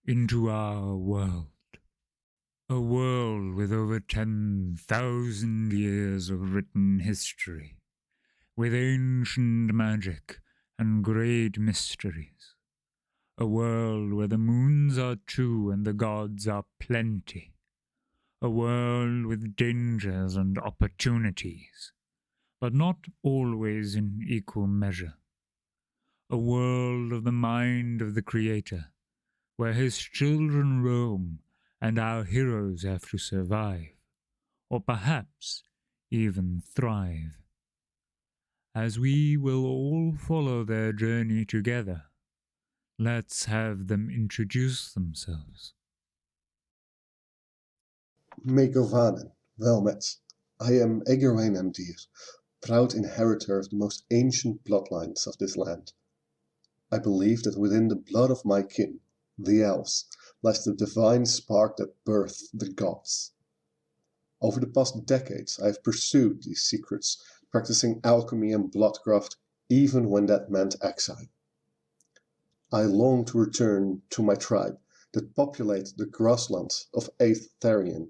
into our world. A world with over 10,000 years of written history, with ancient magic and great mysteries. A world where the moons are two and the gods are plenty. A world with dangers and opportunities, but not always in equal measure. A world of the mind of the Creator, where his children roam and our heroes have to survive, or perhaps even thrive. As we will all follow their journey together, let's have them introduce themselves. Meegovanen, wel met. I am Egerwijn Emdir, proud inheritor of the most ancient bloodlines of this land. I believe that within the blood of my kin, the elves, lies the divine spark that birthed the gods. Over the past decades I have pursued these secrets, practicing alchemy and bloodcraft even when that meant exile. I long to return to my tribe that populate the grasslands of Aetherion,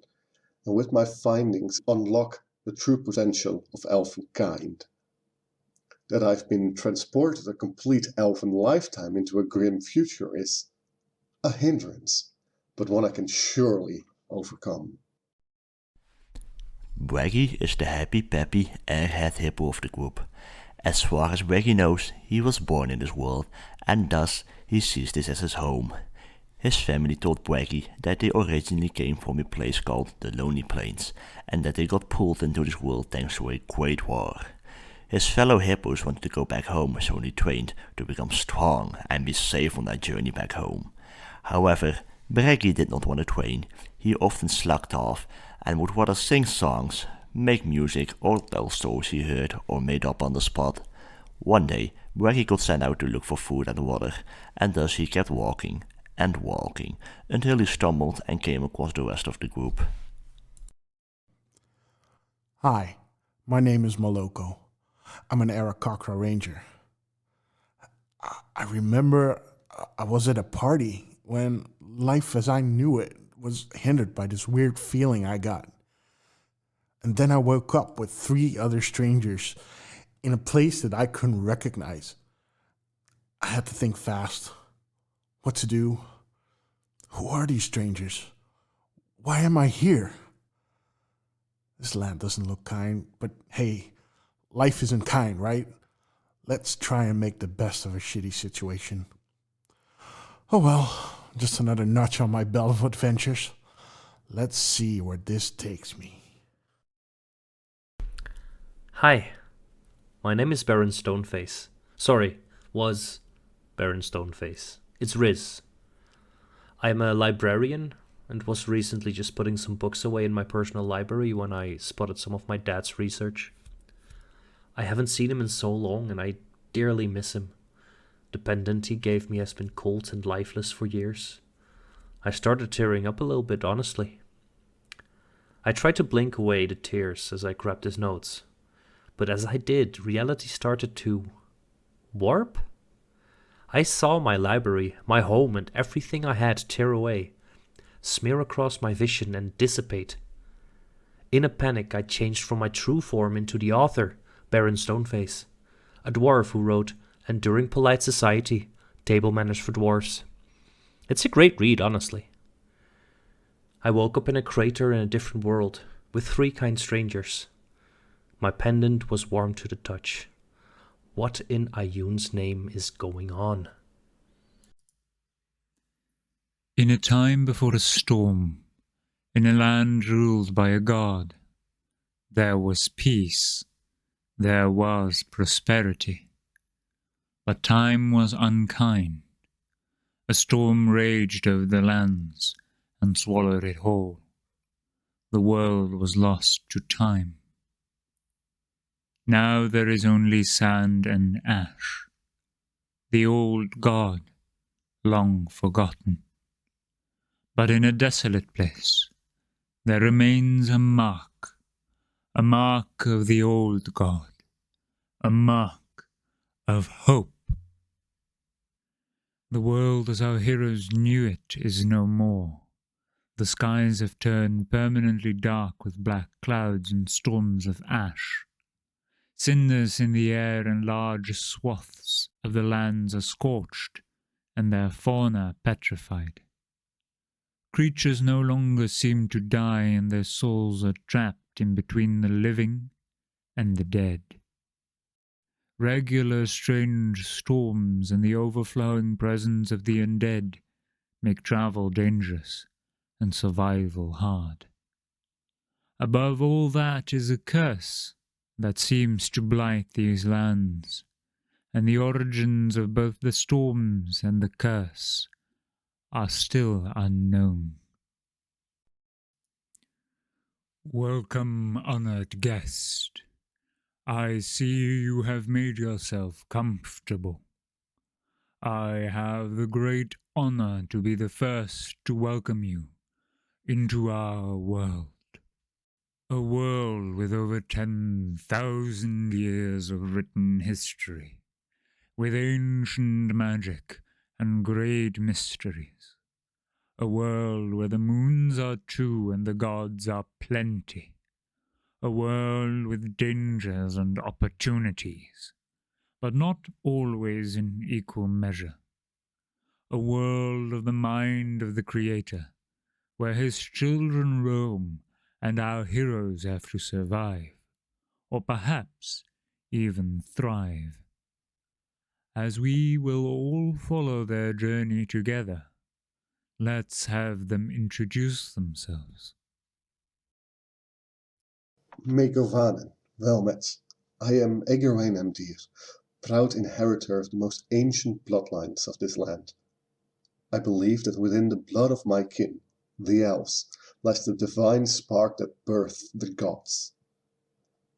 and with my findings unlock the true potential of elfenkind. That I've been transported a complete elven lifetime into a grim future is a hindrance, but one I can surely overcome. Waggy is the happy-peppy airhead hippo of the group. As far as Waggy knows, he was born in this world, and thus he sees this as his home. His family told Waggy that they originally came from a place called the Lonely Plains, and that they got pulled into this world thanks to a great war. His fellow hippos wanted to go back home, so they trained to become strong and be safe on their journey back home. However, Braggy did not want to train. He often slacked off and would rather sing songs, make music, or tell stories he heard or made up on the spot. One day, Braggy got sent out to look for food and water, and thus he kept walking and walking until he stumbled and came across the rest of the group. Hi, my name is Moloko. I'm an Arakocra ranger. I remember I was at a party when life as I knew it was hindered by this weird feeling I got. And then I woke up with 3 other strangers in a place that I couldn't recognize. I had to think fast. What to do? Who are these strangers? Why am I here? This land doesn't look kind, but hey, life isn't kind, right? Let's try and make the best of a shitty situation. Oh well, just another notch on my belt of adventures. Let's see where this takes me. Hi, my name is Baron Stoneface. Sorry, was Baron Stoneface. It's Riz. I am a librarian and was recently just putting some books away in my personal library when I spotted some of my dad's research. I haven't seen him in so long and I dearly miss him. The pendant he gave me has been cold and lifeless for years. I started tearing up a little bit, honestly. I tried to blink away the tears as I grabbed his notes, but as I did, reality started to warp? I saw my library, my home, and everything I had tear away, smear across my vision and dissipate. In a panic, I changed from my true form into the author, Baron Stoneface, a dwarf who wrote Enduring Polite Society, Table Manners for Dwarves. It's a great read, honestly. I woke up in a crater in a different world, with 3 kind strangers. My pendant was warm to the touch. What in Ayun's name is going on? In a time before a storm, in a land ruled by a god, there was peace, there was prosperity. But time was unkind. A storm raged over the lands and swallowed it whole. The world was lost to time. Now there is only sand and ash, the old god, long forgotten. But in a desolate place, there remains a mark of the old god, a mark of hope. The world as our heroes knew it is no more. The skies have turned permanently dark with black clouds and storms of ash. Cinders in the air and large swaths of the lands are scorched, and their fauna petrified. Creatures no longer seem to die, and their souls are trapped in between the living and the dead. Regular strange storms and the overflowing presence of the undead make travel dangerous and survival hard. Above all that is a curse that seems to blight these lands, and the origins of both the storms and the curse are still unknown. Welcome, honored guest. I see you have made yourself comfortable. I have the great honor to be the first to welcome you into our world. A world with over 10,000 years of written history, with ancient magic and great mysteries. A world where the moons are two and the gods are plenty. A world with dangers and opportunities, but not always in equal measure. A world of the mind of the Creator, where his children roam and our heroes have to survive, or perhaps even thrive. As we will all follow their journey together, let's have them introduce themselves. Meegovanen, wel met. I am Egerwijn Emdir, proud inheritor of the most ancient bloodlines of this land. I believe that within the blood of my kin, the elves, lies the divine spark that birthed the gods.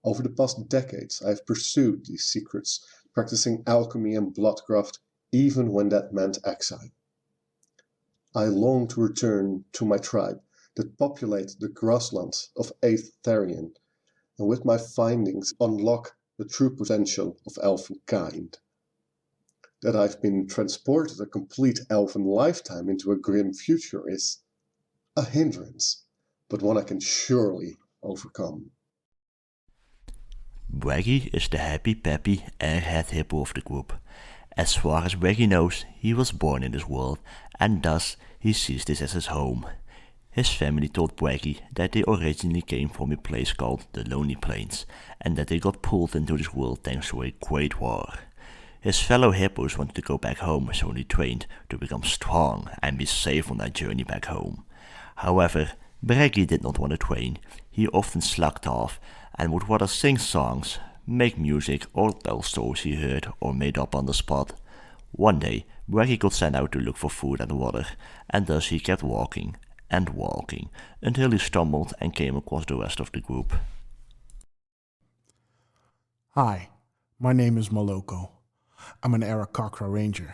Over the past decades I have pursued these secrets, practicing alchemy and bloodcraft even when that meant exile. I long to return to my tribe that populate the grasslands of Aetherion, and with my findings unlock the true potential of elfenkind. That I've been transported a complete elven lifetime into a grim future is a hindrance, but one I can surely overcome. Waggy is the happy-peppy airhead hippo of the group. As far as Waggy knows, he was born in this world, and thus he sees this as his home. His family told Waggy that they originally came from a place called the Lonely Plains, and that they got pulled into this world thanks to a great war. His fellow hippos wanted to go back home, so they trained to become strong and be safe on their journey back home. However, Waggy did not want to train. He often slacked off and would rather sing songs, make music, or tell stories he heard or made up on the spot. One day, Waggy got sent out to look for food and water, and thus he kept walking and walking until he stumbled and came across the rest of the group. Hi, my name is Moloko. I'm an Arakocra ranger.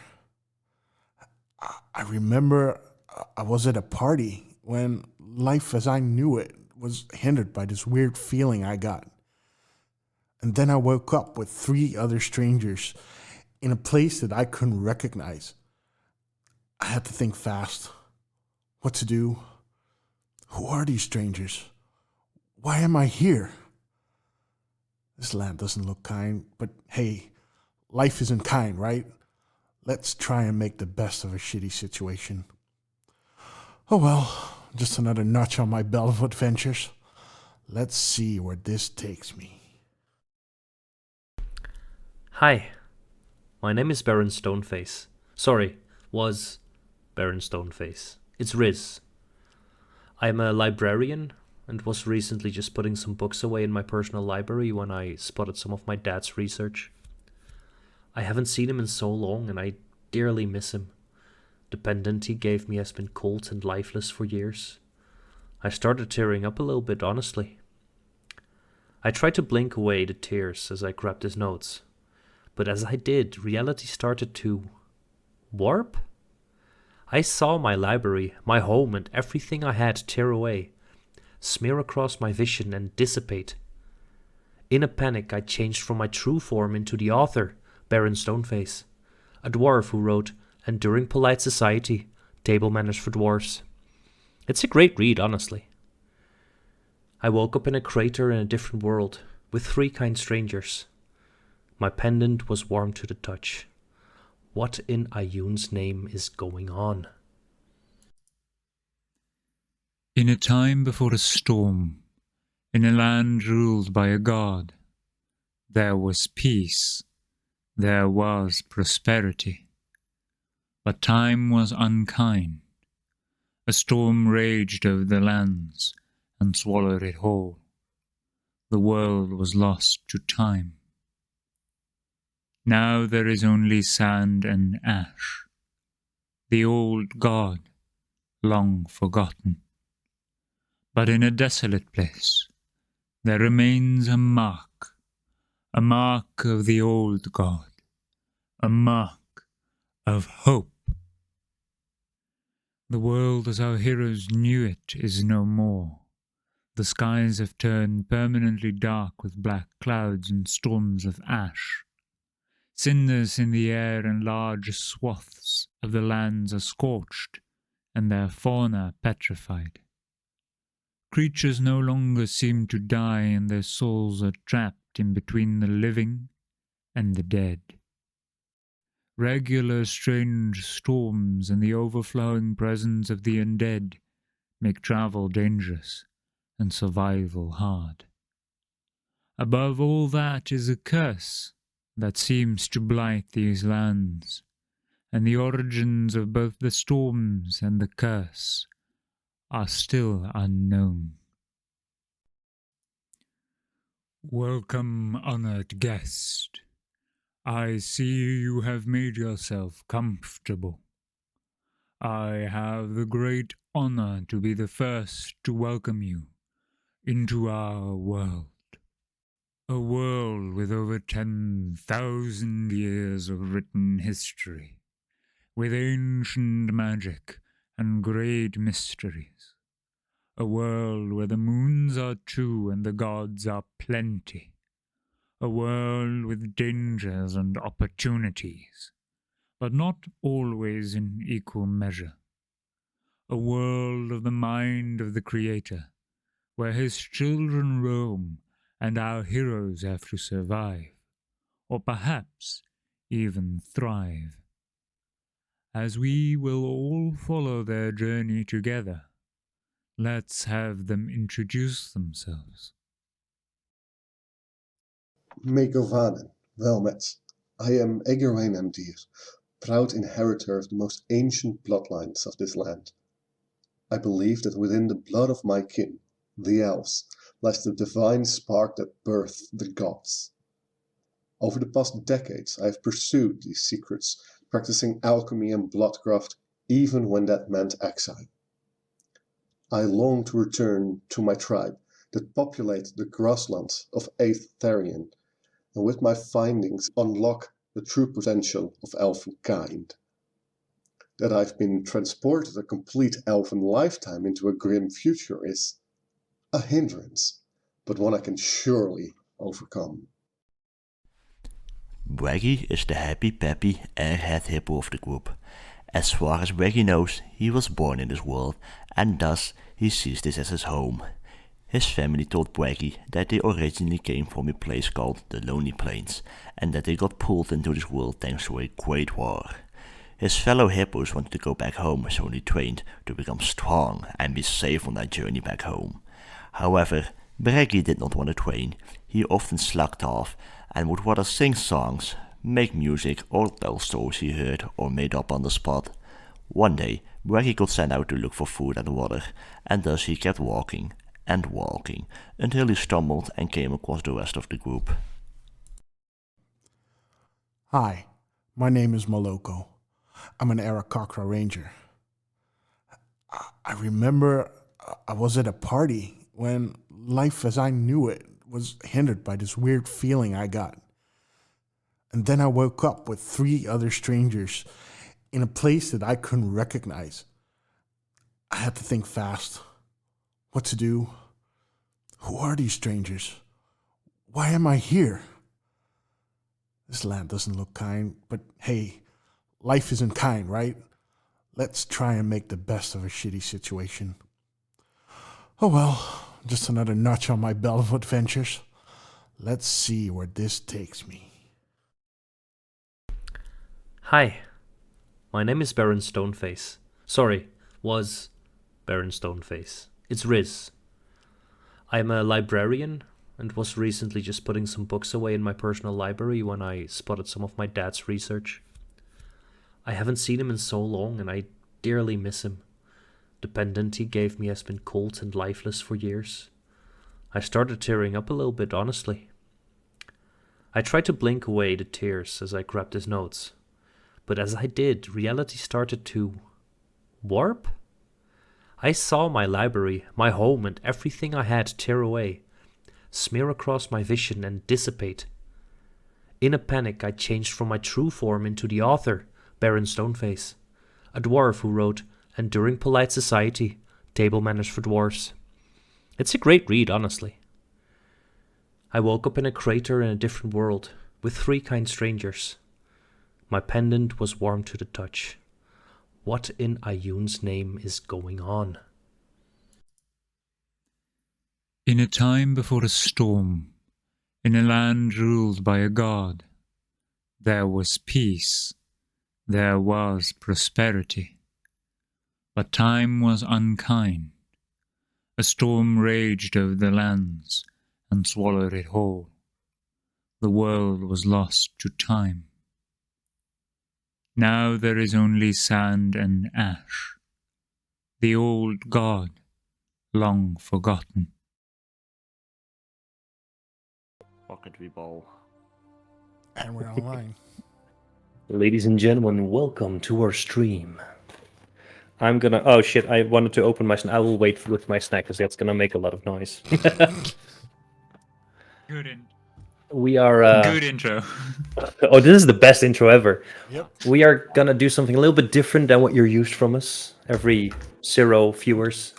I remember I was at a party when life as I knew it was hindered by this weird feeling I got. And then I woke up with 3 other strangers in a place that I couldn't recognize. I had to think fast. What to do? Who are these strangers? Why am I here? This land doesn't look kind, but hey, life isn't kind, right? Let's try and make the best of a shitty situation. Oh well, just another notch on my belt of adventures. Let's see where this takes me. Hi, my name is Baron Stoneface. Sorry, was Baron Stoneface. It's Riz. I'm a librarian and was recently just putting some books away in my personal library when I spotted some of my dad's research. I haven't seen him in so long and I dearly miss him. The pendant he gave me has been cold and lifeless for years. I started tearing up a little bit, honestly. I tried to blink away the tears as I grabbed his notes, but as I did, reality started to warp? I saw my library, my home, and everything I had tear away, smear across my vision and dissipate. In a panic, I changed from my true form into the author, Baron Stoneface, a dwarf who wrote Enduring Polite Society, Table Manners for Dwarves. It's a great read, honestly. I woke up in a crater in a different world, with 3 kind strangers. My pendant was warm to the touch. What in Ayun's name is going on? In a time before a storm, in a land ruled by a god, there was peace, there was prosperity. But time was unkind. A storm raged over the lands and swallowed it whole. The world was lost to time. Now there is only sand and ash, the old god, long forgotten. But in a desolate place, there remains a mark of the old god, a mark of hope. The world as our heroes knew it is no more. The skies have turned permanently dark with black clouds and storms of ash. Cinders in the air and large swaths of the lands are scorched, and their fauna petrified. Creatures no longer seem to die, and their souls are trapped in between the living and the dead. Regular strange storms and the overflowing presence of the undead make travel dangerous and survival hard. Above all that is a curse that seems to blight these lands, and the origins of both the storms and the curse are still unknown. Welcome, honored guest. I see you have made yourself comfortable. I have the great honor to be the first to welcome you into our world. A world with over 10,000 years of written history, with ancient magic and great mysteries. A world where the moons are 2 and the gods are plenty. A world with dangers and opportunities, but not always in equal measure. A world of the mind of the Creator, where his children roam and our heroes have to survive, or perhaps even thrive. As we will all follow their journey together, let's have them introduce themselves. Megovanen, wel met. I am Egerwijn Emdir, proud inheritor of the most ancient bloodlines of this land. I believe that within the blood of my kin, the elves, lies the divine spark that birthed the gods. Over the past decades I have pursued these secrets, practicing alchemy and bloodcraft even when that meant exile. I long to return to my tribe that populate the grasslands of Aetherion, and with my findings unlock the true potential of elfenkind. That I've been transported a complete elven lifetime into a grim future is a hindrance, but one I can surely overcome. Waggy is the happy-peppy airhead hippo of the group. As far as Waggy knows, he was born in this world, and thus he sees this as his home. His family told Waggy that they originally came from a place called the Lonely Plains, and that they got pulled into this world thanks to a great war. His fellow hippos wanted to go back home, so they trained to become strong and be safe on their journey back home. However, Waggy did not want to train. He often slacked off and would rather sing songs, make music, or tell stories he heard or made up on the spot. One day, Waggy got sent out to look for food and water, and thus he kept walking and walking until he stumbled and came across the rest of the group. Hi, my name is Moloko. I'm an Arakakra ranger. I remember I was at a party when life as I knew it was hindered by this weird feeling I got. And then I woke up with 3 other strangers in a place that I couldn't recognize. I had to think fast. What to do? Who are these strangers? Why am I here? This land doesn't look kind, but hey, life isn't kind, right? Let's try and make the best of a shitty situation. Oh well, just another notch on my belt of adventures. Let's see where this takes me. Hi, my name is Baron Stoneface. Sorry, was Baron Stoneface. It's Riz. I'm a librarian and was recently just putting some books away in my personal library when I spotted some of my dad's research. I haven't seen him in so long and I dearly miss him. The pendant he gave me has been cold and lifeless for years. I started tearing up a little bit, honestly. I tried to blink away the tears as I grabbed his notes, but as I did, reality started to warp? I saw my library, my home, and everything I had tear away, smear across my vision and dissipate. In a panic, I changed from my true form into the author, Baron Stoneface, a dwarf who wrote Enduring Polite Society, Table Manners for Dwarves. It's a great read, honestly. I woke up in a crater in a different world, with 3 kind strangers. My pendant was warm to the touch. What in Ayun's name is going on? In a time before a storm, in a land ruled by a god, there was peace, there was prosperity. But time was unkind. A storm raged over the lands and swallowed it whole. The world was lost to time. Now there is only sand and ash, the old god, long forgotten. Pocket we ball. And we're online. Ladies and gentlemen, welcome to our stream. I'm gonna... Oh shit, I wanted to open my... I will wait with my snack because that's gonna make a lot of noise. Good We are... Good intro. Oh, this is the best intro ever. Yep. We are gonna do something a little bit different than what you're used from us, every 0 viewers.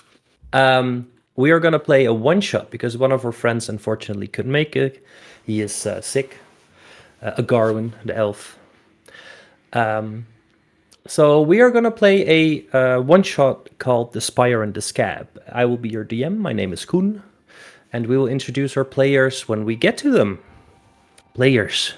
We are gonna play a one-shot because one of our friends unfortunately couldn't make it. He is sick. A Garwin, the elf. So we are gonna play a one-shot called The Spire and the Scab. I will be your DM. My name is Koen, and we will introduce our players when we get to them. Players,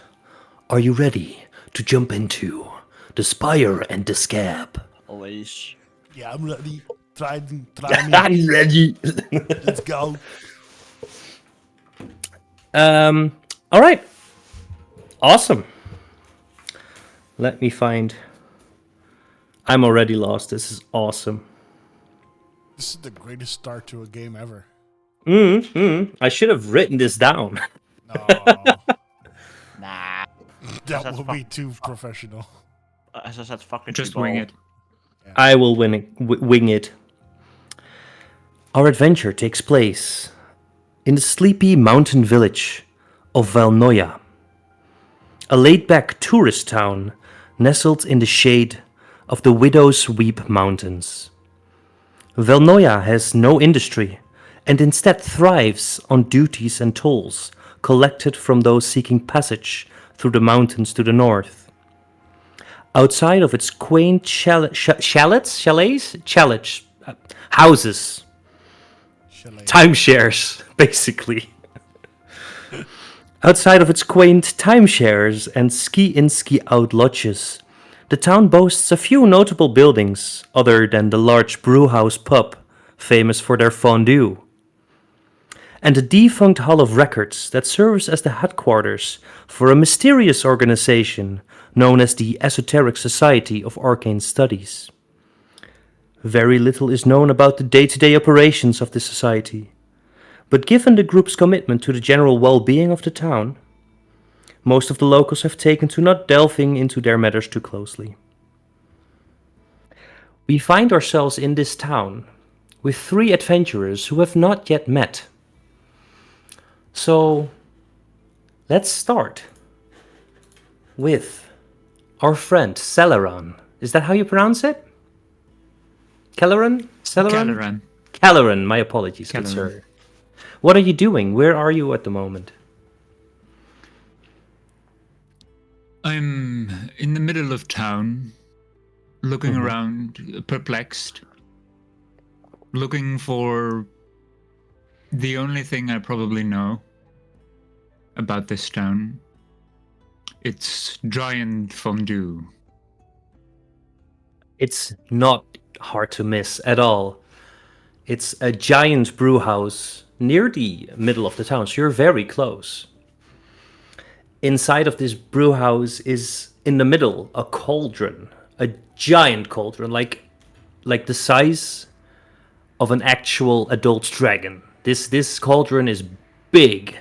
are you ready to jump into The Spire and the Scab? Always. Yeah, I'm ready. Try me. I'm ready. Let's go. All right. Awesome. Let me find... I'm already lost. This is awesome. This is the greatest start to a game ever. I should have written this down. No, Nah. that would be too professional. As I said, fucking Just wing it. I will wing it. Our adventure takes place in the sleepy mountain village of Valnoya, a laid-back tourist town nestled in the shade of the Widow's Weep Mountains. Valnoya has no industry and instead thrives on duties and tolls collected from those seeking passage through the mountains to the north. Outside of its quaint houses, timeshares, basically. Outside of its quaint timeshares and ski-in, ski-out lodges, the town boasts a few notable buildings other than the large brewhouse pub, famous for their fondue, and a defunct Hall of Records that serves as the headquarters for a mysterious organization known as the Esoteric Society of Arcane Studies. Very little is known about the day-to-day operations of the society, but given the group's commitment to the general well-being of the town, most of the locals have taken to not delving into their matters too closely. We find ourselves in this town with 3 adventurers who have not yet met. So, let's start with our friend Celeran. Is that how you pronounce it? Celeran? Celeran. Celeran, my apologies, good sir. What are you doing? Where are you at the moment? I'm in the middle of town, looking around, perplexed, looking for the only thing I probably know about this town. It's giant fondue. It's not hard to miss at all. It's a giant brew house near the middle of the town, so you're very close. Inside of this brew house is, in the middle, a cauldron, a giant cauldron, like the size of an actual adult dragon. This cauldron is big,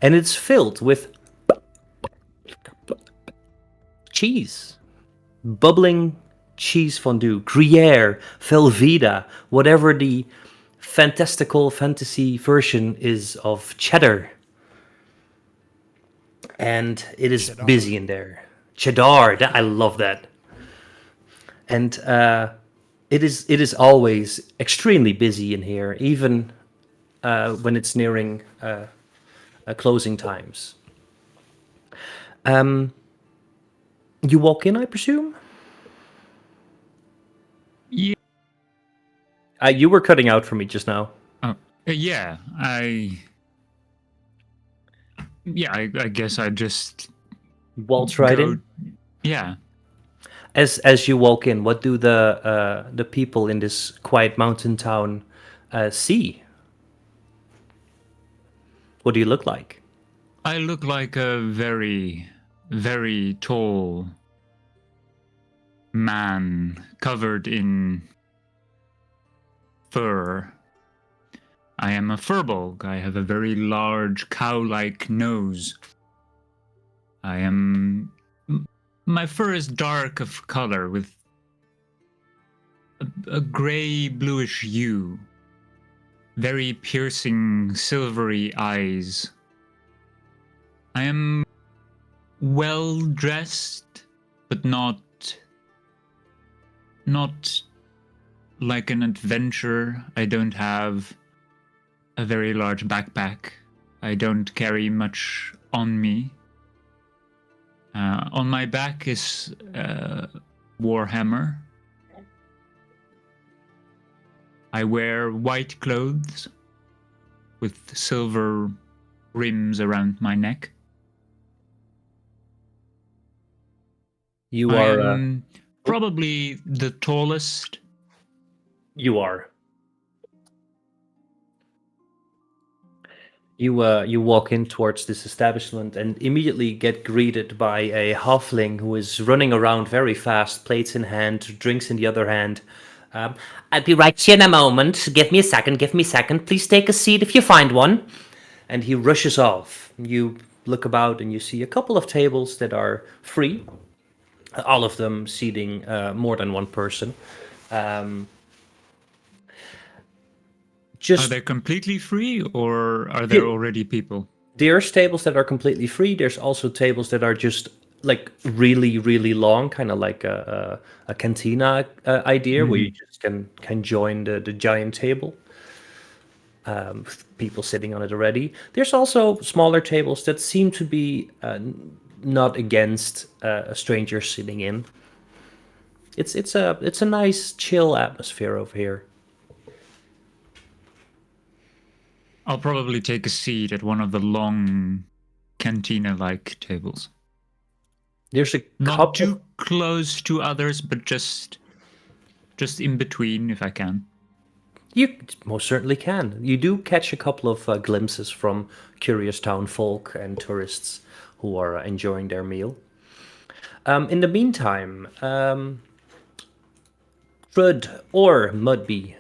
and it's filled with cheese, bubbling cheese fondue, Gruyere, Velveeta, whatever the fantastical fantasy version is of cheddar. And it is busy in there. Cheddar, I love that. And it is always extremely busy in here, even when it's nearing closing times. You walk in, I presume? Yeah. You were cutting out for me just now. Yeah, I guess I just waltz right in. Yeah. As you walk in, what do the people in this quiet mountain town see? What do you look like? I look like a very, very tall man covered in fur. I am a furbolg. I have a very large cow-like nose. My fur is dark of color with a gray bluish hue. Very piercing silvery eyes. I am well dressed, but not like an adventurer. I don't have a very large backpack. I don't carry much on me. On my back is Warhammer. I wear white clothes with silver rims around my neck. You are probably the tallest. You are. You walk in towards this establishment and immediately get greeted by a halfling who is running around very fast, plates in hand, drinks in the other hand. I'll be right here in a moment. Give me a second. Please take a seat if you find one. And he rushes off. You look about and you see a couple of tables that are free. All of them seating more than one person. Are they completely free, or are there already people? There's tables that are completely free. There's also tables that are just like really, really long, kind of like a cantina idea, where you just can join the giant table. With people sitting on it already. There's also smaller tables that seem to be not against a stranger sitting in. It's a nice chill atmosphere over here. I'll probably take a seat at one of the long cantina-like tables. There's a not too close to others, but just in between if I can. You most certainly can. You do catch a couple of glimpses from curious town folk and tourists who are enjoying their meal. In the meantime, Crud or Mubby,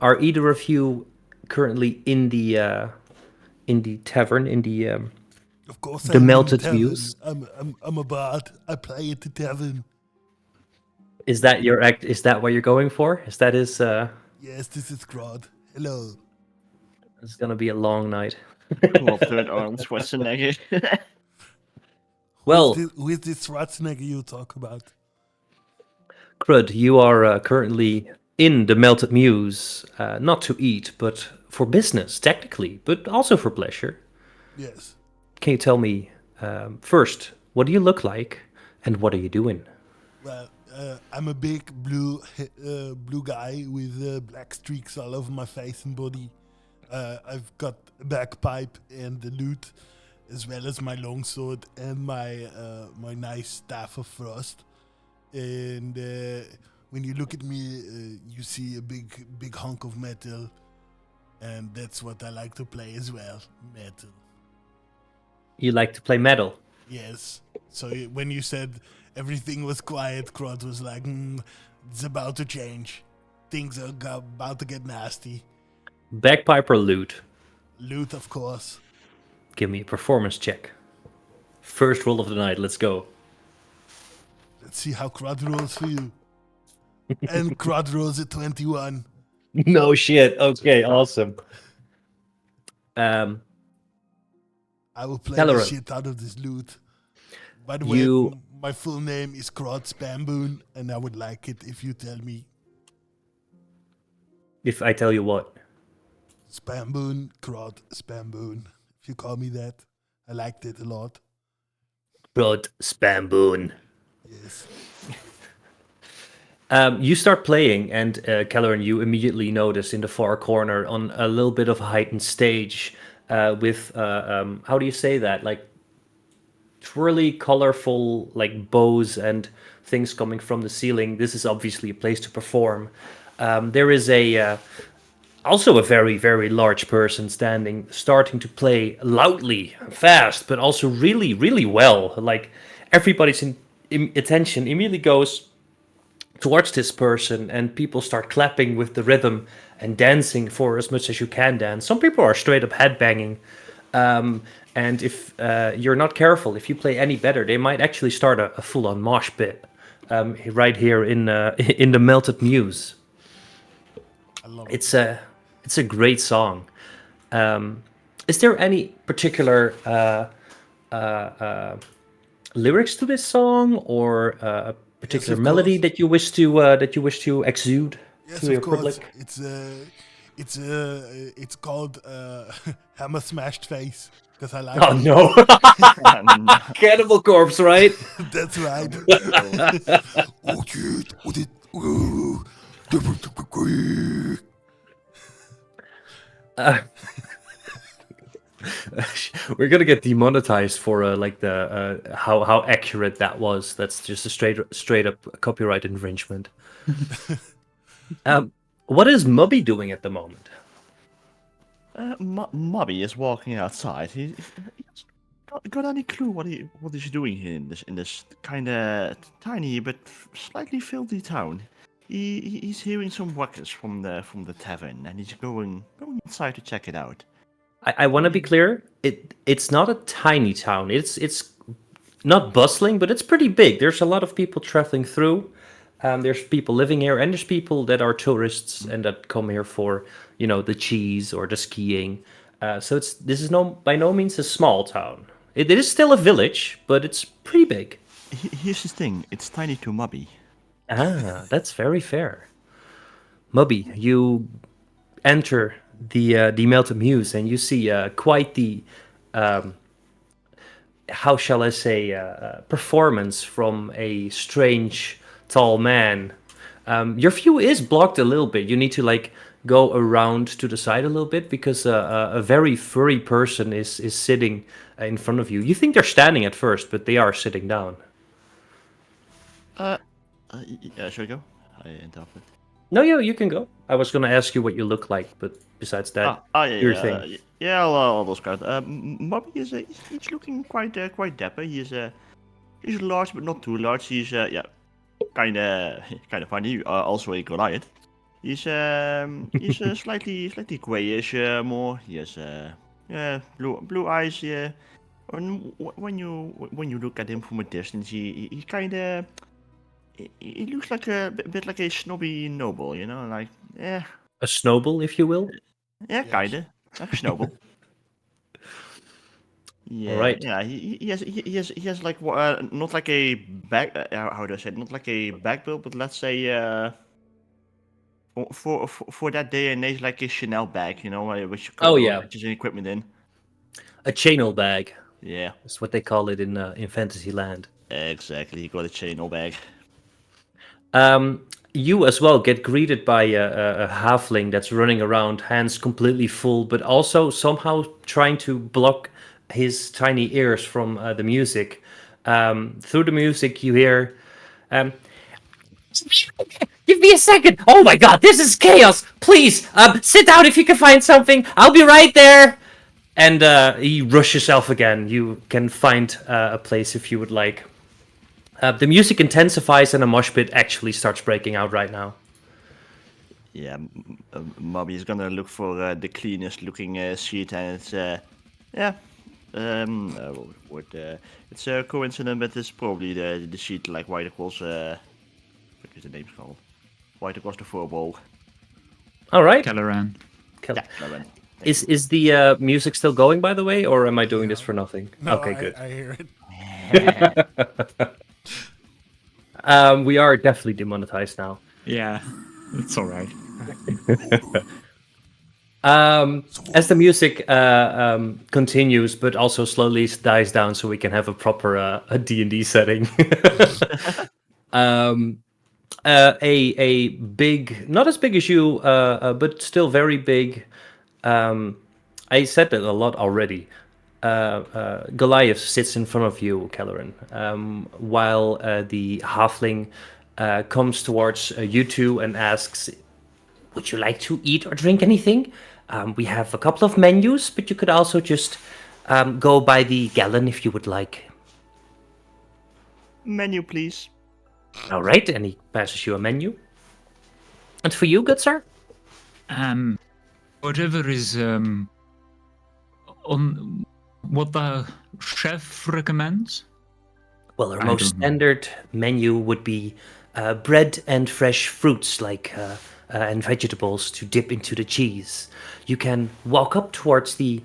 are either of you currently in the tavern, in the of course the Melted Muse? I'm a bard. I play at the tavern. Is that your act? Is that what you're going for? Is that his? Yes, this is Crud. Hello. It's gonna be a long night. Well, third Arnold Schwarzenegger. Well, who is this Schwarzenegger you talk about? Crud, you are currently in the Melted Muse, not to eat, but for business, technically, but also for pleasure. Yes. Can you tell me, first, What do you look like, and what are you doing? Well, I'm a big blue guy with black streaks all over my face and body. I've got a bagpipe and a lute, as well as my longsword and my nice staff of frost. And when you look at me, you see a big hunk of metal, and that's what I like to play as well, metal. You like to play metal. Yes. So when you said everything was quiet, Crod was like, "It's about to change. Things are about to get nasty." Bagpipe or lute? Loot, of course. Give me a performance check. First roll of the night. Let's go. Let's see how Crod rolls for you. And Crod rolls at 21. No shit. Okay, awesome. I will play the Teleron. shit out of this loot. By the You- way, my full name is Crod Spamboon, and I would like it if you tell me If I tell you what, Spamboon, Crod Spamboon. If you call me that, I liked it a lot. Rod Spamboon. Yes. You start playing, and Keller and you immediately notice in the far corner on a little bit of a heightened stage with how do you say that? Like twirly, colorful, like bows and things coming from the ceiling. This is obviously a place to perform. There is a also a very, very large person standing, starting to play loudly, fast, but also really, really well. Like everybody's attention immediately goes towards this person, and people start clapping with the rhythm and dancing for as much as you can dance. Some people are straight up headbanging. And if you're not careful, if you play any better, they might actually start a full-on mosh pit right here in in the Melted Muse. I love it. It's a great song. Is there any particular lyrics to this song, or a particular of melody course. that you wish to exude Yes, to of your course. public? It's called Hammer Smashed Face because I like Oh it. no, Cannibal Corpse, right? That's right. Oh shit! What it? We're gonna get demonetized for like the how accurate that was. That's just a straight up copyright infringement. What is Mubby doing at the moment? Mobby is walking outside. He's got any clue what he's doing here in this kind of tiny but slightly filthy town? He's hearing some ruckus from the tavern, and he's going inside to check it out. I want to be clear. It's not a tiny town. It's not bustling, but it's pretty big. There's a lot of people traveling through. There's people living here, and there's people that are tourists and that come here for the cheese or the skiing. So this is by no means a small town. It is still a village, but it's pretty big. Here's the thing: it's tiny to Mobby. Ah, that's very fair. Mubby, you enter the Melted Muse, and you see quite the how shall I say performance from a strange tall man. Your view is blocked a little bit. You need to like go around to the side a little bit because a very furry person is sitting in front of you. You think they're standing at first, but they are sitting down. Should I go? I interrupted. No, you can go. I was gonna ask you what you look like, but besides that, Yeah, your thing. yeah. I'll describe. Mobby he's looking quite dapper. He's large but not too large. He's kind of funny. Also a Goliath. He's slightly grayish more. He has blue eyes. Yeah. And when you look at him from a distance, he kind of he looks like a bit like a snobby noble. Like A snowball, if you will. yeah, kinda like a snowball. Yeah, Alright. yeah. He has like not like a back. How do I say it? Not like a back build, but let's say for that day and age, like a Chanel bag. Which you Oh, could yeah. purchase equipment in. A chainal bag. Yeah, That's what they call it in Fantasyland. exactly. He got a chain all bag. You as well get greeted by a halfling that's running around, hands completely full, but also somehow trying to block his tiny ears from the music. Through the music, you hear, um, "Give me a second! Oh my god, this is chaos! Please, sit down if you can find something. I'll be right there." And he rushes off again. You can find a place if you would like. The music intensifies, and a mosh pit actually starts breaking out right now. Yeah, Mobby is gonna look for the cleanest looking sheet, and it's yeah. It's a coincidence, but it's probably the sheet like right across. What is the name called? Right across the furball. All right. Kelleran. Yeah, Lauren. Is the music still going, by the way, or am I doing this for nothing? No, Okay, I, good. I hear it. We are definitely demonetized now. Yeah, it's all right. As the music continues, but also slowly dies down, so we can have a proper a D&D setting. A big, not as big as you, but still very big. I said that a lot already. Goliath sits in front of you, Kelleran, while the halfling comes towards you two and asks, "Would you like to eat or drink anything? We have a couple of menus, but you could also just go by the gallon if you would like." Menu, please. All right, and he passes you a menu. And for you, good sir? Whatever is on what the chef recommends. Well, our I most don't know. standard menu would be bread and fresh fruits like and vegetables to dip into the cheese. You can walk up towards the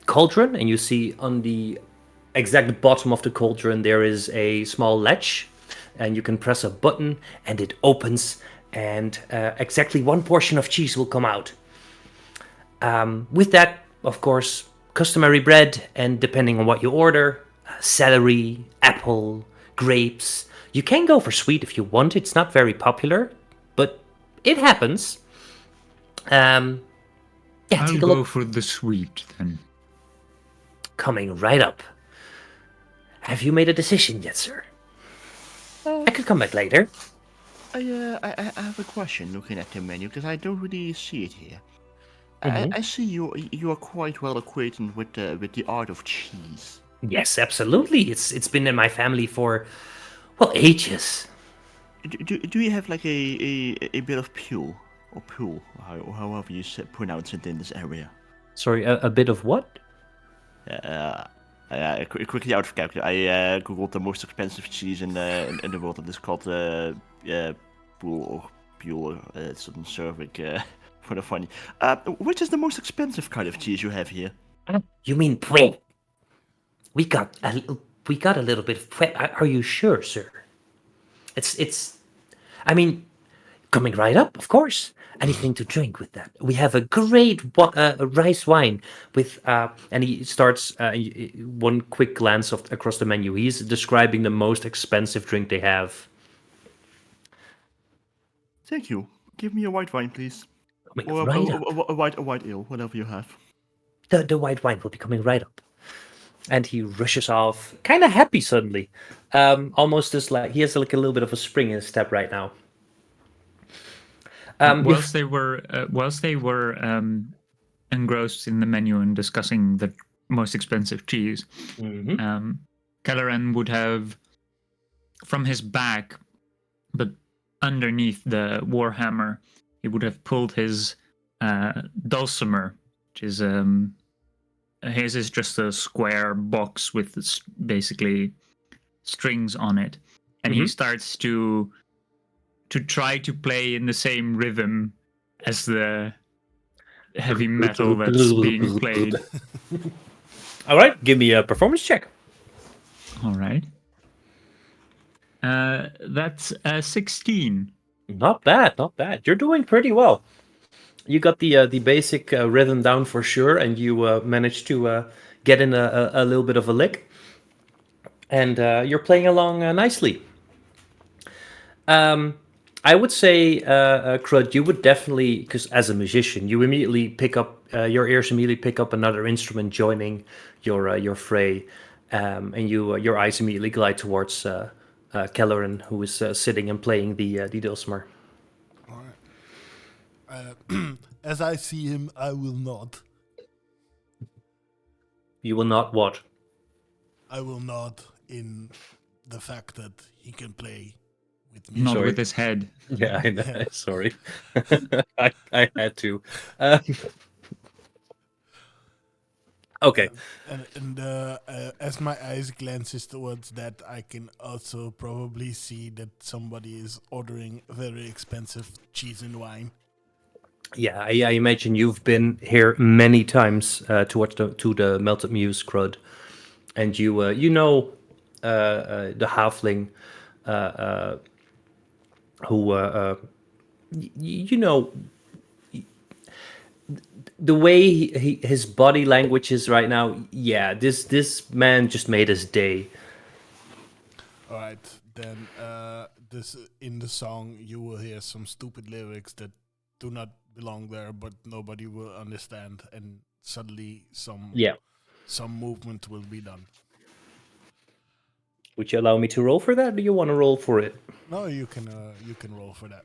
cauldron, and you see on the exact bottom of the cauldron there is a small latch, and you can press a button, and it opens, and exactly one portion of cheese will come out. With that, of course, customary bread, and depending on what you order, celery, apple, grapes. You can go for sweet if you want. It's not very popular, but it happens. Yeah, I'll take a go look. for the sweet then. Coming right up. Have you made a decision yet, sir? I could come back later. I have a question looking at the menu because I don't really see it here. Mhm. I see you are quite well acquainted with the art of cheese. Yes, absolutely. It's been in my family for, well, ages. Do you have like a bit of pule or pule, however you pronounce it in this area? Sorry, a bit of what? Quickly out of calculation, I googled the most expensive cheese in the world, and it's called pule or pule. It's some Slavic for the funny. Which is the most expensive kind of cheese you have here? You mean pwe? We got a little bit of pwe. Are you sure, sir? It's. I mean, coming right up, of course. Anything to drink with that. We have a great rice wine with, and he starts one quick glance across the menu. He's describing the most expensive drink they have. Thank you. Give me a white wine, please. Coming Or right up. a white ale, whatever you have. The white wine will be coming right up. And he rushes off, kind of happy suddenly. Almost as like he has like a little bit of a spring in his step right now. Whilst they were engrossed in the menu and discussing the most expensive cheese, Kelleran would have, from his back, but underneath the warhammer, he would have pulled his dulcimer, which is his is just a square box with basically strings on it, and he starts to try to play in the same rhythm as the heavy metal that's being played. All right, give me a performance check. All right. That's 16. Not bad, not bad. You're doing pretty well. You got the basic rhythm down for sure, and you managed to get in a little bit of a lick, and you're playing along nicely. I would say, Crud, you would definitely, because as a musician, you immediately pick up your ears immediately pick up another instrument joining your fray, and your eyes immediately glide towards Kelleran, who is sitting and playing the dulcimer. All right. As I see him, I will nod. You will not what? I will nod in the fact that he can play with Not music. with his head. Yeah, I know. Sorry, I had to. Okay. And as my eyes glances towards that, I can also probably see that somebody is ordering very expensive cheese and wine. Yeah, I imagine you've been here many times to the Melted Muse, Crud, and you know the halfling who you know the way his body language is right now. Yeah, this man just made his day. All right, then this in the song you will hear some stupid lyrics that do not belong there, but nobody will understand, and suddenly Yeah. some movement will be done. Would you allow me to roll for that? Or do you want to roll for it? No, you can roll for that.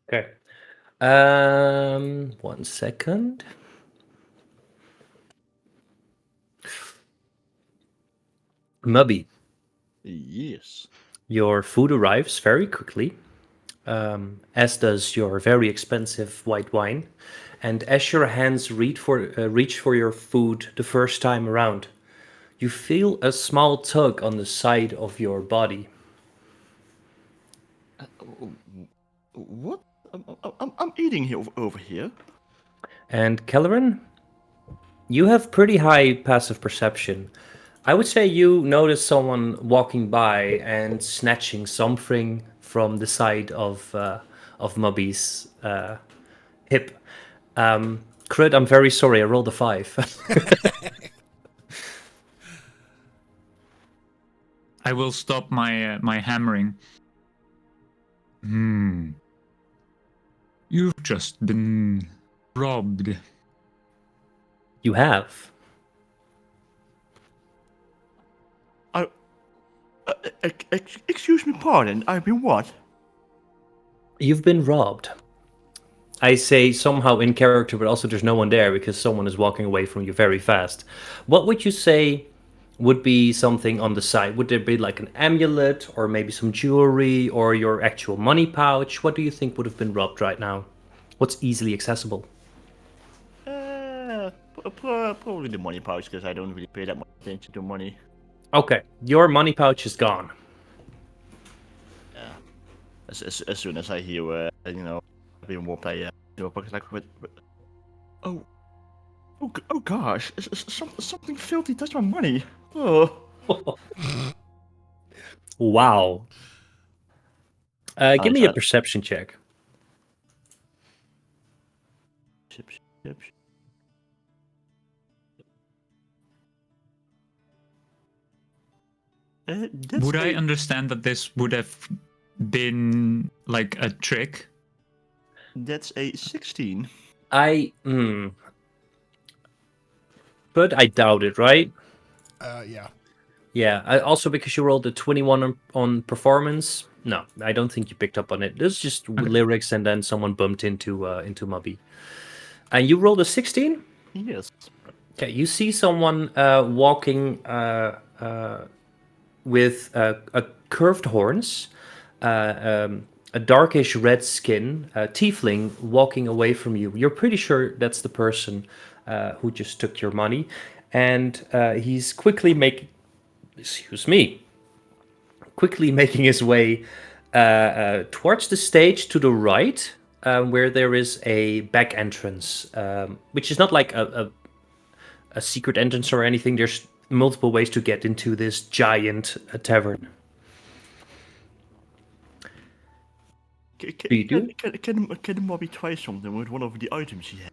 Okay. 1 second. Mubby, Yes. your food arrives very quickly, as does your very expensive white wine. And as your hands reach for your food the first time around, you feel a small tug on the side of your body. What? I'm eating here over here. And Kelleran, you have pretty high passive perception. I would say you notice someone walking by and snatching something from the side of Mubby's hip. Crit, I'm very sorry. I rolled a 5. I will stop my hammering. You've just been robbed. You have. Excuse me, pardon. I've been what? You've been robbed. I say somehow in character, but also there's no one there because someone is walking away from you very fast. What would you say would be something on the side? Would there be like an amulet or maybe some jewelry or your actual money pouch? What do you think would have been robbed right now? What's easily accessible? Probably the money pouch, because I don't really pay that much attention to money. Okay, your money pouch is gone. Yeah. As soon as I hear, I've been more play, like, oh gosh, something filthy touched my money. Oh. Wow. Give me a perception check. Would I understand that this would have been like a trick? That's a 16. But I doubt it, right? Yeah. Yeah, also because you rolled a 21 on performance. No, I don't think you picked up on it. This is just lyrics, and then someone bumped into Mubby. And you rolled a 16? Yes. Okay, you see someone walking with curved horns, a darkish red skin, tiefling walking away from you. You're pretty sure that's the person who just took your money, and he's quickly making his way towards the stage to the right, where there is a back entrance, which is not like a secret entrance or anything. There's multiple ways to get into this giant tavern. Can Mobby try something with one of the items he has?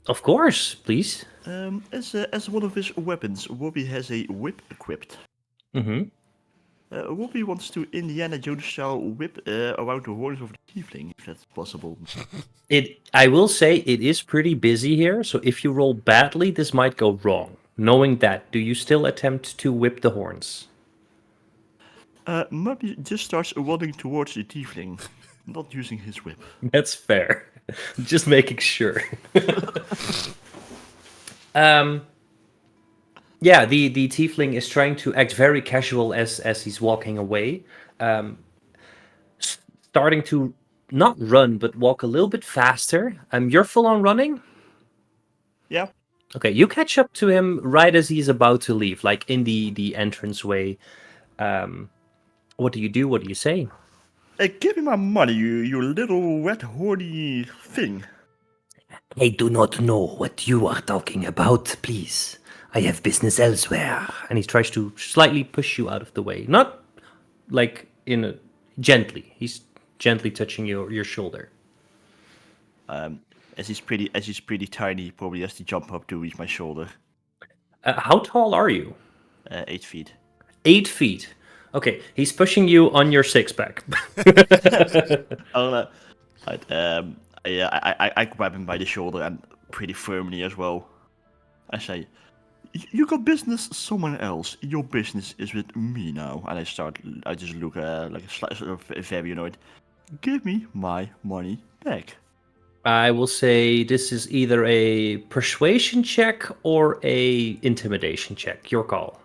Of course, please. As one of his weapons, Whoopi has a whip equipped. Mm-hmm. Whoopi wants to Indiana Jones style whip around the horns of the tiefling, if that's possible. I will say it is pretty busy here, so if you roll badly, this might go wrong. Knowing that, do you still attempt to whip the horns? Whoopi just starts running towards the tiefling, not using his whip. That's fair. Just making sure. Yeah, the tiefling is trying to act very casual as he's walking away, starting to not run but walk a little bit faster. You're full on running. Yeah. Okay, you catch up to him right as he's about to leave, like in the entranceway. What do you do? What do you say? Give me my money, you little red horny thing. I do not know what you are talking about, please. I have business elsewhere. And he tries to slightly push you out of the way. Not like in a gently. He's gently touching your shoulder. As he's pretty tiny, he probably has to jump up to reach my shoulder. How tall are you? 8 feet. 8 feet. Okay, he's pushing you on your six pack. I grab him by the shoulder and pretty firmly as well. I say, "You got business somewhere else. Your business is with me now." And I just look like very annoyed. Give me my money back. I will say this is either a persuasion check or a intimidation check. Your call.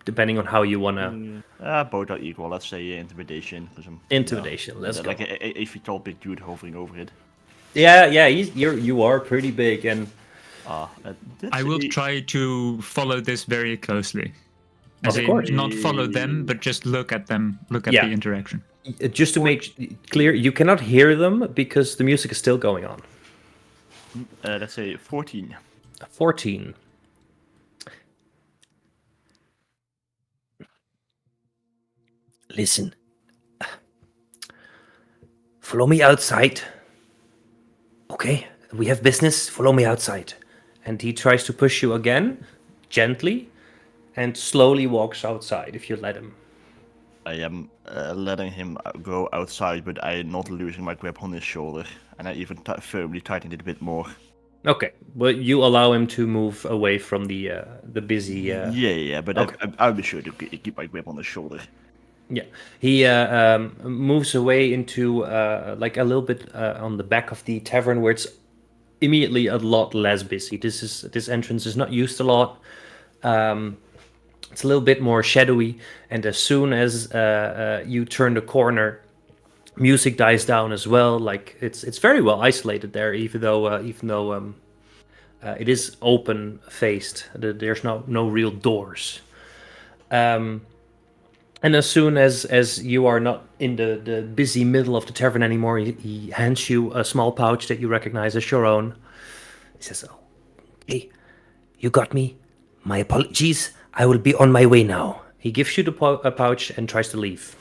Depending on how you wanna. Both are equal. Let's say intimidation. Intimidation. Let's go. Like a 8 feet tall big dude hovering over it. Yeah. You are pretty big, and I will try to follow this very closely. As Of in, course. not follow them, but just look at them, look at Yeah. the interaction. just to make clear, you cannot hear them because the music is still going on. Let's say 14. 14. Listen. Follow me outside. Okay, we have business. Follow me outside. And he tries to push you again, gently, and slowly walks outside if you let him. I am letting him go outside, but I am not losing my grip on his shoulder, and I even firmly tightened it a bit more. Okay, well, you allow him to move away from the busy. Yeah, but okay. I'll be sure to keep my grip on his shoulder. Yeah, he moves away into like a little bit on the back of the tavern where it's immediately a lot less busy. This entrance is not used a lot. It's a little bit more shadowy, and as soon as you turn the corner, music dies down as well. Like it's very well isolated there, even though it is open faced. There's no real doors. And as soon as you are not in the busy middle of the tavern anymore, he hands you a small pouch that you recognize as your own. He says, "Oh, hey, you got me. My apologies. I will be on my way now." He gives you a pouch and tries to leave.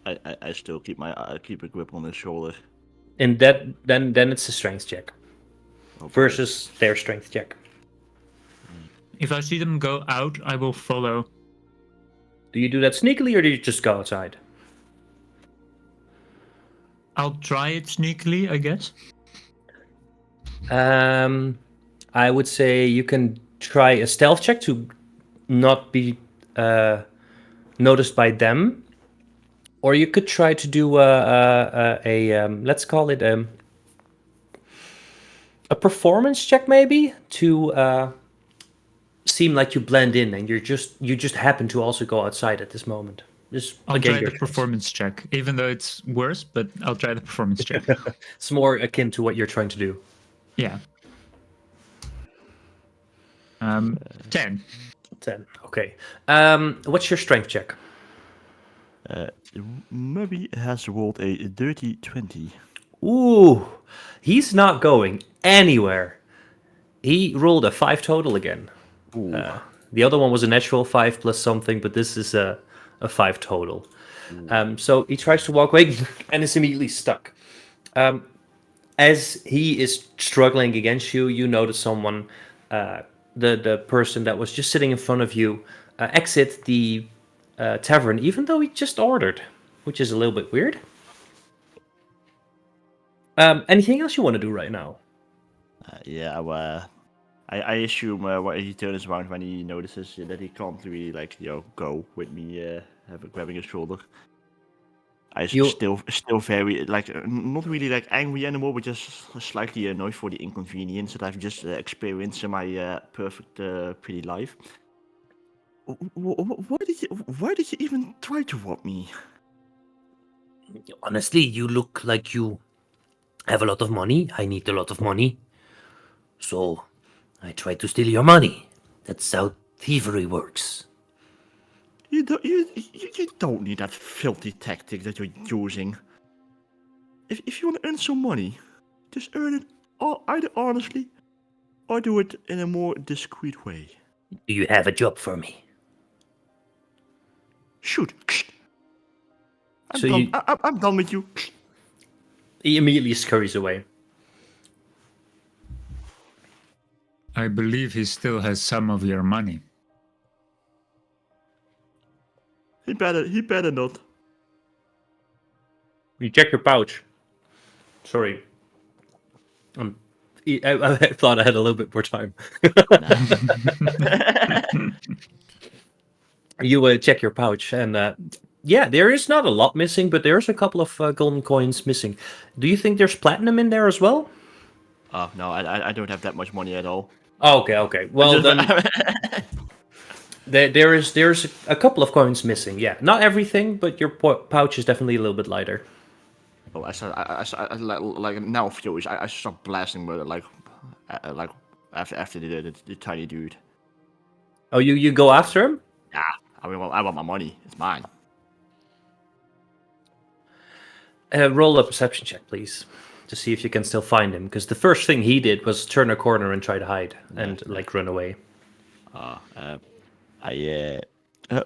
I still keep a grip on his shoulder. And then it's a strength check versus their strength check. If I see them go out, I will follow. Do you do that sneakily or do you just go outside? I'll try it sneakily, I guess. I would say you can try a stealth check to not be noticed by them, or you could try to do a let's call it a performance check, maybe to seem like you blend in, and you just happen to also go outside at this moment. I'll try the performance check, even though it's worse, but I'll try the performance check. It's more akin to what you're trying to do. Yeah. 10. 10. Okay. What's your strength check? Murray has rolled a dirty 20. Ooh, he's not going anywhere. He rolled a 5 total again. The other one was a natural 5 plus something, but this is a 5 total. So he tries to walk away and is immediately stuck. as he is struggling against you, you notice someone, the person that was just sitting in front of you, exit the tavern, even though he just ordered, which is a little bit weird. Anything else you want to do right now? I assume what he turns around when he notices that he can't really like go with me, grabbing his shoulder. I still very like not really like angry anymore, but just slightly annoyed for the inconvenience that I've just experienced in my perfect pretty life. Why did you even try to rob me? Honestly, you look like you have a lot of money. I need a lot of money. So, I tried to steal your money. That's how thievery works. You don't need that filthy tactic that you're using. If you want to earn some money, just earn it either honestly or do it in a more discreet way. Do you have a job for me? Shoot. So I'm done with you. He immediately scurries away. I believe he still has some of your money. He better not. You check your pouch. Sorry. I thought I had a little bit more time. You check your pouch, and yeah, there is not a lot missing, but there's a couple of golden coins missing. Do you think there's platinum in there as well? Oh no, I don't have that much money at all. Oh, okay. Well, then there's a couple of coins missing. Yeah, not everything, but your pouch is definitely a little bit lighter. Oh, I like now furious. I start blasting with like after the tiny dude. Oh, you go after him? Yeah, I want my money. It's mine. Roll a perception check, please, to see if you can still find him. Because the first thing he did was turn a corner and try to hide and like run away.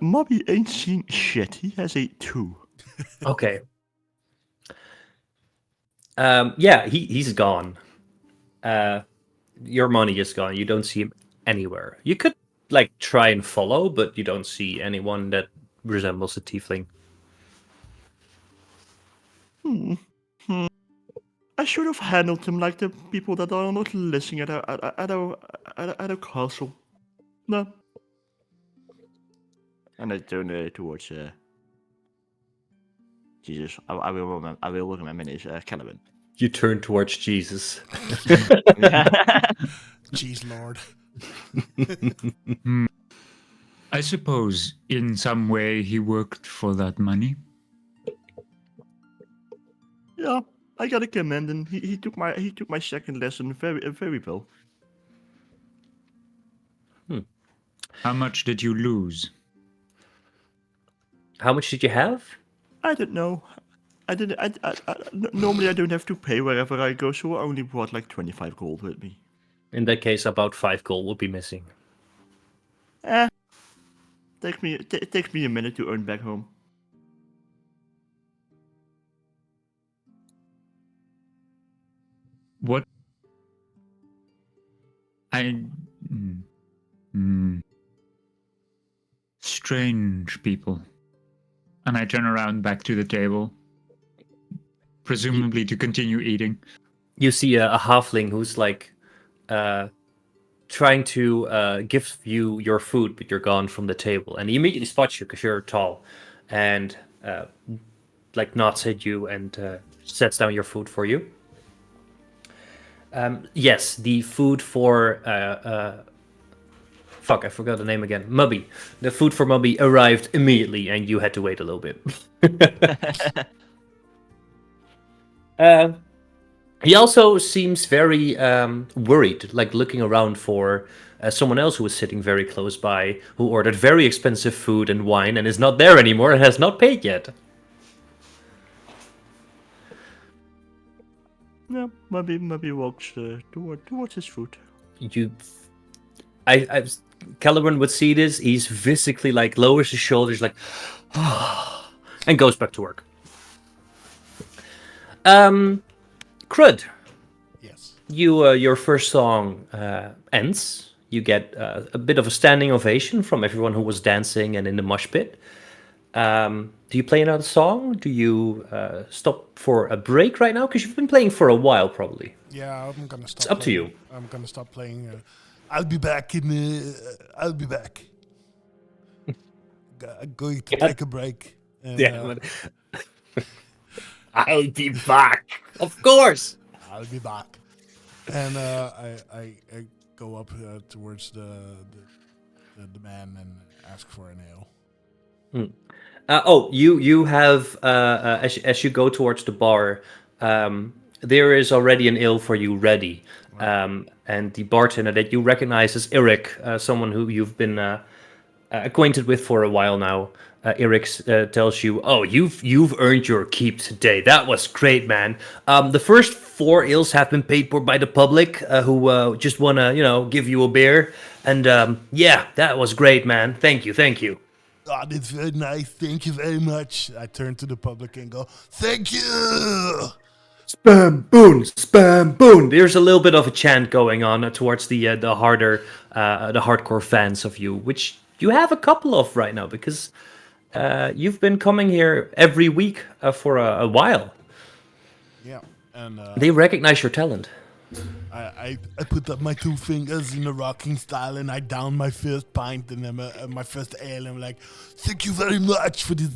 Mobby ain't seen shit. He has a 2. Okay. Yeah, he's gone. Your money is gone. You don't see him anywhere. You could like try and follow, but you don't see anyone that resembles a tiefling. I should have handled him like the people that are not listening at our castle. No. And I turn towards Jesus. I will remember his Caliban. You turn towards Jesus. Jeez, Lord. I suppose in some way he worked for that money. Yeah, I gotta commend him. He took my second lesson very well. How much did you lose? How much did you have? I don't know. Normally I don't have to pay wherever I go, so I only brought like 25 gold with me. In that case, about 5 gold would be missing. It takes me a minute to earn back home. What? Strange people. And I turn around back to the table, presumably to continue eating. You see a halfling who's like trying to give you your food, but you're gone from the table. And he immediately spots you because you're tall and like nods at you and sets down your food for you. Yes, the food for... fuck, I forgot the name again. Mubby. The food for Mubby arrived immediately and you had to wait a little bit. He also seems very worried, like looking around for someone else who was sitting very close by, who ordered very expensive food and wine and is not there anymore and has not paid yet. Yeah, maybe walks towards his food. Caliban would see this. He's physically like lowers his shoulders, like, and goes back to work. Crud, Yes. Your first song ends. You get a bit of a standing ovation from everyone who was dancing and in the mosh pit. Do you play another song? Do you stop for a break right now? Because you've been playing for a while, probably. Yeah, I'm gonna It's stop up to playing. you. I'm gonna stop playing. I'll be back in. I'll be back. I'm going to Yeah. take a break. And, I'll be back. Of course. I'll be back. And I go up towards the man and ask for an ale. You have as you go towards the bar, there is already an ale for you ready, and the bartender that you recognize as Eric, someone who you've been acquainted with for a while now. Eric tells you, "Oh, you've earned your keep today. That was great, man. The first 4 ales have been paid for by the public, who just wanna give you a beer, and yeah, that was great, man. Thank you, thank you." oh, that's very nice. Thank you very much. I turn to the public and go, "Thank you." Spam boon, spam boon. There's a little bit of a chant going on towards the harder, the hardcore fans of you, which you have a couple of right now because you've been coming here every week for a while. Yeah, and They recognize your talent. I put up my 2 fingers in a rocking style and I down my first pint and then my first ale. I'm like, thank you very much for this.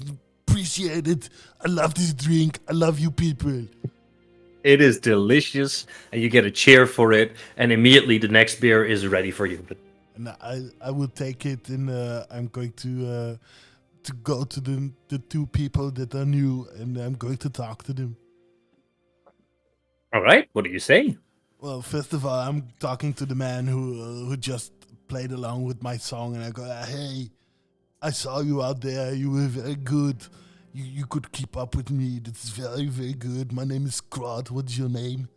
Appreciate it. I love this drink. I love you people. It is delicious, and you get a cheer for it, and immediately the next beer is ready for you. And I will take it and I'm going to go to the 2 people that are new and I'm going to talk to them. All right, what do you say? Well, first of all, I'm talking to the man who just played along with my song, and I go, "Hey, I saw you out there. You were very good. You could keep up with me. That's very, very good. My name is Crod. What's your name?"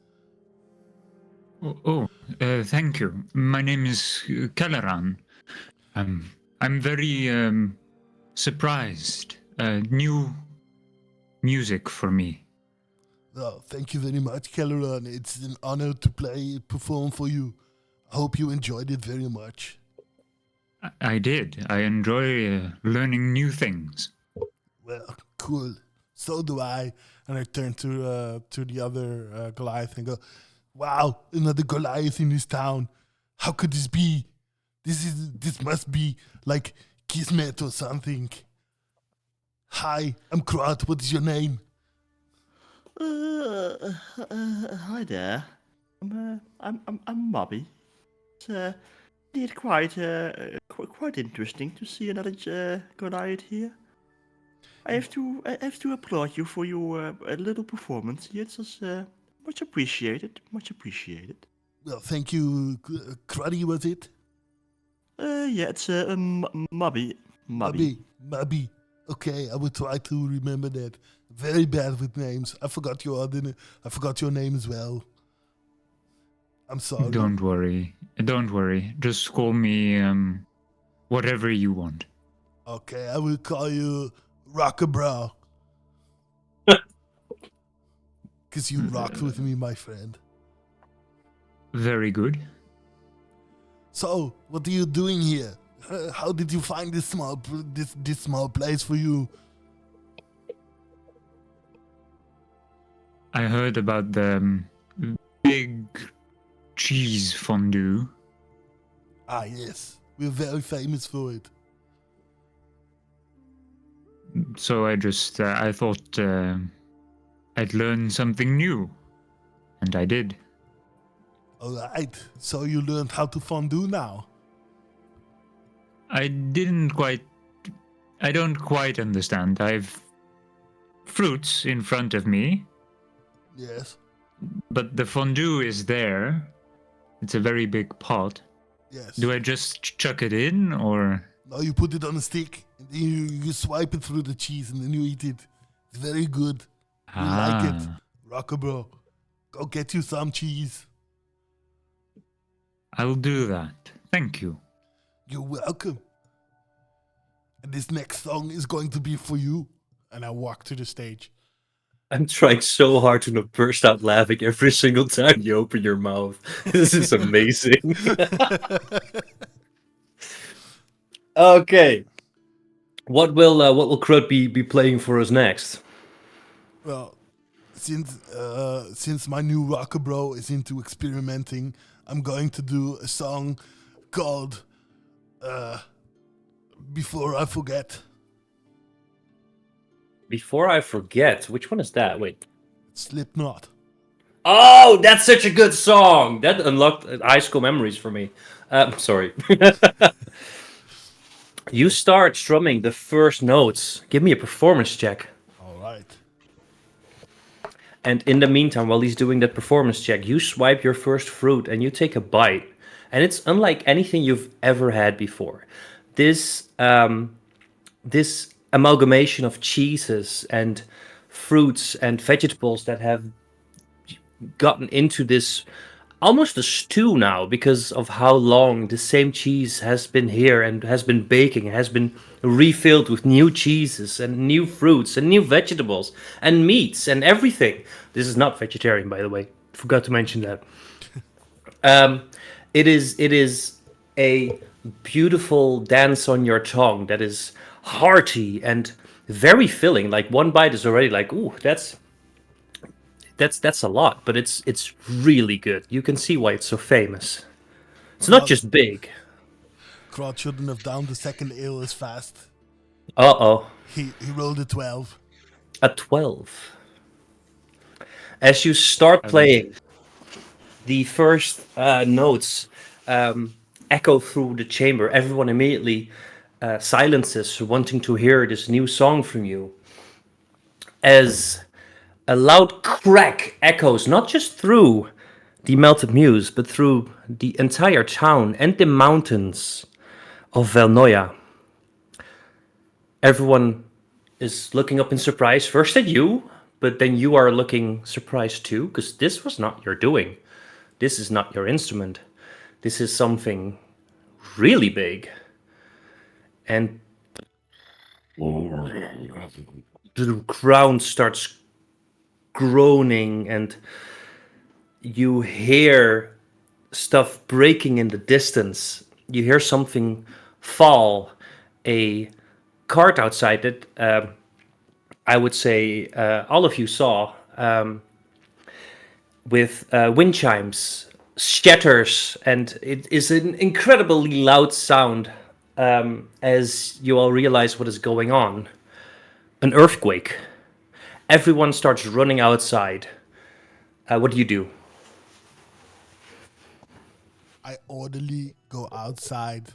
Thank you. My name is Kelleran. I'm very surprised. New music for me. Oh, thank you very much, Kelleran. It's an honor to perform for you. I hope you enjoyed it very much. I did. I enjoy learning new things. Well, cool. So do I. And I turn to the other Goliath and go, "Wow, another Goliath in this town. How could this be? This must be like Kismet or something. Hi, I'm Krat. What is your name?" Hi there. I'm Bobby. It's indeed quite interesting to see another Goliath here. I have to applaud you for your little performance here. It was much appreciated. Much appreciated. Well, thank you, Cruddy, was it? Yeah, it's Mubby. Mubby. Okay, I will try to remember that. Very bad with names. I forgot your name as well. I'm sorry. Don't worry. Just call me whatever you want. Okay, I will call you Rockabrow. Because you rocked with me, my friend. Very good. So, what are you doing here? How did you find this small place for you? I heard about the big cheese fondue. Ah, yes. We're very famous for it. So I thought I'd learn something new. And I did. Alright, so you learned how to fondue now. I don't quite understand. I've fruits in front of me, Yes, but the fondue is there. It's a very big pot. yes. Do I just chuck it in, or? Now you put it on a stick, and then you swipe it through the cheese, and then you eat it. It's very good. You like it. Rockabro, go get you some cheese. I'll do that. Thank you. You're welcome. And this next song is going to be for you. and I walk to the stage. I'm trying so hard to not burst out laughing every single time you open your mouth. This is amazing. Okay. What will Crud be playing for us next? Well, since my new rocker bro is into experimenting, I'm going to do a song called "Before I Forget." Before I forget, which one is that? Wait. Slipknot. Oh, that's such a good song. That unlocked high school memories for me. Sorry. You start strumming the first notes. Give me a performance check. All right. And in the meantime, while he's doing that performance check, you swipe your first fruit and you take a bite. And it's unlike anything you've ever had before. This amalgamation of cheeses and fruits and vegetables that have gotten into this almost a stew now because of how long the same cheese has been here and has been baking and has been refilled with new cheeses and new fruits and new vegetables and meats and everything. This is not vegetarian, by the way. Forgot to mention that. It is a beautiful dance on your tongue that is hearty and very filling. Like one bite is already like, ooh, that's a lot, but it's really good. You can see why it's so famous. It's not just big. Crowd shouldn't have downed the second ale as fast. Uh-oh. He rolled a 12. A 12. As you start playing, the first notes echo through the chamber. Everyone immediately silences, wanting to hear this new song from you. As a loud crack echoes not just through the melted muse, but through the entire town and the mountains of Velnoya. Everyone is looking up in surprise, first at you, but then you are looking surprised too, because this was not your doing. This is not your instrument. This is something really big. And the ground starts groaning and you hear stuff breaking in the distance. You hear something fall. A cart outside that I would say all of you saw with wind chimes shatters, and it is an incredibly loud sound as you all realize what is going on. An earthquake. Everyone starts running outside. What do you do? I orderly go outside.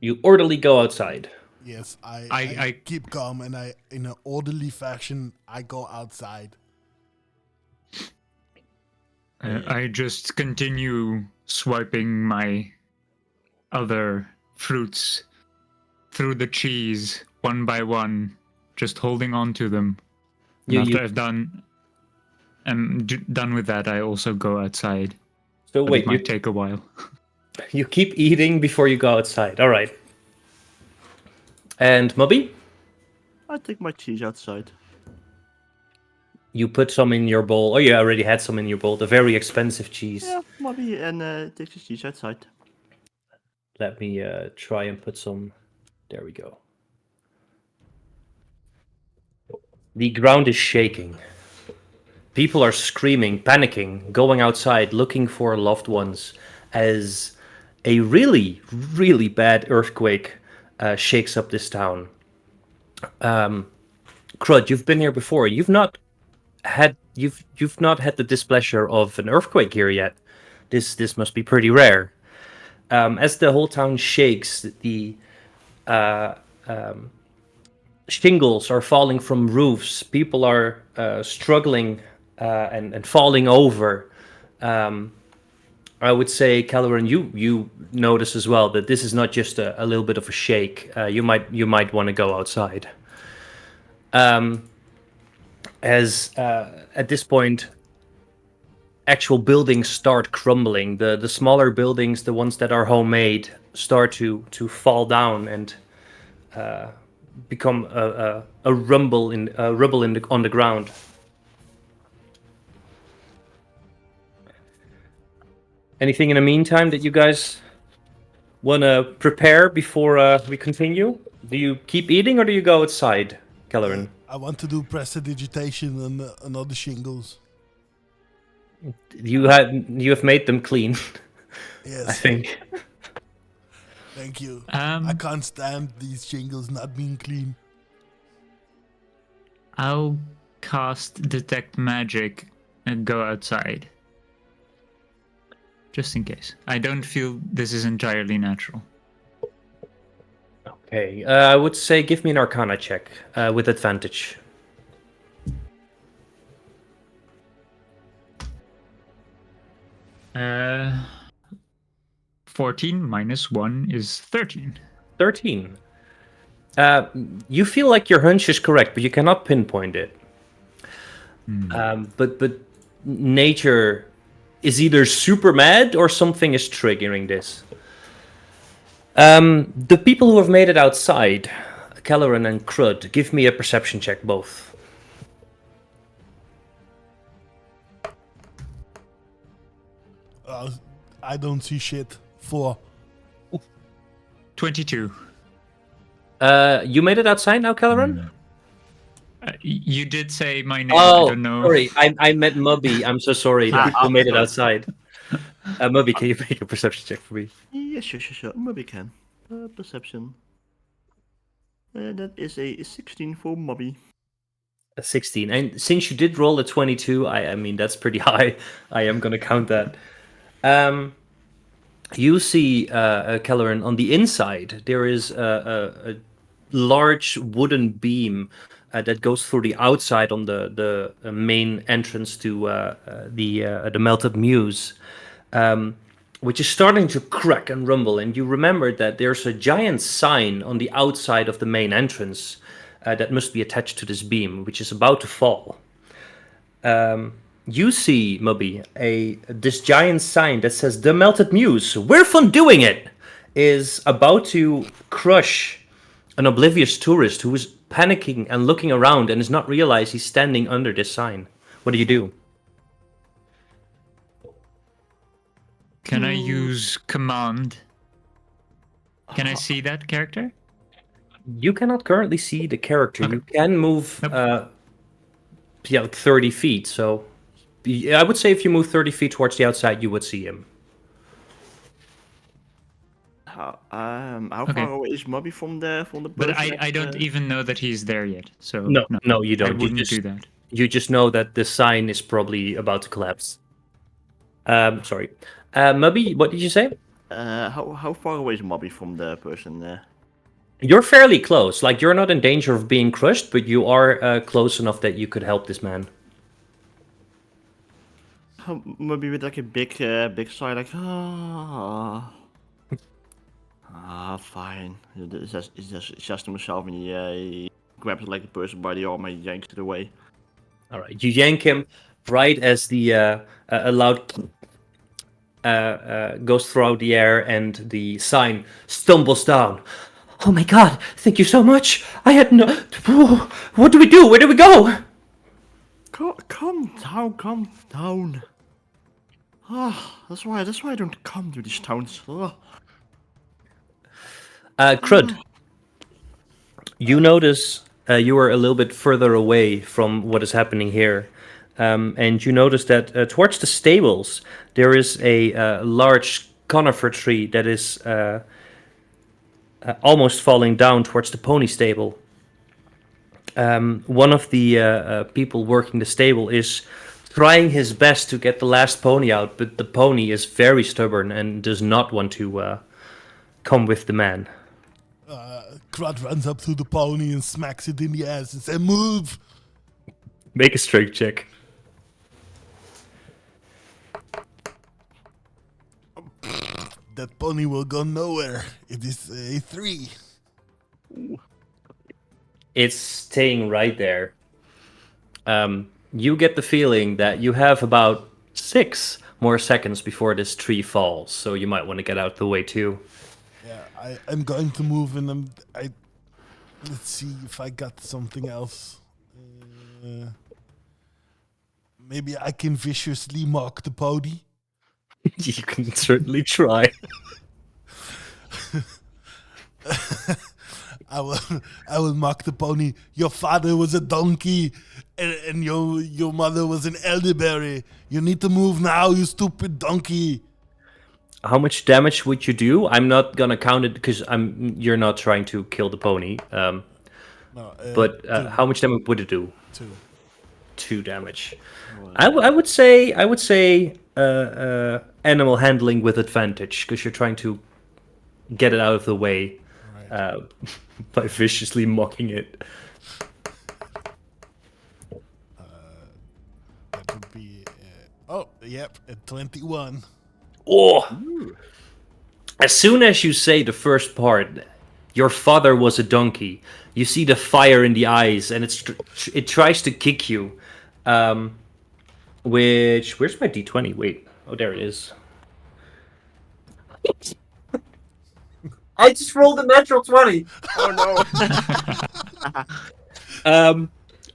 You orderly go outside. Yes, I I- keep calm and in an orderly fashion, I go outside. I just continue swiping my other fruits through the cheese one by one, just holding on to them. And after I've done with that, I also go outside. So But wait, it might take a while. you keep eating before you go outside. All right. And Moby, I take my cheese outside. you put some in your bowl. Oh, you already had some in your bowl. The very expensive cheese. Yeah, Mobby and takes his cheese outside. Let me try and put some. There we go. The ground is shaking. People are screaming, panicking, going outside, looking for loved ones as a really, really bad earthquake shakes up this town. Crud, you've been here before. You've not had the displeasure of an earthquake here yet. This must be pretty rare. As the whole town shakes, the shingles are falling from roofs. People are struggling and falling over. I would say, Caloran, you notice as well that this is not just a little bit of a shake. You might want to go outside. As at this point, actual buildings start crumbling. The smaller buildings, the ones that are homemade, start to fall down, and become a rumble on the ground. Anything in the meantime that you guys want to prepare before we continue? Do you keep eating or do you go outside, Kelleran? I want to do prestidigitation on all the shingles. You have made them clean, Yes. I think. Thank you. I can't stand these shingles not being clean. I'll cast Detect Magic and go outside. Just in case. I don't feel this is entirely natural. Okay, I would say give me an Arcana check with advantage. Uh, 14 minus 1 is 13. 13. You feel like your hunch is correct, but you cannot pinpoint it. But nature is either super mad or something is triggering this. The people who have made it outside, Kelleran and Crud, give me a perception check both. I don't see shit. 4. 22. You made it outside now, Kelleran? You did say my name. Oh, I don't know. sorry. I meant Mubby. I'm so sorry. The people who made it outside. Mubby, can you make a perception check for me? Yeah, sure. Maybe can. Perception. That is a 16 for Mobby. A 16. And since you did roll a 22, I mean, that's pretty high. I am going to count that. You see, Kelleran, on the inside, there is a large wooden beam that goes through the outside on the main entrance to the Melted Muse, which is starting to crack and rumble. And you remember that there's a giant sign on the outside of the main entrance that must be attached to this beam, which is about to fall. You see, Mubby, this giant sign that says "The Melted Muse, we're fun doing it," is about to crush an oblivious tourist who is panicking and looking around and does not realize he's standing under this sign. What do you do? Can I use command? Can I see that character? You cannot currently see the character. Okay. You can move like 30 feet, so I would say if you move 30 feet towards the outside, you would see him. How far away is Mobby from the person? But I don't even know that he's there yet. So no, you don't. I wouldn't do that. You just know that the sign is probably about to collapse. Sorry. Mubby, what did you say? How far away is Mobby from the person there? You're fairly close. Like, you're not in danger of being crushed, but you are close enough that you could help this man. Maybe with like a big sigh, like fine. It's just to himself, and he grabs like a person by the arm and yanks it away. All right, you yank him right as the a loud goes throughout the air, and the sign stumbles down. Oh my God! Thank you so much. I had no. What do we do? Where do we go? Calm down. That's why I don't come to these towns. Crud, you notice you are a little bit further away from what is happening here, and you notice that towards the stables there is a large conifer tree that is almost falling down towards the pony stable. One of the people working the stable is trying his best to get the last pony out, but the pony is very stubborn and does not want to come with the man. Crud runs up to the pony and smacks it in the ass and says, "Move!" Make a strength check. That pony will go nowhere. It is a 3. It's staying right there. You get the feeling that you have about 6 more seconds before this tree falls, so you might want to get out the way too. Yeah, I'm going to move, and Let's see if I got something else. Maybe I can viciously mock the pony. You can certainly try. I will mock the pony. Your father was a donkey, and your mother was an elderberry. You need to move now, you stupid donkey. How much damage would you do? I'm not gonna count it because you're not trying to kill the pony. No, But two. how much damage would it do? 2. 2 damage. I would say animal handling with advantage because you're trying to get it out of the way by viciously mocking it. That would be. A 21. Oh! As soon as you say the first part, your father was a donkey. You see the fire in the eyes, and it tries to kick you. Where's my d20? Wait, there it is. I just rolled a natural 20. Oh no.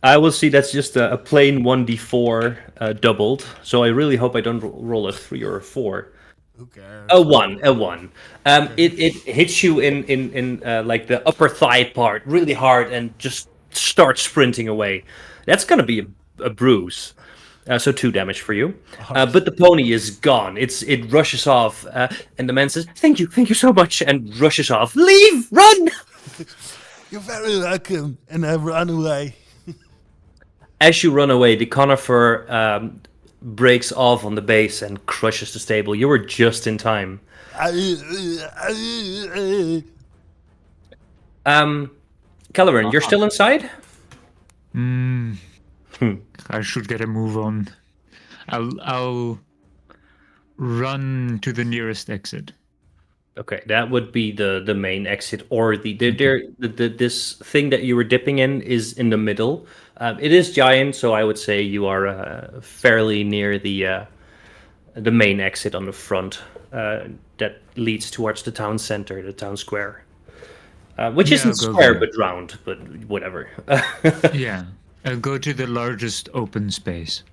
I will see that's just a plain 1d4 doubled. So I really hope I don't roll a 3 or a 4. Who cares? A 1. It hits you in like the upper thigh part really hard and just starts sprinting away. That's gonna be a bruise. So 2 damage for you. But the pony is gone. It rushes off, and the man says, thank you so much," and rushes off. Leave! Run! You're very welcome, and I run away. As you run away, the conifer breaks off on the base and crushes the stable. You were just in time. Calaran, you're still inside? I should get a move on. I'll run to the nearest exit. Okay, that would be the main exit, or this thing that you were dipping in is in the middle. It is giant, so I would say you are fairly near the main exit on the front that leads towards the town center, the town square, which isn't I'll go square there. but round, but whatever. Yeah, I'll go to the largest open space.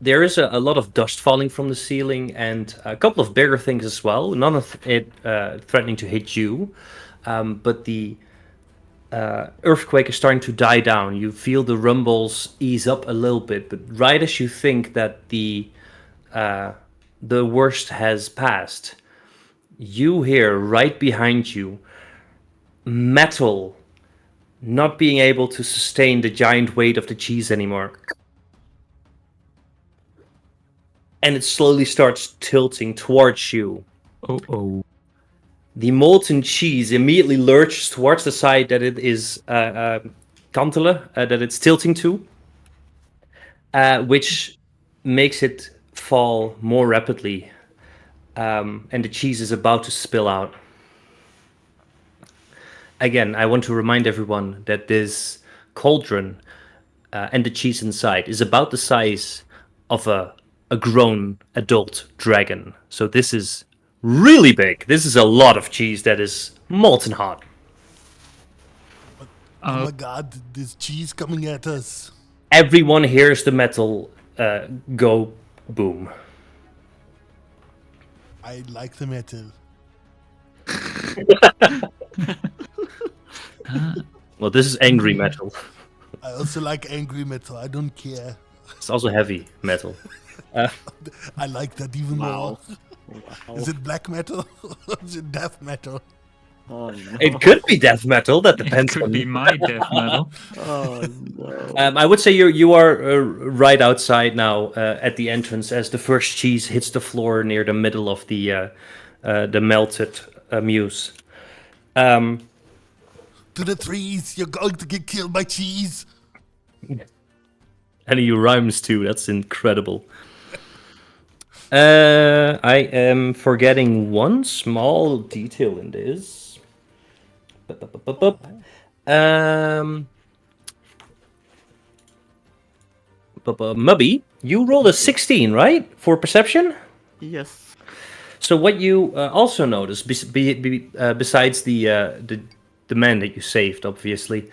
There is a lot of dust falling from the ceiling and a couple of bigger things as well. None of it threatening to hit you, but the earthquake is starting to die down. You feel the rumbles ease up a little bit, but right as you think that the worst has passed, you hear right behind you metal not being able to sustain the giant weight of the cheese anymore. And it slowly starts tilting towards you. Oh. The molten cheese immediately lurches towards the side that it is kantelen, that it's tilting to, which makes it fall more rapidly, and the cheese is about to spill out. Again, I want to remind everyone that this cauldron and the cheese inside is about the size of a grown adult dragon. So this is really big. This is a lot of cheese that is molten hot. Oh my god, this cheese coming at us. Everyone hears the metal go boom. I like the metal. Well, this is angry metal. I also like angry metal. I don't care. It's also heavy metal. I like that even more. Is it black metal or is it death metal? Oh no. It could be death metal. That It depends could on be my death metal. Oh no. I would say you are right outside now at the entrance as the first cheese hits the floor near the middle of the melted muse. To the trees! You're going to get killed by cheese! And he rhymes too. That's incredible. I am forgetting one small detail in this. Mubby, you rolled a 16, right? For perception? Yes. So what you also notice, besides the man that you saved, obviously,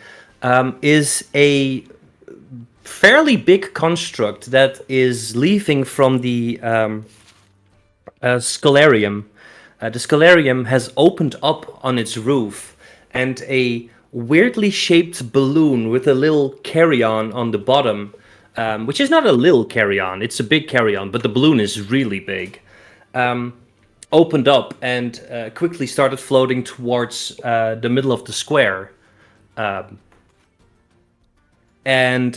is a fairly big construct that is leaving from the scalarium. The scalarium has opened up on its roof, and a weirdly shaped balloon with a little carry-on on the bottom, which is not a little carry-on, it's a big carry-on, but the balloon is really big, opened up and quickly started floating towards the middle of the square. And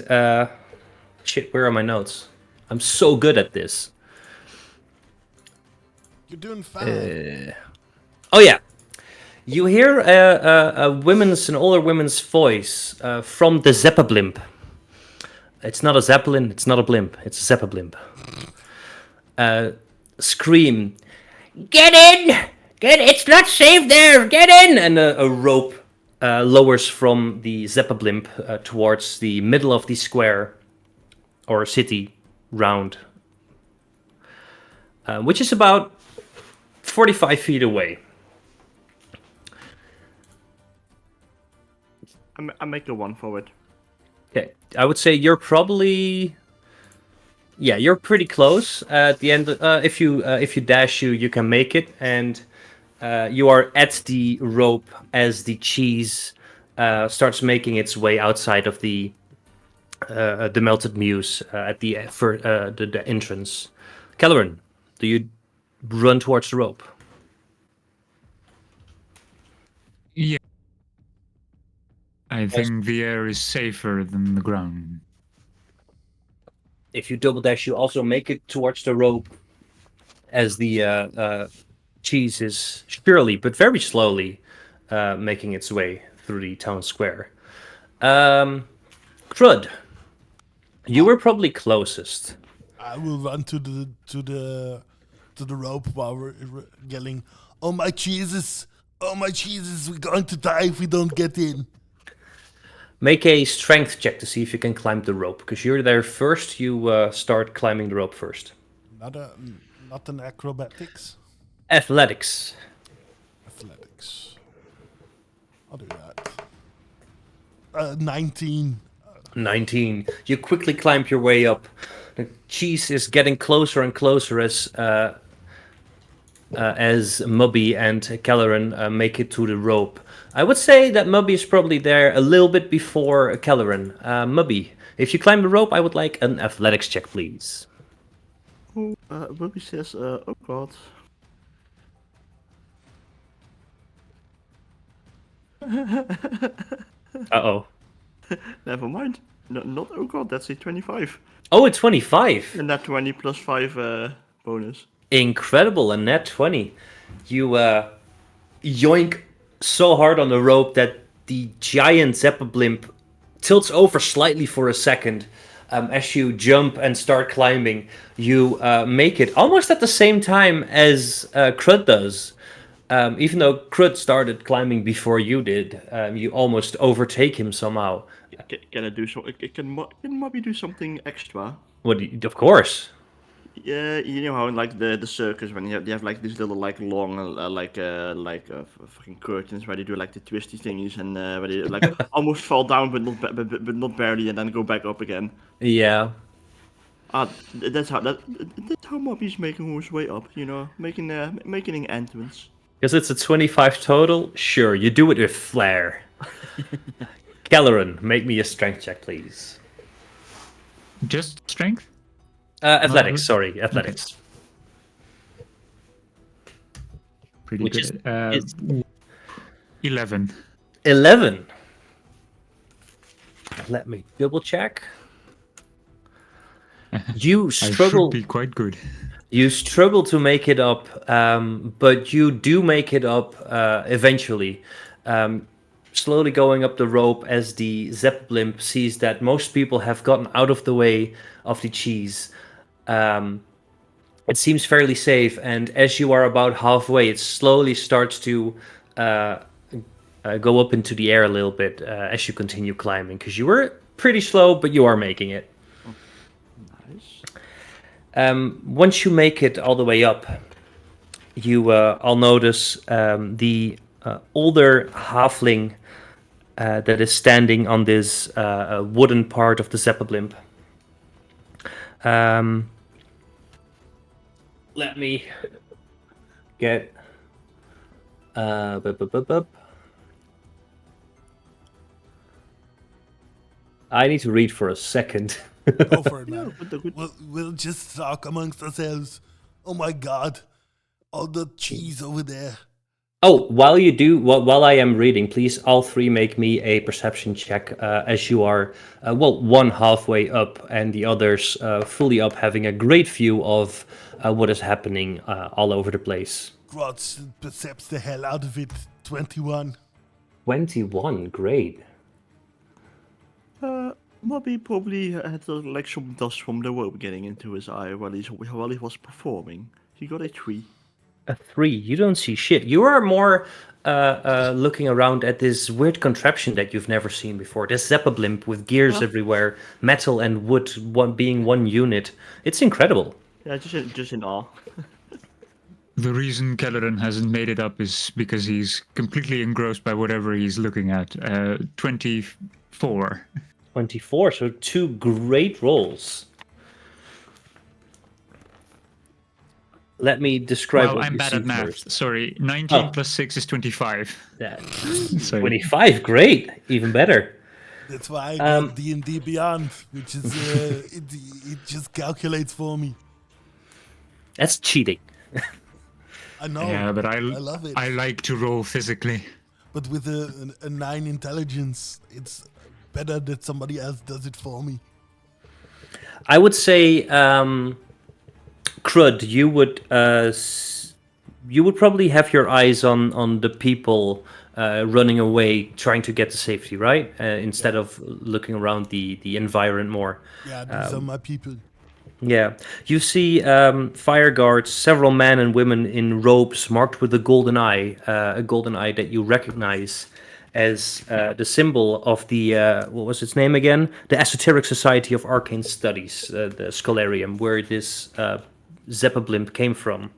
shit, where are my notes? I'm so good at this. You're doing fine. Oh yeah, you hear an older woman's voice from the Zeppa blimp. It's not a zeppelin, it's not a blimp, it's a Zeppa blimp. Scream, "Get in! Get! It's not safe there! Get in!" And a rope lowers from the Zeppa blimp towards the middle of the square or city round, which is about 45 feet away. I make a one forward. Okay, I would say you're probably, yeah, you're pretty close at the end. If you dash, you can make it, and you are at the rope as the cheese starts making its way outside of the melted muse at the entrance. Kelleran, do you run towards the rope? Yeah. I think the air is safer than the ground. If you double dash, you also make it towards the rope as the cheese is surely, but very slowly, making its way through the town square. Crud, you were probably closest. I will run to the rope while we're yelling, "Oh my cheeses! Oh my cheeses! We're going to die if we don't get in." Make a strength check to see if you can climb the rope, because you're there first. You start climbing the rope first. Not an acrobatics. Athletics. Athletics. I'll do that. 19. 19. You quickly climb your way up. The cheese is getting closer and closer as Mubby and Kelleran make it to the rope. I would say that Mubby is probably there a little bit before Kelleran. Mubby, if you climb the rope, I would like an athletics check, please. Ruby says, oh god. Uh-oh. Never mind. No, not oh god, that's a 25. Oh, it's 25. And that 20 plus 5 bonus. Incredible, a net 20. You yoink so hard on the rope that the giant Zeppa blimp tilts over slightly for a second. As you jump and start climbing, you make it almost at the same time as Crud does. Even though Crud started climbing before you did, you almost overtake him somehow. Can I do so? Can Mobby do something extra? Of course. Yeah, you know how in like the circus when you have like these little like long fucking curtains where they do like the twisty thingies and where they like almost fall down but not barely and then go back up again. Yeah. That's how Mobby's making his way up. You know, making an entrance. Because it's a 25 total. Sure, you do it with flair. Kelleran, make me a strength check, please. Just strength? Athletics, sorry, athletics. Pretty Which good. is 11. 11. Let me double check. You struggle. I should be quite good. You struggle to make it up, but you do make it up eventually. Slowly going up the rope as the Zeppa blimp sees that most people have gotten out of the way of the cheese. It seems fairly safe, and as you are about halfway, it slowly starts to go up into the air a little bit as you continue climbing, because you were pretty slow, but you are making it. Nice. Once you make it all the way up, you all notice the older halfling that is standing on this wooden part of the Zeppelin. Let me get. Bup, bup, bup, bup. I need to read for a second. Go for it, man. But the good We'll just talk amongst ourselves. Oh my god. All the cheese over there. Oh, while I am reading, please all three make me a perception check as you are, one halfway up and the others fully up, having a great view of what is happening all over the place. Grotz percepts the hell out of it. 21. 21, great. Mobby probably had like some dust from the rope getting into his eye while he was performing. He got a 3. A 3, you don't see shit. You are more looking around at this weird contraption that you've never seen before. This Zeppelin with gears everywhere, metal and wood being one unit. It's incredible. Yeah, just in awe. The reason Kelleran hasn't made it up is because he's completely engrossed by whatever he's looking at. 24. 24, so 2 great rolls. Let me describe Well, what I'm you bad see at math. first. Sorry, 19 Oh. plus 6 is 25. That. So 25, great, even better. That's why I got D&D Beyond, which is, it just calculates for me. That's cheating. I know. yeah, but I love it. I like to roll physically. But with a 9 intelligence, it's better that somebody else does it for me. I would say, Crud, you would probably have your eyes on the people running away, trying to get to safety, right? Instead of looking around the environment more. Yeah, these are my people. Yeah, you see fire guards, several men and women in robes marked with a golden eye that you recognize as the symbol of the, what was its name again? The Esoteric Society of Arcane Studies, the Scholarium, where this Zeppelin came from.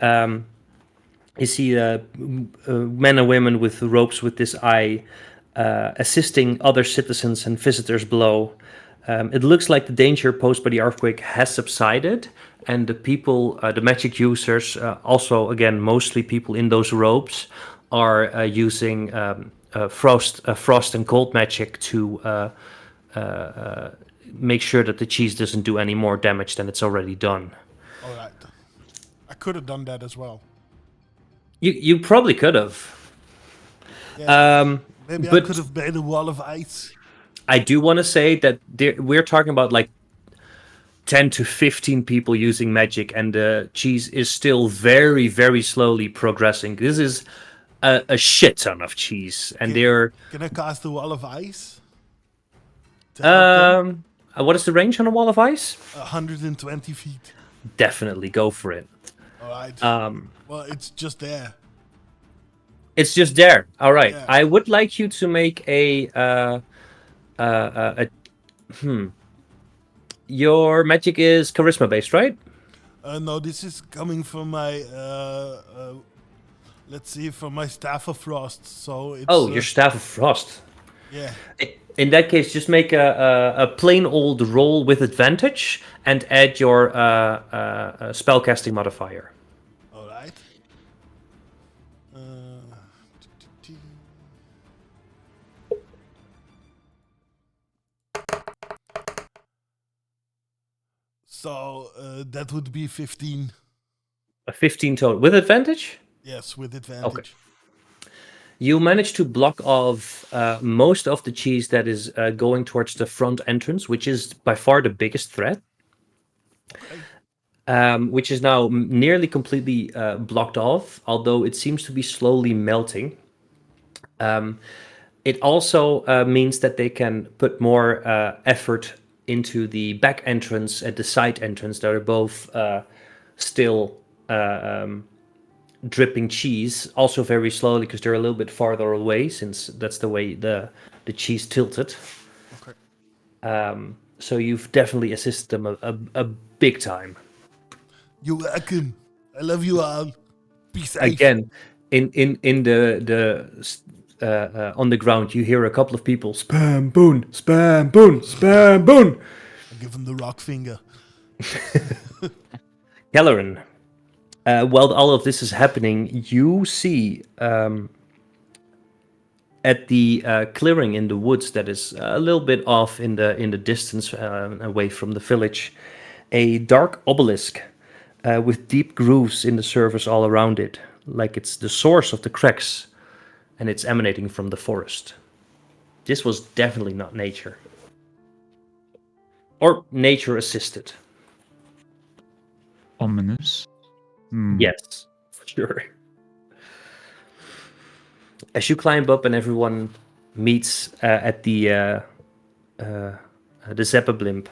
You see men and women with robes with this eye assisting other citizens and visitors below. It looks like the danger posed by the earthquake has subsided, and the people, the magic users, also again mostly people in those robes, are using frost and cold magic to make sure that the cheese doesn't do any more damage than it's already done. All right. I could have done that as well. You probably could have. Yeah, maybe I but- could have made a wall of ice. I do want to say that we're talking about like 10 to 15 people using magic, and the cheese is still very, very slowly progressing. This is a shit ton of cheese, and they're. Can I cast a wall of ice? To help them? What is the range on a wall of ice? 120 feet. Definitely go for it. All right. Well, it's just there. It's just there. All right. Yeah. I would like you to make Your magic is charisma based, right? No, this is coming from my, let's see, from my Staff of Frost. So it's. Your Staff of Frost. Yeah. In that case, just make a plain old roll with advantage and add your spellcasting modifier. All right. So that would be 15. A 15 total with advantage? Yes, with advantage. Okay. You manage to block off most of the cheese that is going towards the front entrance, which is by far the biggest threat. Which is now nearly completely blocked off, although it seems to be slowly melting. It also means that they can put more effort into the back entrance and the side entrance that are both still dripping cheese, also very slowly because they're a little bit farther away, since that's the way the cheese tilted. Okay. So you've definitely assisted them a big time. You're welcome. I love you all. Be safe. Again, in on the ground, you hear a couple of people spam boon, spam boon, spam boon. I give him the rock finger. Kelleran, while all of this is happening, you see at the clearing in the woods that is a little bit off in the distance, away from the village, a dark obelisk with deep grooves in the surface all around it, like it's the source of the cracks, and it's emanating from the forest. This was definitely not nature. Or nature assisted. Ominous. Yes, for sure. As you climb up and everyone meets at the Zeppa blimp,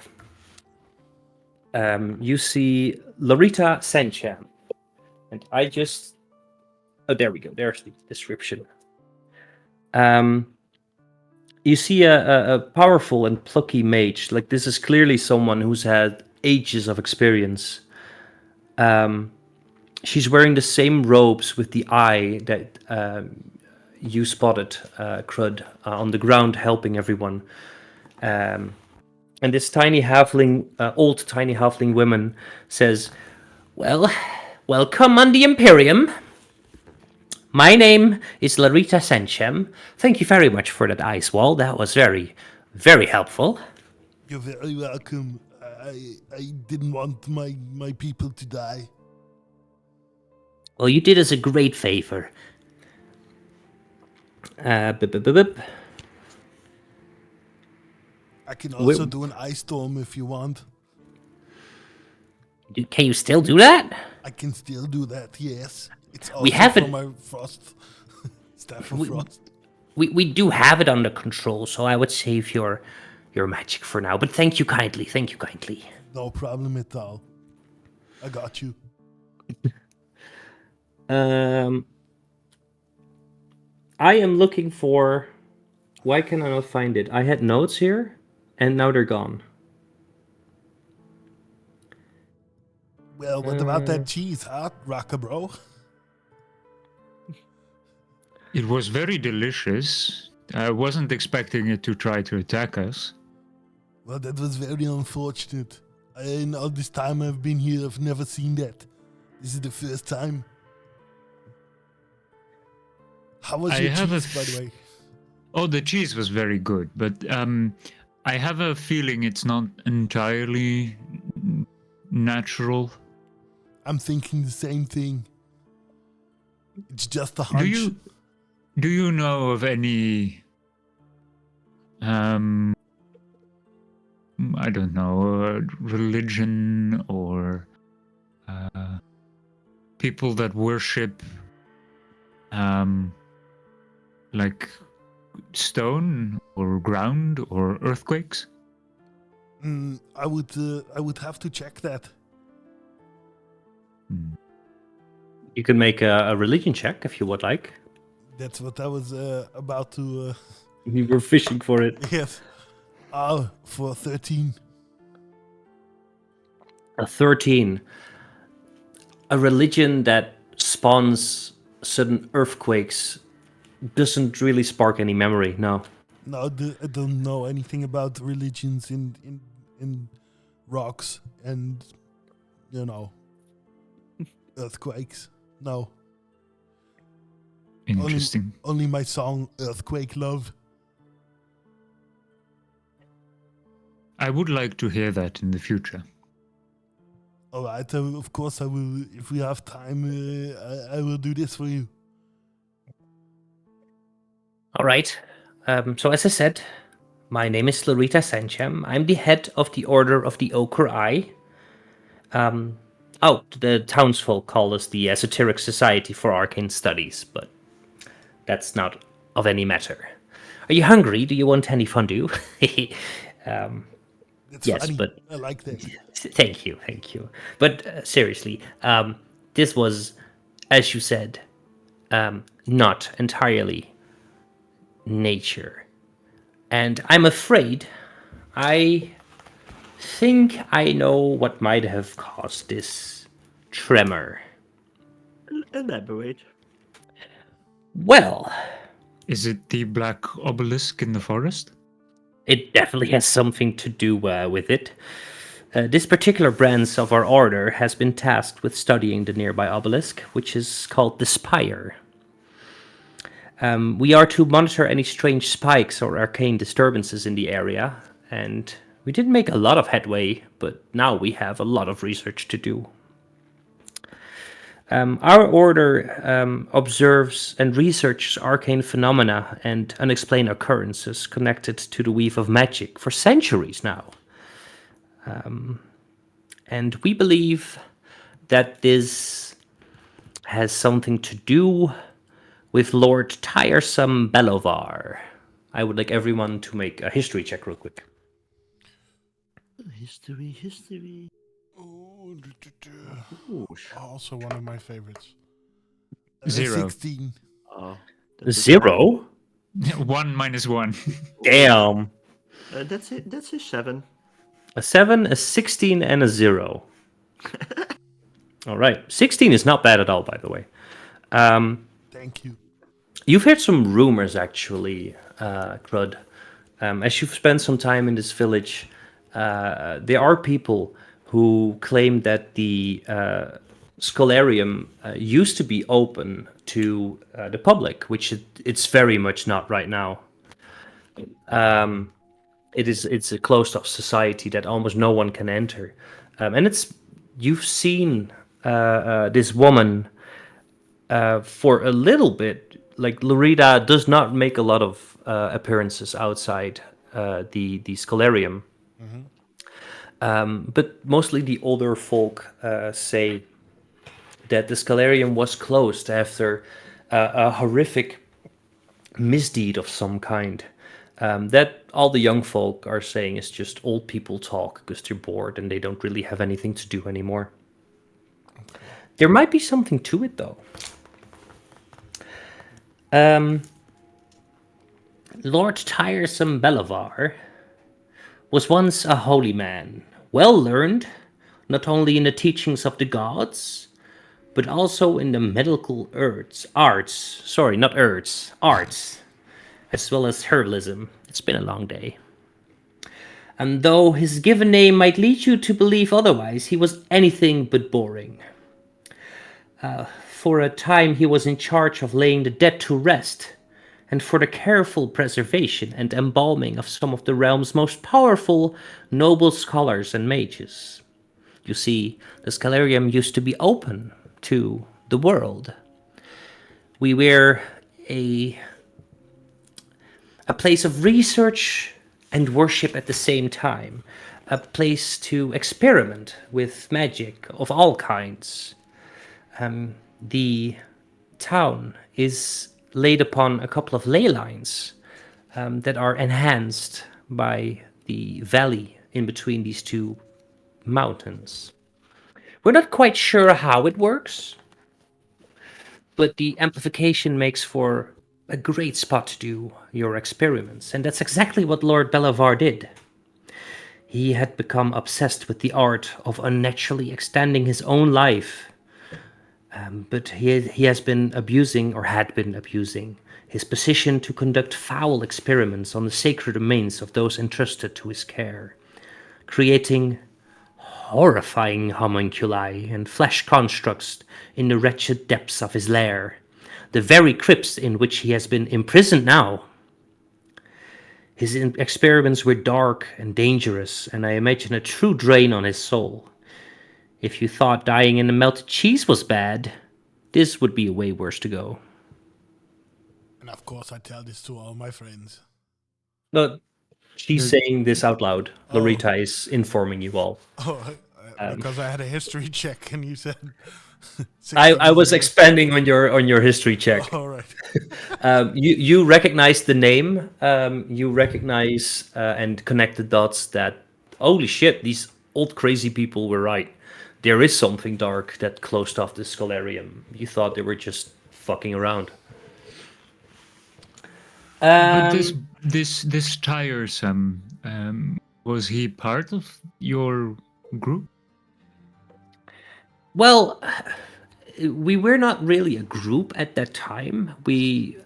you see Larita Sencham. And I just... Oh, there we go. There's the description. You see a powerful and plucky mage. Like, this is clearly someone who's had ages of experience. She's wearing the same robes with the eye that you spotted, Crud, on the ground helping everyone. And this tiny halfling, old tiny halfling woman says, "Well, welcome on the Imperium. My name is Larita Senchem. Thank you very much for that ice wall. That was very, very helpful." You're very welcome. I didn't want my people to die. Well, you did us a great favor. Bup, bup, bup, bup. I can also do an ice storm if you want. Can you still do that? I can still do that, yes. It's also We have from it- my frost. Staff of Frost. We do have it under control, so I would save your magic for now. But thank you kindly. Thank you kindly. No problem at all. I got you. I am looking for... Why can I not find it? I had notes here, and now they're gone. Well, what about that cheese, huh, Rocker Bro? It was very delicious. I wasn't expecting it to try to attack us. Well, that was very unfortunate. In all this time I've been here, I've never seen that. This is the first time. How was I your have a cheese, by the way? Oh, the cheese was very good, but I have a feeling it's not entirely natural. I'm thinking the same thing. It's just a hunch. Do you know of any I don't know, religion or people that worship like stone or ground or earthquakes? I would have to check that. You can make a religion check if you would like. That's what I was about to. You were fishing for it. Yes. For 13. A 13. A religion that spawns sudden earthquakes doesn't really spark any memory, no. No, I don't know anything about religions in rocks and, earthquakes. No. Interesting. Only my song, Earthquake Love. I would like to hear that in the future. All right, of course I will. If we have time, I will do this for you. All right. So as I said, my name is Larita Sancham. I'm the head of the Order of the Ochre Eye. The townsfolk call us the Esoteric Society for Arcane Studies, but that's not of any matter. Are you hungry? Do you want any fondue? That's Yes, funny. but- I like that. Thank you. But seriously, this was, as you said, not entirely nature. And I'm afraid I think I know what might have caused this tremor. Elaborate. Well, Is it the black obelisk in the forest? it definitely has something to do with it. This particular branch of our order has been tasked with studying the nearby obelisk, which is called the Spire. We are to monitor any strange spikes or arcane disturbances in the area, and we didn't make a lot of headway, but now we have a lot of research to do. Our order observes and researches arcane phenomena and unexplained occurrences connected to the weave of magic for centuries now. And we believe that this has something to do with Lord Tiresome Bellovar. I would like everyone to make a history check real quick. History. Ooh, Ooh, also one of my favorites. 0. 16. that's 0? 1 minus 1. Damn. That's it. That's a 7. A 7, a 16, and a 0. All right. 16 is not bad at all, by the way. Thank you. You've heard some rumors, actually, Crud. As you've spent some time in this village, there are people who claim that the Scholarium used to be open to the public, which it's very much not right now. It's a closed-off society that almost no one can enter, and you've seen this woman for a little bit. Like Lorita does not make a lot of appearances outside the Scholarium, but mostly the older folk say that the Scholarium was closed after a horrific misdeed of some kind. That all the young folk are saying is just old people talk because they're bored and they don't really have anything to do anymore. There might be something to it, though. Lord Tiresome Bellovar was once a holy man, well learned, not only in the teachings of the gods, but also in the medical arts, as well as herbalism. It's been a long day. And though his given name might lead you to believe otherwise, he was anything but boring. For a time, he was in charge of laying the dead to rest, and for the careful preservation and embalming of some of the realm's most powerful, noble scholars and mages. You see, the Scholarium used to be open to the world. We were a place of research and worship at the same time, a place to experiment with magic of all kinds. The town is laid upon a couple of ley lines that are enhanced by the valley in between these two mountains. We're not quite sure how it works, but the amplification makes for a great spot to do your experiments, and that's exactly what Lord Bellovar did. He had become obsessed with the art of unnaturally extending his own life, but he has been abusing, or had been abusing, his position to conduct foul experiments on the sacred domains of those entrusted to his care, creating horrifying homunculi and flesh constructs in the wretched depths of his lair, the very crypts in which he has been imprisoned now. His experiments were dark and dangerous, and I imagine a true drain on his soul. If you thought dying in a melted cheese was bad, this would be a way worse to go. And of course, I tell this to all my friends. No, she's saying this out loud. Oh. Lorita is informing you all. Oh, because I had a history check and you said. I was expanding on your history check. All right. You recognize the name. You recognize and connect the dots that, holy shit, these old crazy people were right. There is something dark that closed off the Scholarium. You thought they were just fucking around. But this Tiresome, was he part of your group? Well, we were not really a group at that time. We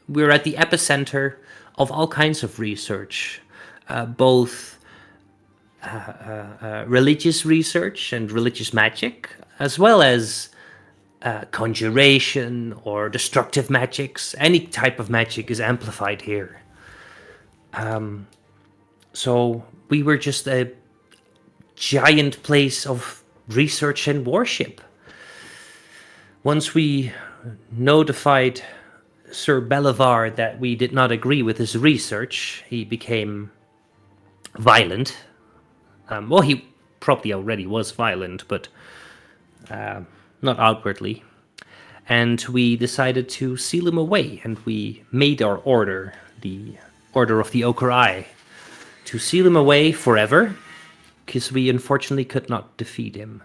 were at the epicenter of all kinds of research, both religious research and religious magic, as well as conjuration or destructive magics. Any type of magic is amplified here. So we were just a giant place of research and worship. Once we notified Sir Belivar that we did not agree with his research, he became violent. Well, he probably already was violent, but not outwardly. And we decided to seal him away, and we made our order, the Order of the Ochre Eye, to seal him away forever, because we unfortunately could not defeat him.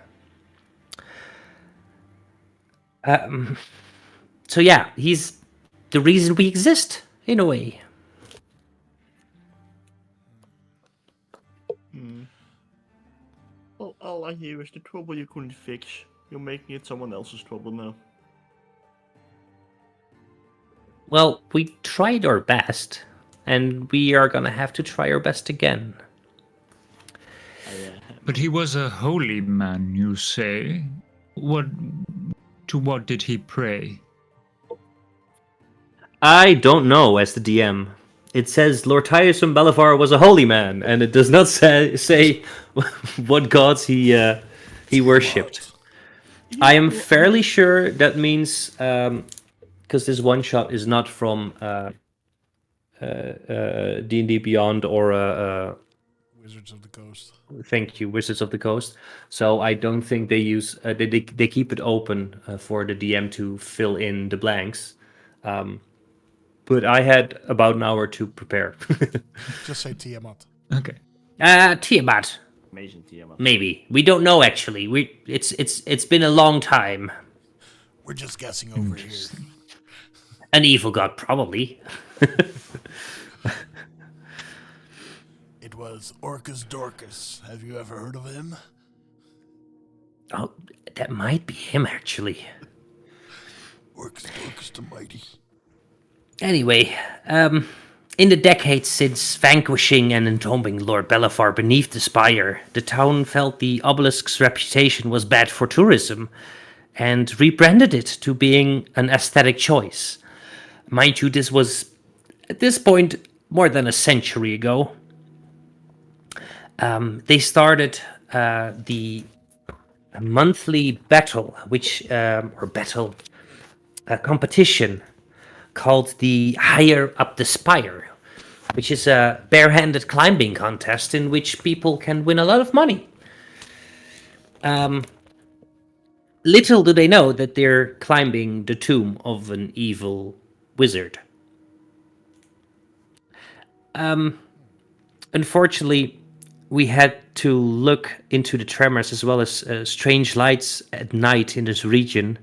So yeah, he's the reason we exist, in a way. Well, all I hear is the trouble you couldn't fix. You're making it someone else's trouble now. Well, we tried our best, and we are gonna have to try our best again. But he was a holy man, you say? To what did he pray? I don't know, as the DM. It says Lord Tiresome Belivar was a holy man, and it does not say what gods he worshipped. I am fairly sure that means, because this one shot is not from D&D Beyond or Wizards of the Coast. thank you, Wizards of the Coast. So I don't think they use they keep it open for the DM to fill in the blanks. But I had about an hour to prepare. Just say Tiamat. Okay. Tiamat, Amazing Tiamat. maybe. We don't know actually. It's been a long time. We're just guessing over here. An evil god, probably. It was Orcus Dorcas. Have you ever heard of him? Oh, that might be him actually. Orcus Dorcas the Mighty. Anyway, in the decades since vanquishing and entombing Lord Belivar beneath the spire, the town felt the obelisk's reputation was bad for tourism, and rebranded it to being an aesthetic choice. Mind you, this was, at this point, more than a century ago. They started the monthly battle, competition called the Higher Up the Spire, which is a barehanded climbing contest in which people can win a lot of money. Little do they know that they're climbing the tomb of an evil wizard. Unfortunately, we had to look into the tremors as well as strange lights at night in this region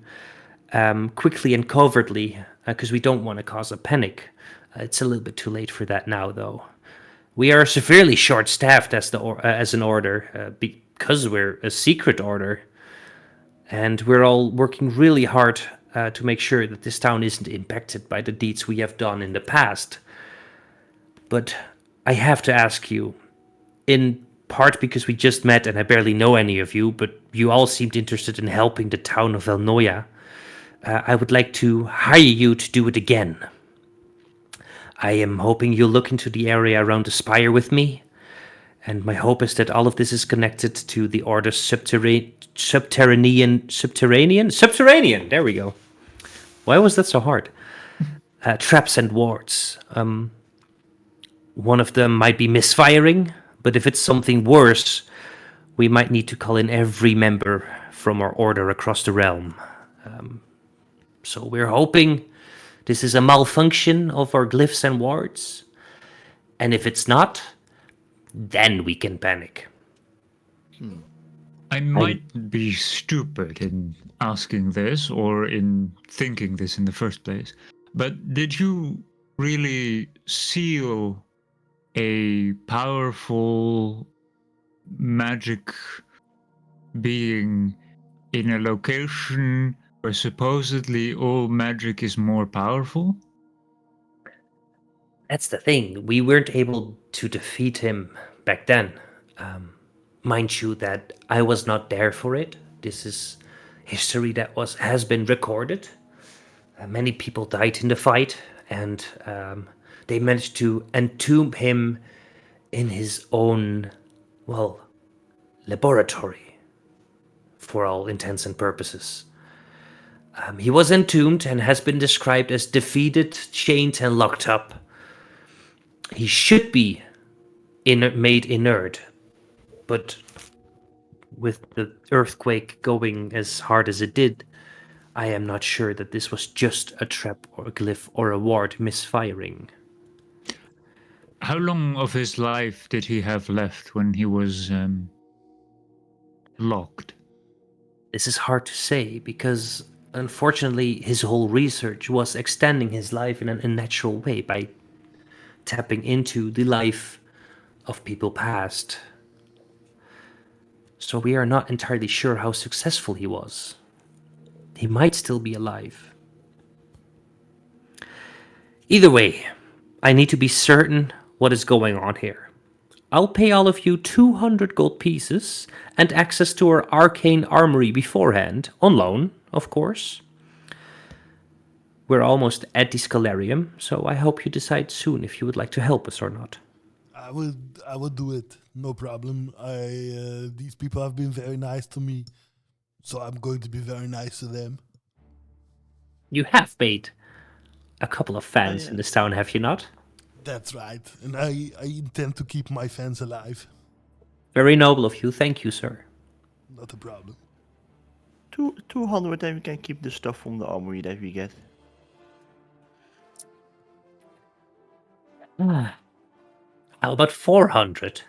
quickly and covertly, because we don't want to cause a panic. It's a little bit too late for that now, though. We are severely short-staffed as an order, because we're a secret order, and we're all working really hard to make sure that this town isn't impacted by the deeds we have done in the past. But I have to ask you, in part because we just met and I barely know any of you, but you all seemed interested in helping the town of Elnoya, I would like to hire you to do it again. I am hoping you'll look into the area around the spire with me, and my hope is that all of this is connected to the Order's subterranean, there we go. Why was that so hard? Traps and wards. One of them might be misfiring, but if it's something worse, we might need to call in every member from our order across the realm. So we're hoping this is a malfunction of our glyphs and wards, and if it's not, then we can panic. I might be stupid in asking this or in thinking this in the first place, but did you really seal a powerful magic being in a location Where supposedly all magic is more powerful? That's the thing. We weren't able to defeat him back then. Mind you that I was not there for it. This is history that has been recorded. Many people died in the fight, and they managed to entomb him in his own, well, laboratory, for all intents and purposes. He was entombed and has been described as defeated, chained, and locked up. He should be made inert, but with the earthquake going as hard as it did, I am not sure that this was just a trap or a glyph or a ward misfiring. How long of his life did he have left when he was locked? This is hard to say because, unfortunately, his whole research was extending his life in an unnatural way by tapping into the life of people past. So we are not entirely sure how successful he was. He might still be alive. Either way, I need to be certain what is going on here. I'll pay all of you 200 gold pieces and access to our arcane armory beforehand, on loan, of course. We're almost at the Scalarium, so I hope you decide soon if you would like to help us or not. I would do it, no problem. These people have been very nice to me, so I'm going to be very nice to them. You have made a couple of fans in this town, have you not? That's right, and I intend to keep my fans alive. Very noble of you, thank you, sir. Not a problem. 200 and we can keep the stuff from the armory that we get. How about 400?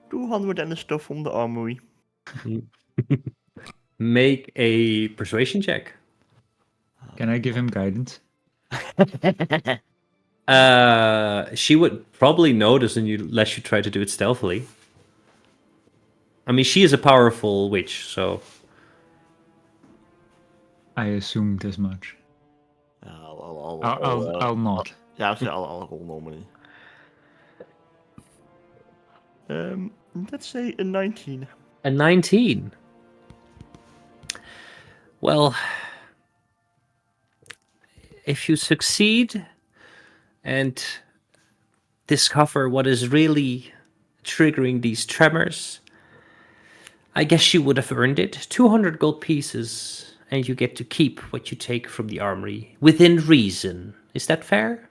200 and the stuff from the armory. Make a persuasion check. Can I give him guidance? She would probably notice unless you try to do it stealthily. I mean, she is a powerful witch, so... I assumed as much. I'll not. Yeah, I'll roll normally. Let's say a 19. A 19? Well, if you succeed and discover what is really triggering these tremors, I guess you would have earned it. 200 gold pieces, and you get to keep what you take from the armory, within reason. Is that fair?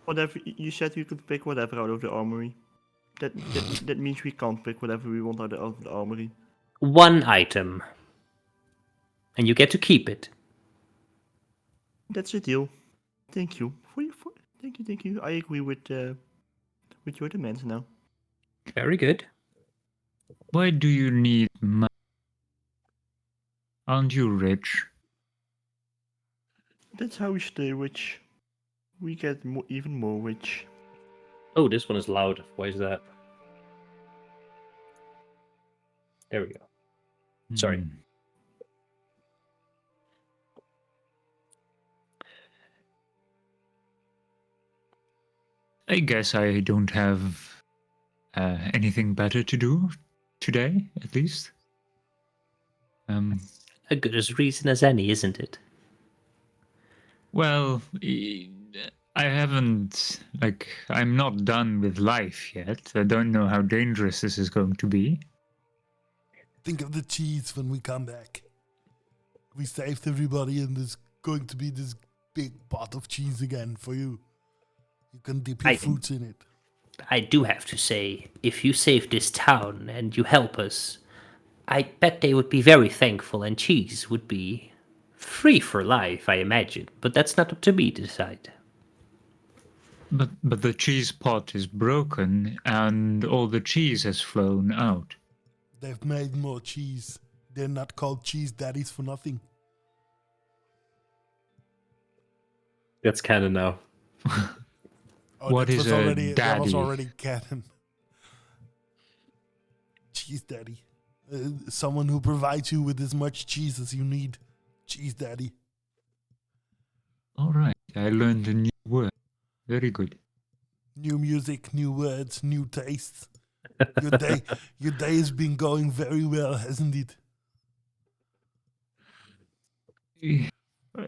Whatever, you said you could pick whatever out of the armory. That means we can't pick whatever we want out of the armory. One item. And you get to keep it. That's a deal. Thank you. Thank you. I agree with your demands now. Very good. Why do you need money? Aren't you rich? That's how we stay rich. We get even more rich. Oh, this one is loud. Why is that? There we go. Sorry. I guess I don't have anything better to do today, at least. A good as reason as any, isn't it? Well, I haven't, I'm not done with life yet. I don't know how dangerous this is going to be. Think of the cheese when we come back. We saved everybody, and there's going to be this big pot of cheese again for you. You can dip your fruits in it. I do have to say, if you save this town and you help us, I bet they would be very thankful, and cheese would be free for life, I imagine. But that's not up to me to decide. But the cheese pot is broken, and all the cheese has flown out. They've made more cheese. They're not called cheese daddies for nothing. That's canon now. What is a daddy? That was already canon. Cheese daddy. Someone who provides you with as much cheese as you need. Cheese daddy. All right, I learned a new word. Very good. New music, new words, new tastes. Your day has been going very well, hasn't it?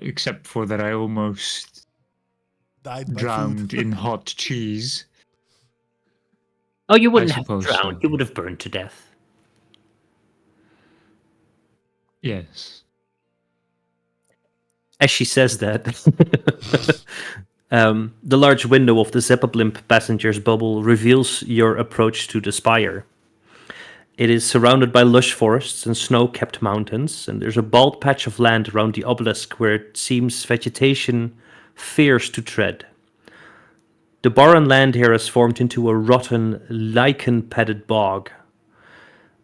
Except for that I almost Died by drowned food. in hot cheese. Oh, you wouldn't have suppose drowned. so. You would have burned to death. Yes. As she says that, the large window of the Zeppelin passenger's bubble reveals your approach to the spire. It is surrounded by lush forests and snow-capped mountains, and there's a bald patch of land around the obelisk where it seems vegetation fears to tread. The barren land here has formed into a rotten, lichen-padded bog,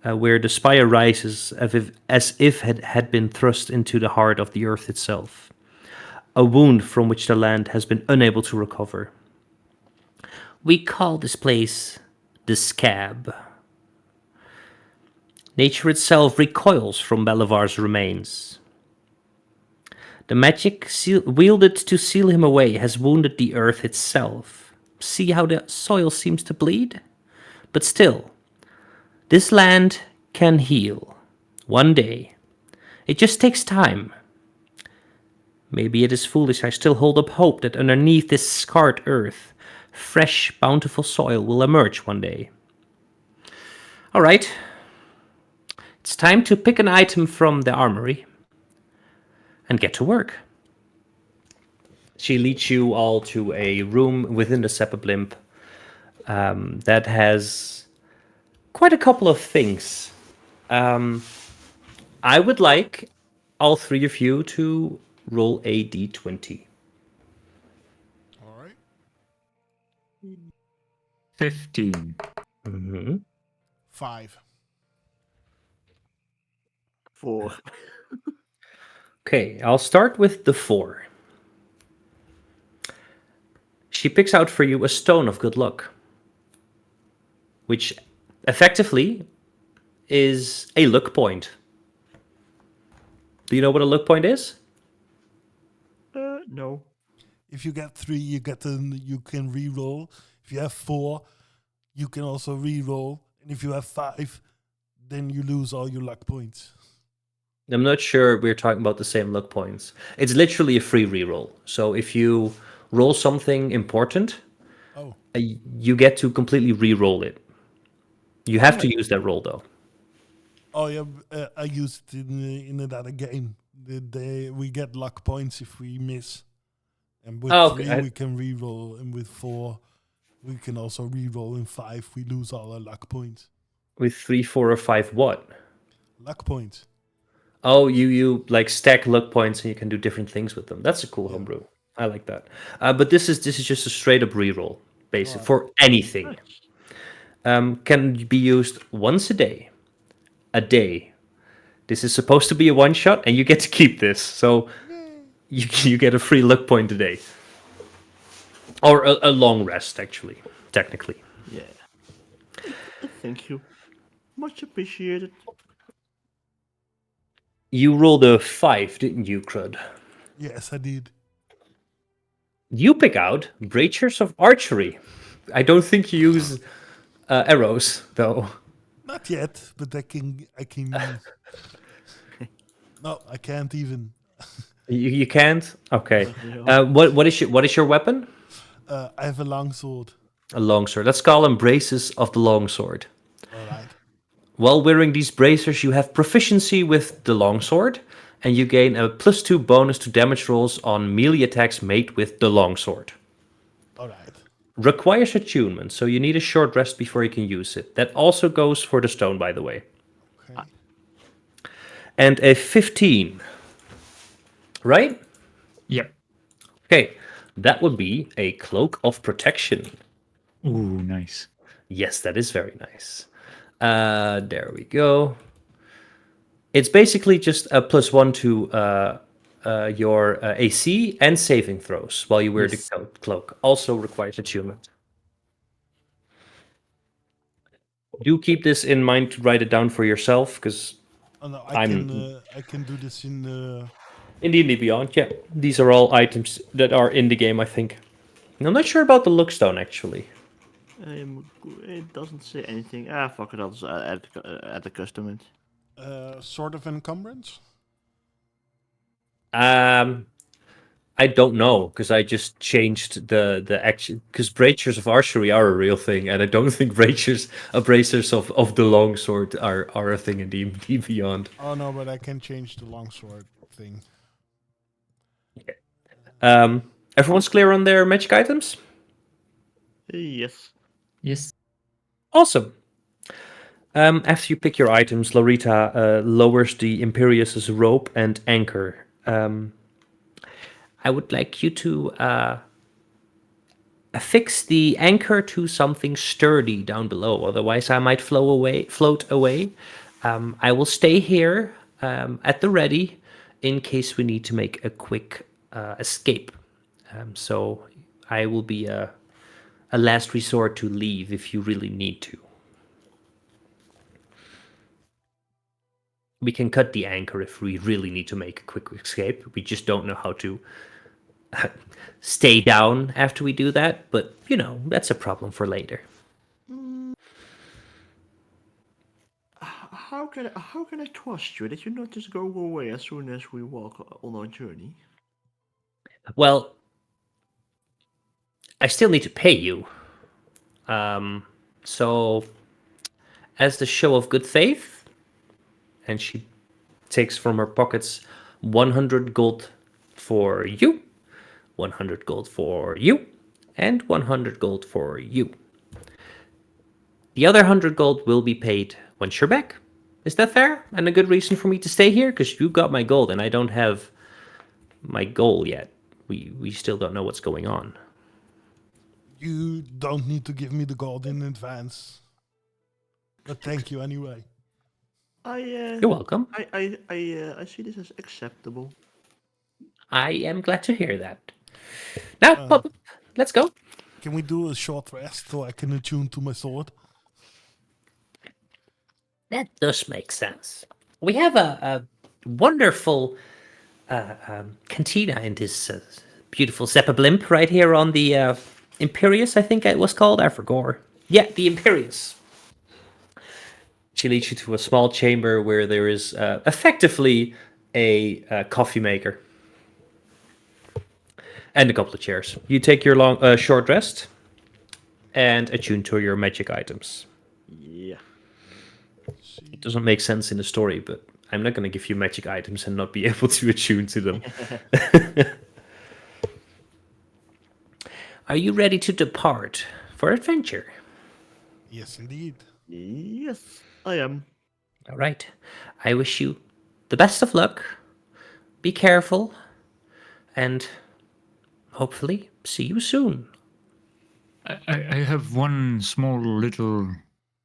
where the spire rises as if it had been thrust into the heart of the earth itself, a wound from which the land has been unable to recover. We call this place the Scab. Nature itself recoils from Belivar's remains. The magic wielded to seal him away has wounded the earth itself. See how the soil seems to bleed? But still, this land can heal. One day. It just takes time. Maybe it is foolish I still hold up hope that underneath this scarred earth, fresh, bountiful soil will emerge one day. All right. It's time to pick an item from the armory and get to work. She leads you all to a room within the Sepablimp that has quite a couple of things. I would like all three of you to roll a d20. All right. 15. Mm-hmm. 5. 4. Okay, I'll start with the 4. She picks out for you a stone of good luck, which effectively is a luck point. Do you know what a luck point is? No. If you get 3, you can re-roll. If you have 4, you can also re-roll. And if you have 5, then you lose all your luck points. I'm not sure we're talking about the same luck points. It's literally a free reroll. So if you roll something important, Oh. you get to completely re-roll it. You have to use that roll though. Oh yeah, I used it in another game. We get luck points if we miss, and with 3 we can re-roll, and with 4 we can also re-roll. In 5 we lose all our luck points. With 3, 4, or 5, what? Luck points. Oh, you like stack luck points and you can do different things with them. That's a cool homebrew. I like that. But this is just a straight up reroll, basically for anything. Can be used once a day. A day. This is supposed to be a one shot, and you get to keep this. So you get a free luck point a day, or a long rest, actually, technically. Yeah. Thank you. Much appreciated. You rolled a 5, didn't you, Crud? Yes, I did. You pick out Brachers of Archery. I don't think you use arrows, though. Not yet, but I can use. No, I can't even. You can't. Okay. What is your weapon? I have a long sword. A longsword. Let's call them braces of the longsword. All right. While wearing these bracers, you have proficiency with the longsword, and you gain a +2 bonus to damage rolls on melee attacks made with the longsword. All right. Requires attunement, so you need a short rest before you can use it. That also goes for the stone, by the way. Okay. And a 15. Right? Yep. Okay. That would be a Cloak of Protection. Ooh, nice. Yes, that is very nice. There we go. It's basically just a +1 to your AC and saving throws while you wear the cloak. Also requires attunement. Do keep this in mind to write it down for yourself, because Oh no, I'm- I can do this in in D&D Beyond, yeah, these are all items that are in the game, I think. I'm not sure about the Lookstone, actually. It doesn't say anything. Ah, fuck it, I'll just add the custom it. Sword of Encumbrance. I don't know, because I just changed the action, because bracers of archery are a real thing, and I don't think bracers of the longsword are a thing in D&D Beyond. Oh no, but I can change the longsword thing. Everyone's clear on their magic items? Yes. Yes. Awesome. After you pick your items, Lorita lowers the Imperious's rope and anchor. I would like you to affix the anchor to something sturdy down below. Otherwise, I might float away. I will stay here at the ready in case we need to make a quick escape. So I will be a last resort to leave if you really need to. We can cut the anchor if we really need to make a quick escape. We just don't know how to stay down after we do that, but you know, that's a problem for later. How can I trust you that you not just go away as soon as we walk on our journey? Well, I still need to pay you. So as the show of good faith, and she takes from her pockets 100 gold for you, 100 gold for you, and 100 gold for you. The other 100 gold will be paid once you're back. Is that fair? And a good reason for me to stay here? Because you got my gold and I don't have my goal yet. We still don't know what's going on. You don't need to give me the gold in advance. But thank you anyway. You're welcome. I see this as acceptable. I am glad to hear that. Now, let's go. Can we do a short rest so I can attune to my sword? That does make sense. We have a wonderful cantina in this beautiful Zeppa blimp right here on the Imperius, I think it was called. I forgot. Yeah, the Imperius. She leads you to a small chamber where there is effectively a coffee maker and a couple of chairs. You take your short rest and attune to your magic items. Yeah. It doesn't make sense in the story, but I'm not going to give you magic items and not be able to attune to them. Are you ready to depart for adventure? Yes, indeed. Yes, I am. All right. I wish you the best of luck. Be careful. And hopefully see you soon. I have one small little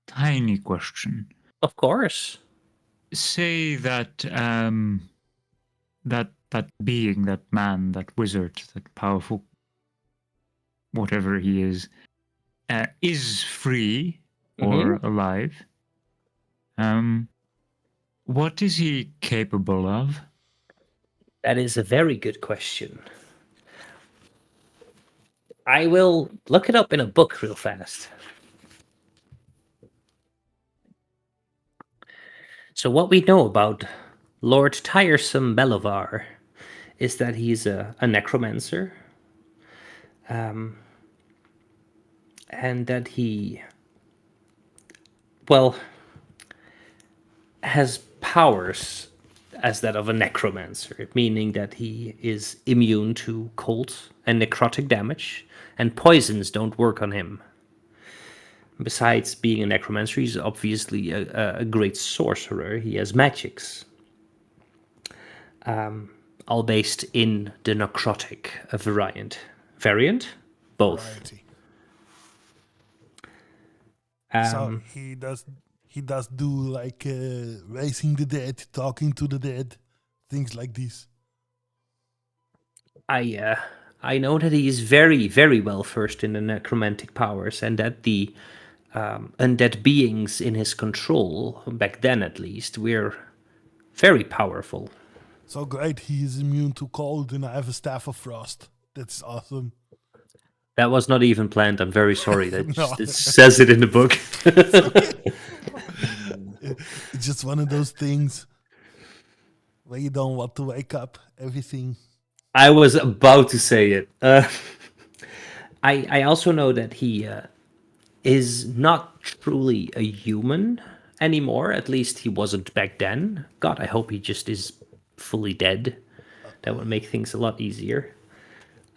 tiny question. Of course. Say that that being, that man, that wizard, that powerful whatever he is free or alive. What is he capable of? That is a very good question. I will look it up in a book real fast. So what we know about Lord Tiresome Belivar is that he's a necromancer. And that he, well, has powers as that of a necromancer, meaning that he is immune to cold and necrotic damage, and poisons don't work on him. Besides being a necromancer, he's obviously a great sorcerer. He has magics, all based in the necrotic variant. Both. Variety. Um, So he does do like raising the dead, talking to the dead, things like this. I know that he is very, very well versed in the necromantic powers, and that the undead beings in his control, back then at least, we're very powerful. So great, he is immune to cold, and I have a staff of frost. That's awesome. That was not even planned. I'm very sorry. That No. just it says it in the book. It's just one of those things where you don't want to wake up. Everything. I was about to say it. I also know that he is not truly a human anymore. At least he wasn't back then. God, I hope he just is fully dead. That would make things a lot easier.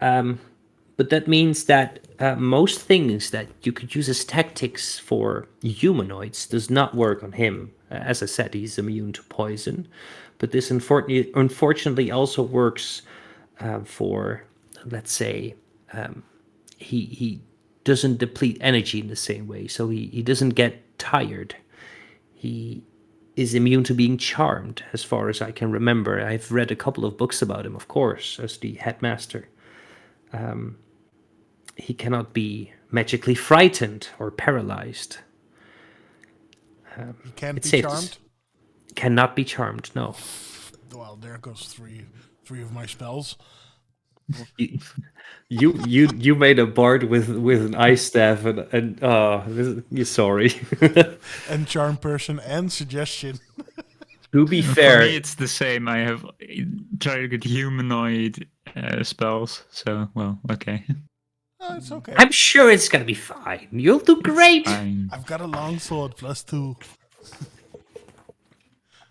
But that means that most things that you could use as tactics for humanoids does not work on him. As I said, he's immune to poison. But this unfortunately also works for, let's say, he doesn't deplete energy in the same way. So he doesn't get tired. He is immune to being charmed, as far as I can remember. I've read a couple of books about him, of course, as the headmaster. He cannot be magically frightened or paralyzed. He can't It's be safe to charmed. Cannot be charmed, no. Well, there goes three of my spells. You made a bard with an ice staff and you're sorry. And charm person and suggestion. To be For fair, me, it's the same. I have target humanoid spells. So, well, okay. Oh, it's okay. I'm sure it's gonna be fine. You'll do great. Fine. I've got a longsword +2.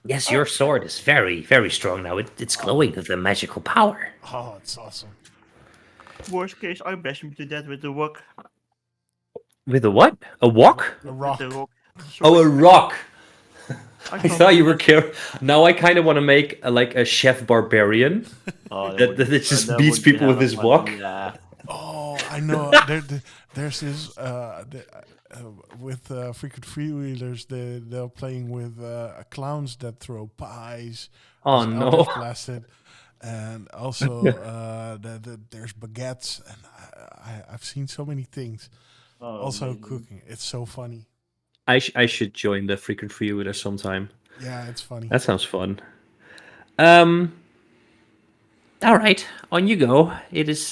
Yes, your sword is very, very strong now. It's glowing with a magical power. Oh, it's awesome. Worst case, I bash him to death with the rock. With a what? A walk? A With rock. the rock. Oh, a Sorry, rock. I can't thought you do were that. Now I kind of want to make a chef barbarian Oh, that would- just that beats would be people with hella his funny, walk. Yeah. Oh, I know. There's this with frequent freewheelers. They're playing with clowns that throw pies. Oh, There's no. Eldritch Blasted, and also there's baguettes, and I've seen so many things. Oh, Also amazing. cooking. It's so funny. I should join the frequent freewheeler sometime. Yeah, it's funny. That sounds fun. All right, on you go. It is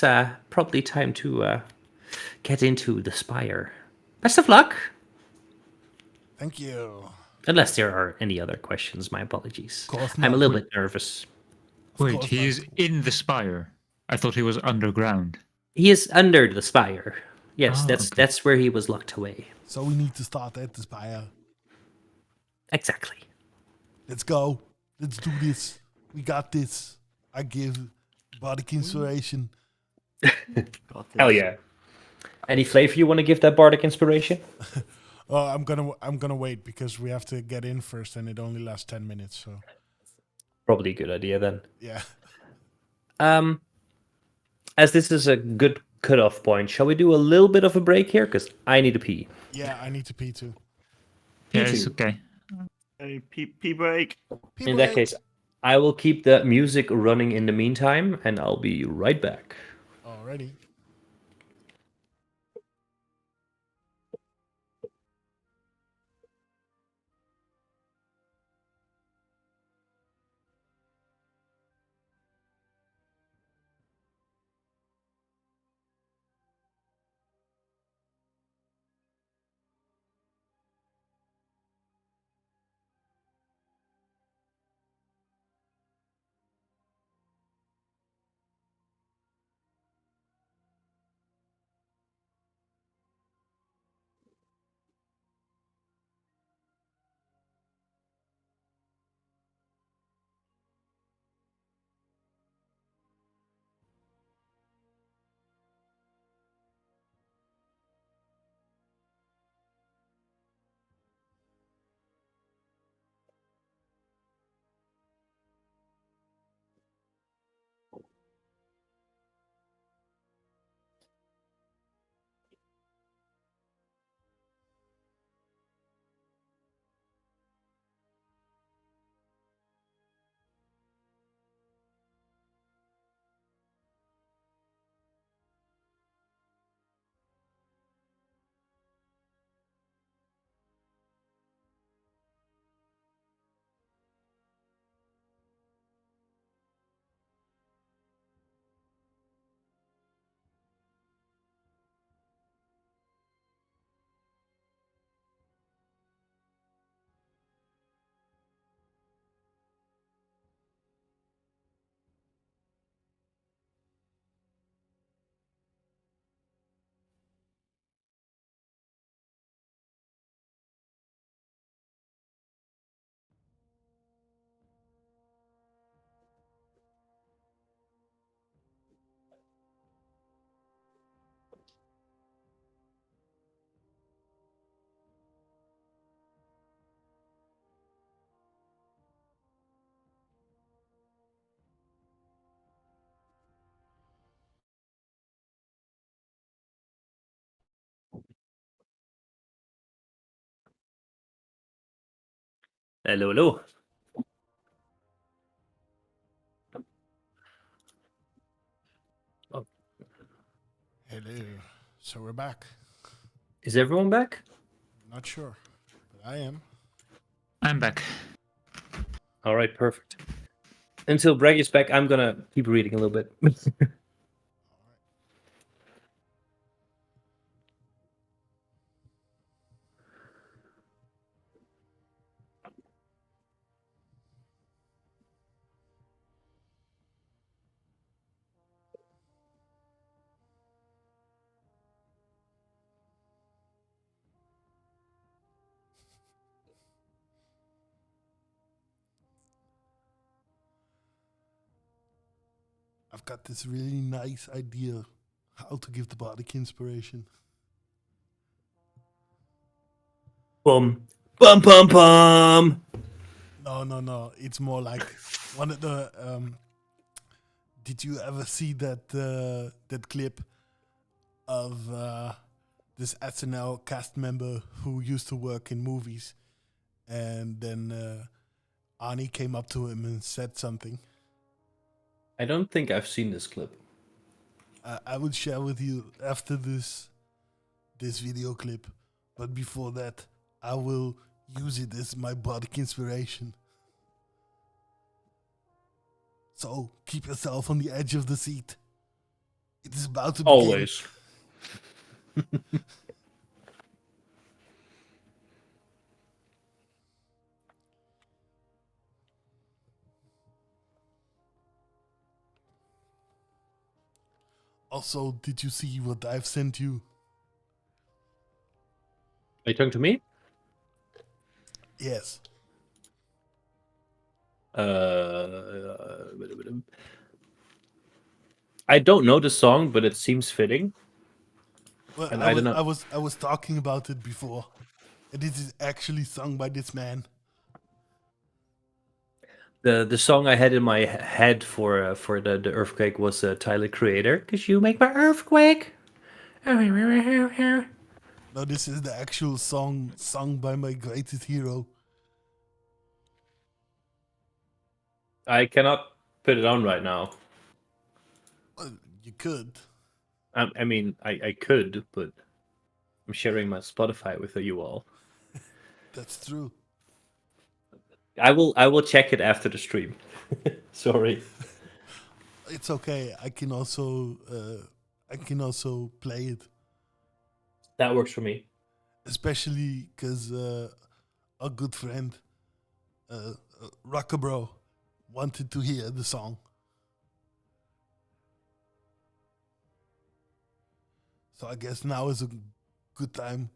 probably time to get into the spire. Best of luck. Thank you. Unless there are any other questions, my apologies. Course I'm a not. little bit nervous. Wait, course he not. is in the spire. I thought he was underground. He is under the spire. Yes, Oh, okay. that's where he was locked away. So we need to start at the spire. Exactly. Let's go. Let's do this. We got this. I give bardic inspiration. Got Hell this. yeah. Any flavor you want to give that bardic inspiration? Oh, I'm gonna wait because we have to get in first, and it only lasts 10 minutes. So Probably a good idea then. yeah. As this is a good cutoff point, shall we do a little bit of a break here? Because I need to pee. Yeah, I need to pee too. Yeah, too. it's okay. Hey, pee break. Pee In that break. case, I will keep the music running in the meantime, and I'll be right back. Alrighty. Hello, hello. Hello. So we're back. Is everyone back? Not sure, but I am. I'm back. All right, perfect. Until Bragg is back, I'm gonna keep reading a little bit. I've got this really nice idea how to give the bardic inspiration. Bum, bum, bum, bum. No. It's more like one of the. Did you ever see that clip of this SNL cast member who used to work in movies, and then Arnie came up to him and said something? I don't think I've seen this clip. I will share with you after this video clip, but before that, I will use it as my bardic inspiration. So keep yourself on the edge of the seat. It is about to begin. Always. Also, did you see what I've sent you? Are you talking to me? Yes. I don't know the song, but it seems fitting. Well, And I don't know. I was talking about it before. And it is actually sung by this man. The song I had in my head for the earthquake was Tyler Creator. 'Cause you make my earthquake. No, this is the actual song sung by my greatest hero. I cannot put it on right now. Well, you could. I mean, I could, but I'm sharing my Spotify with you all. That's true. I will check it after the stream. Sorry. It's okay. I can also play it, That works for me. especially because a good friend, Rockabro, wanted to hear the song. So I guess now is a good time,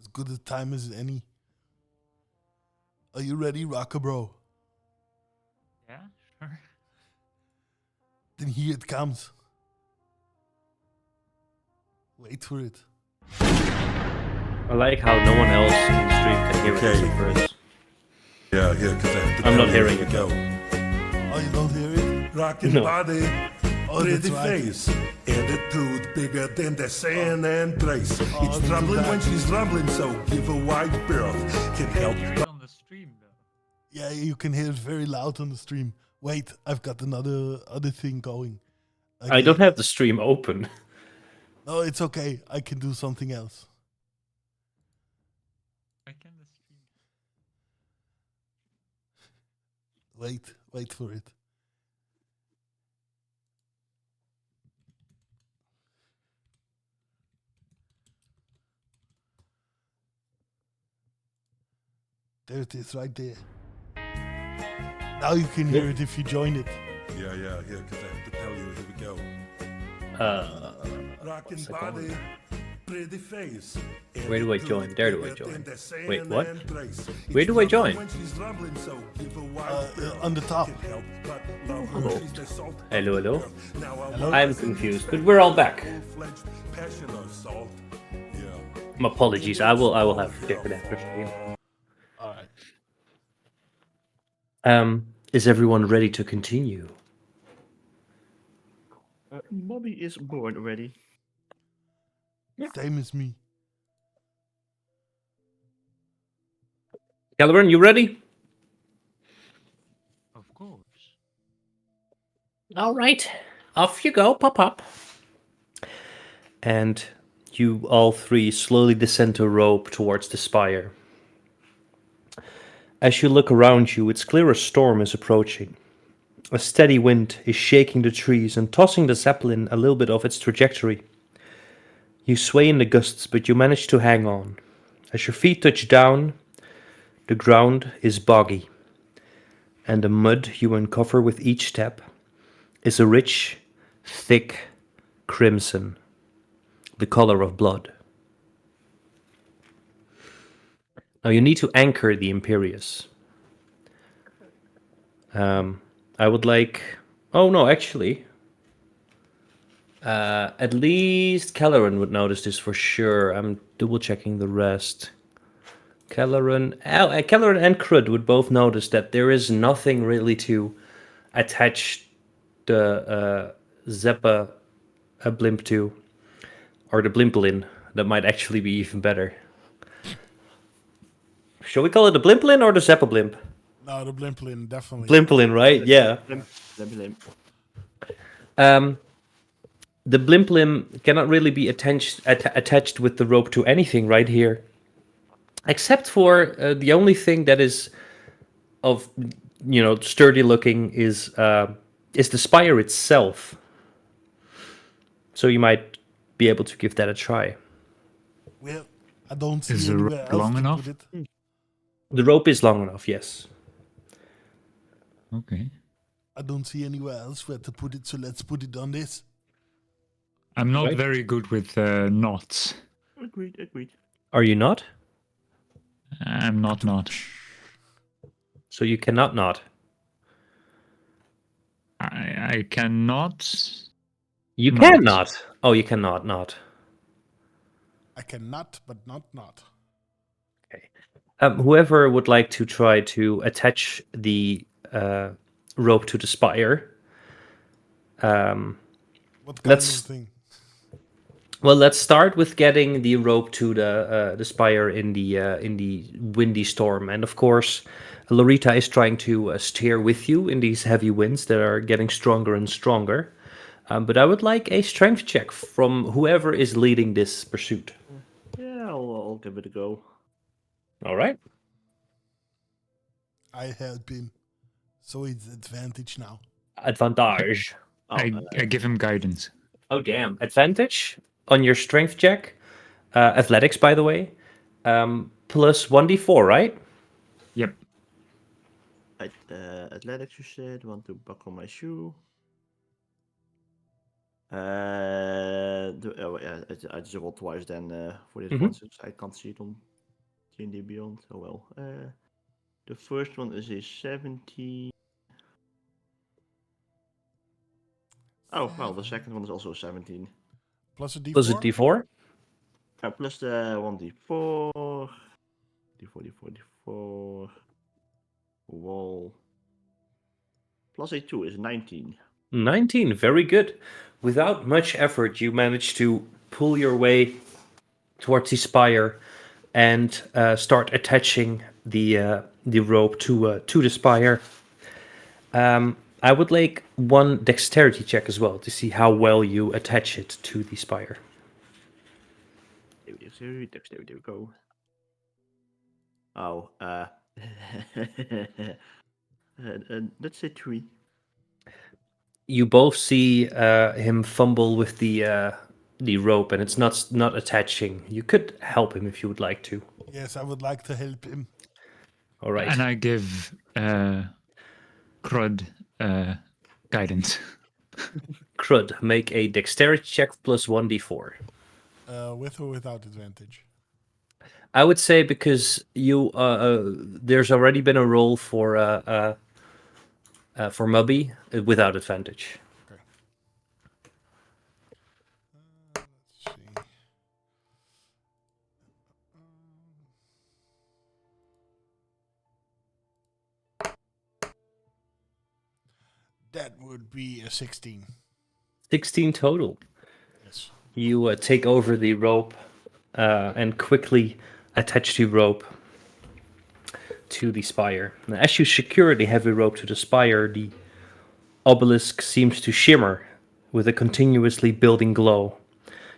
as good a time as any. Are you ready, Rockabro? Yeah, sure. Then here it comes. Wait for it. I like how no one else in the stream can hear it Okay. except for us. Yeah, because I have to I'm tell not you, hearing here it. we go. Oh, you don't hear it? Rockin' No. body, Oh, that's pretty right. face, attitude bigger than the San Andreas. Oh, It's do troubling that. when she's rumbling, so give a wide berth. Can help. Hear it on the stream though. Yeah, you can hear it very loud on the stream. Wait, I've got other thing going. I don't have the stream open. No, it's okay. I can do something else. I can the stream. Wait for it. There it is, right there. Now you can hear it if you join it. Yeah, here, because I have to tell you, here we go. Rockin' second. body, pretty face. Where do I join? There do I Bigger join? than the San Wait, what? Andreas. Where do I It's troubling join? when she's rumbling, so give a wide berth. On the top. Can help but love her. Hello. She's the salt of Hello, the hello. earth. Now I Hello? I'm confused, but we're all back. full-fledged passion of salt. Yeah. My apologies. I will have to check it after stream. All right. Is everyone ready to continue? Bobby is born already. Same as me. Caliburn, you ready? All right, off you go, pop up. And you all three slowly descend the rope towards the spire. As you look around you, it's clear a storm is approaching. A steady wind is shaking the trees and tossing the zeppelin a little bit off its trajectory. You sway in the gusts, but you manage to hang on. As your feet touch down, the ground is boggy, and the mud you uncover with each step is a rich, thick crimson, the color of blood. Now you need to anchor the Imperius. I would like. Oh no, actually, at least Kelleran would notice this for sure. I'm double checking the rest. Kelleran and Crud would both notice that there is nothing really to attach the Zeppa blimp to, or the Blimplin. That might actually be even better. Shall we call it the Blimplin or the Zeppa blimp? No, the Blimplin, definitely. Blimplin, right? Yeah. Blim. The Blimplin cannot really be attached with the rope to anything right here, except for the only thing that is of sturdy looking is the spire itself. So you might be able to give that a try. Well, I don't see Is the anywhere rope else long to enough? put it. The rope is long enough, yes. Okay. I don't see anywhere else where to put it, so let's put it on this. I'm not Right. very good with knots. Agreed. Are you not? I'm not. So you cannot not. I cannot. You Not. cannot. Oh, you cannot not. I cannot, but not. Whoever would like to try to attach the rope to the spire. What kind Let's- of thing? Well, let's start with getting the rope to the spire in the windy storm, and of course, Lorita is trying to steer with you in these heavy winds that are getting stronger and stronger. But I would like a strength check from whoever is leading this pursuit. Yeah, I'll give it a go. All right. I help him, so it's advantage now. Advantage. Oh, I give him guidance. Oh, damn. Advantage on your strength check. Athletics, by the way. Plus 1d4, right? Yep. Athletics, you said. Want to buckle my shoe. I just rolled twice then for this one, since I can't see it on D&D Beyond. Oh well. The first one is a 17. Oh, well, the second one is also a 17. Plus a D4? Plus a d4. Plus the 1d4. D4. Wall. Plus a 2 is 19. 19, very good. Without much effort, you manage to pull your way towards the spire and start attaching the rope to the spire. I would like one dexterity check as well to see how well you attach it to the spire. There we go. Oh, let's say 3. You both see him fumble with the rope, and it's not attaching. You could help him if you would like to. Yes, I would like to help him. All right. And I give Crud guidance. Crud, make a dexterity check plus 1d4. With or without advantage? I would say because you there's already been a roll for Mubby without advantage. Okay. Let's see. That would be a 16. 16 total. Yes. You take over the rope and quickly attach the rope to the spire. Now, as you secure the heavy rope to the spire, the obelisk seems to shimmer with a continuously building glow.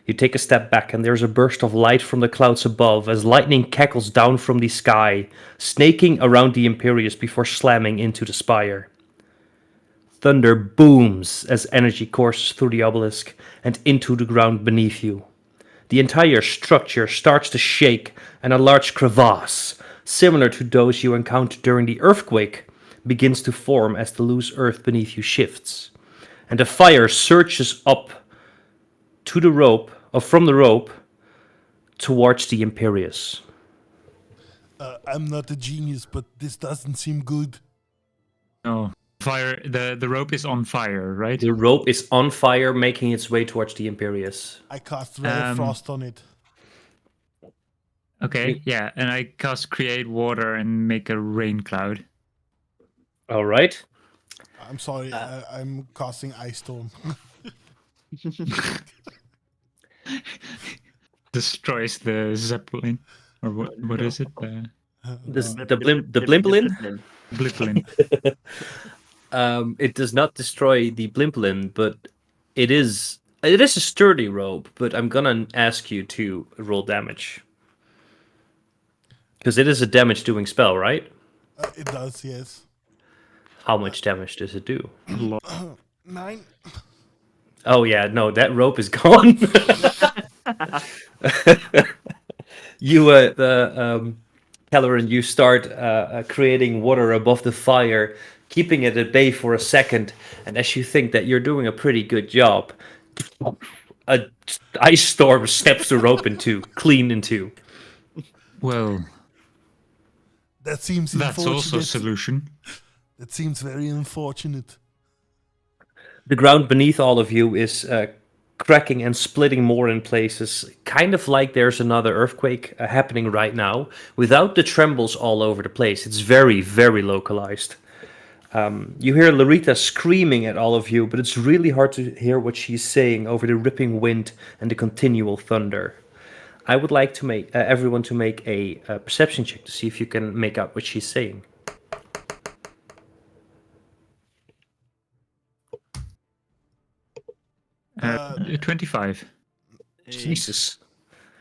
You take a step back, and there's a burst of light from the clouds above as lightning cackles down from the sky, snaking around the Imperius before slamming into the spire. Thunder booms as energy courses through the obelisk and into the ground beneath you. The entire structure starts to shake, and a large crevasse, similar to those you encountered during the earthquake, begins to form as the loose earth beneath you shifts. And the fire surges up to the rope, or from the rope, towards the Imperius. I'm not a genius, but this doesn't seem good. No. Fire. The rope is on fire, right? The rope is on fire, making its way towards the Imperius. I cast Ray of Frost on it. Okay, yeah, and I cast Create Water and make a rain cloud. All right. I'm sorry, I'm casting Ice Storm. Destroys the Zeppelin. Or what is it? The Blimplin? Blipplin. It does not destroy the Blimplin, but it is a sturdy rope. But I'm gonna ask you to roll damage because it is a damage-doing spell, right? It does, yes. How much damage does it do? 9. Oh yeah, no, that rope is gone. You, Kelleran, you start creating water above the fire, keeping it at bay for a second, and as you think that you're doing a pretty good job, a ice storm snaps the rope clean in two. Well, That seems that's unfortunate. also a solution. That seems very unfortunate. The ground beneath all of you is cracking and splitting more in places, kind of like there's another earthquake happening right now, without the trembles all over the place. It's very, very localized. You hear Larita screaming at all of you, but it's really hard to hear what she's saying over the ripping wind and the continual thunder. I would like to make everyone to make a perception check to see if you can make out what she's saying. 25. Jesus.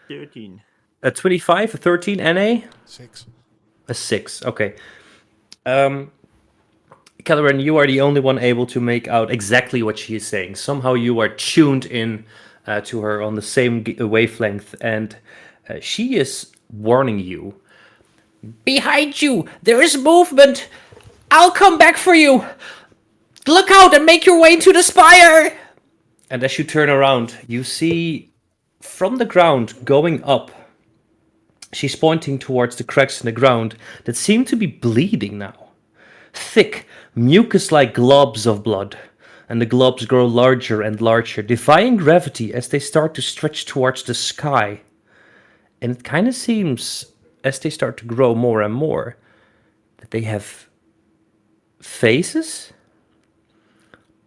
13. A 25, a 13, NA? 6. A 6, okay. Kelleran, you are the only one able to make out exactly what she is saying. Somehow you are tuned in to her on the same wavelength, and she is warning you. Behind you, there is movement! I'll come back for you! Look out and make your way to the spire! And as you turn around, you see from the ground going up, she's pointing towards the cracks in the ground that seem to be bleeding now. Thick, mucus-like globs of blood, and the globs grow larger and larger, defying gravity as they start to stretch towards the sky. And it kind of seems, as they start to grow more and more, that they have faces?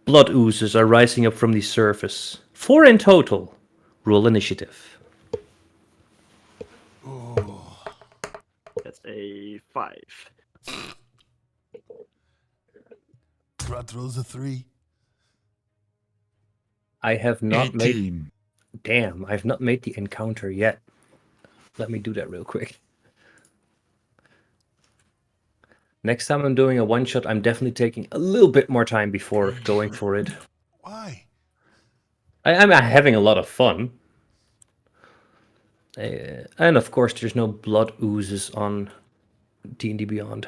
Blood oozes are rising up from the surface. 4 in total. Roll initiative. That's a 5. Brad rolls a 3. I have not 18. made... Damn, I've not made the encounter yet. Let me do that real quick. Next time I'm doing a one-shot, I'm definitely taking a little bit more time before going for it. Why? I'm having a lot of fun. And of course, there's no blood oozes on D&D Beyond.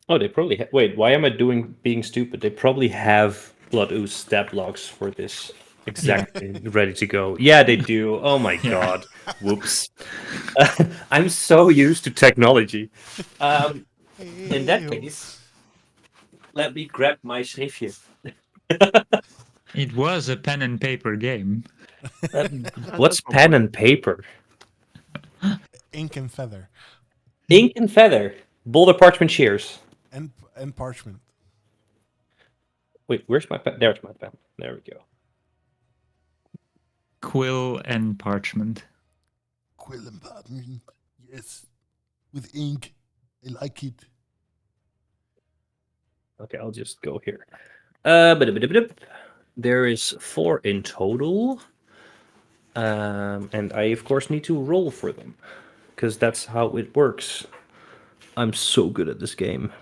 Oh, they probably... Wait, why am I being stupid? They probably have blood ooze stat blocks for this. Exactly, ready to go. Yeah, they do. Oh my god. Whoops. I'm so used to technology. In that case, let me grab my schriftje. It was a pen and paper game. What's pen and paper? Ink and feather. Ink and feather. Boulder parchment shears. And parchment. Wait, where's my pen? There's my pen. There we go. Quill and parchment. Quill and parchment. Yes. with ink. I like it. Okay, I'll just go here. There is 4 in total. And I, of course, need to roll for them. Because that's how it works. I'm so good at this game.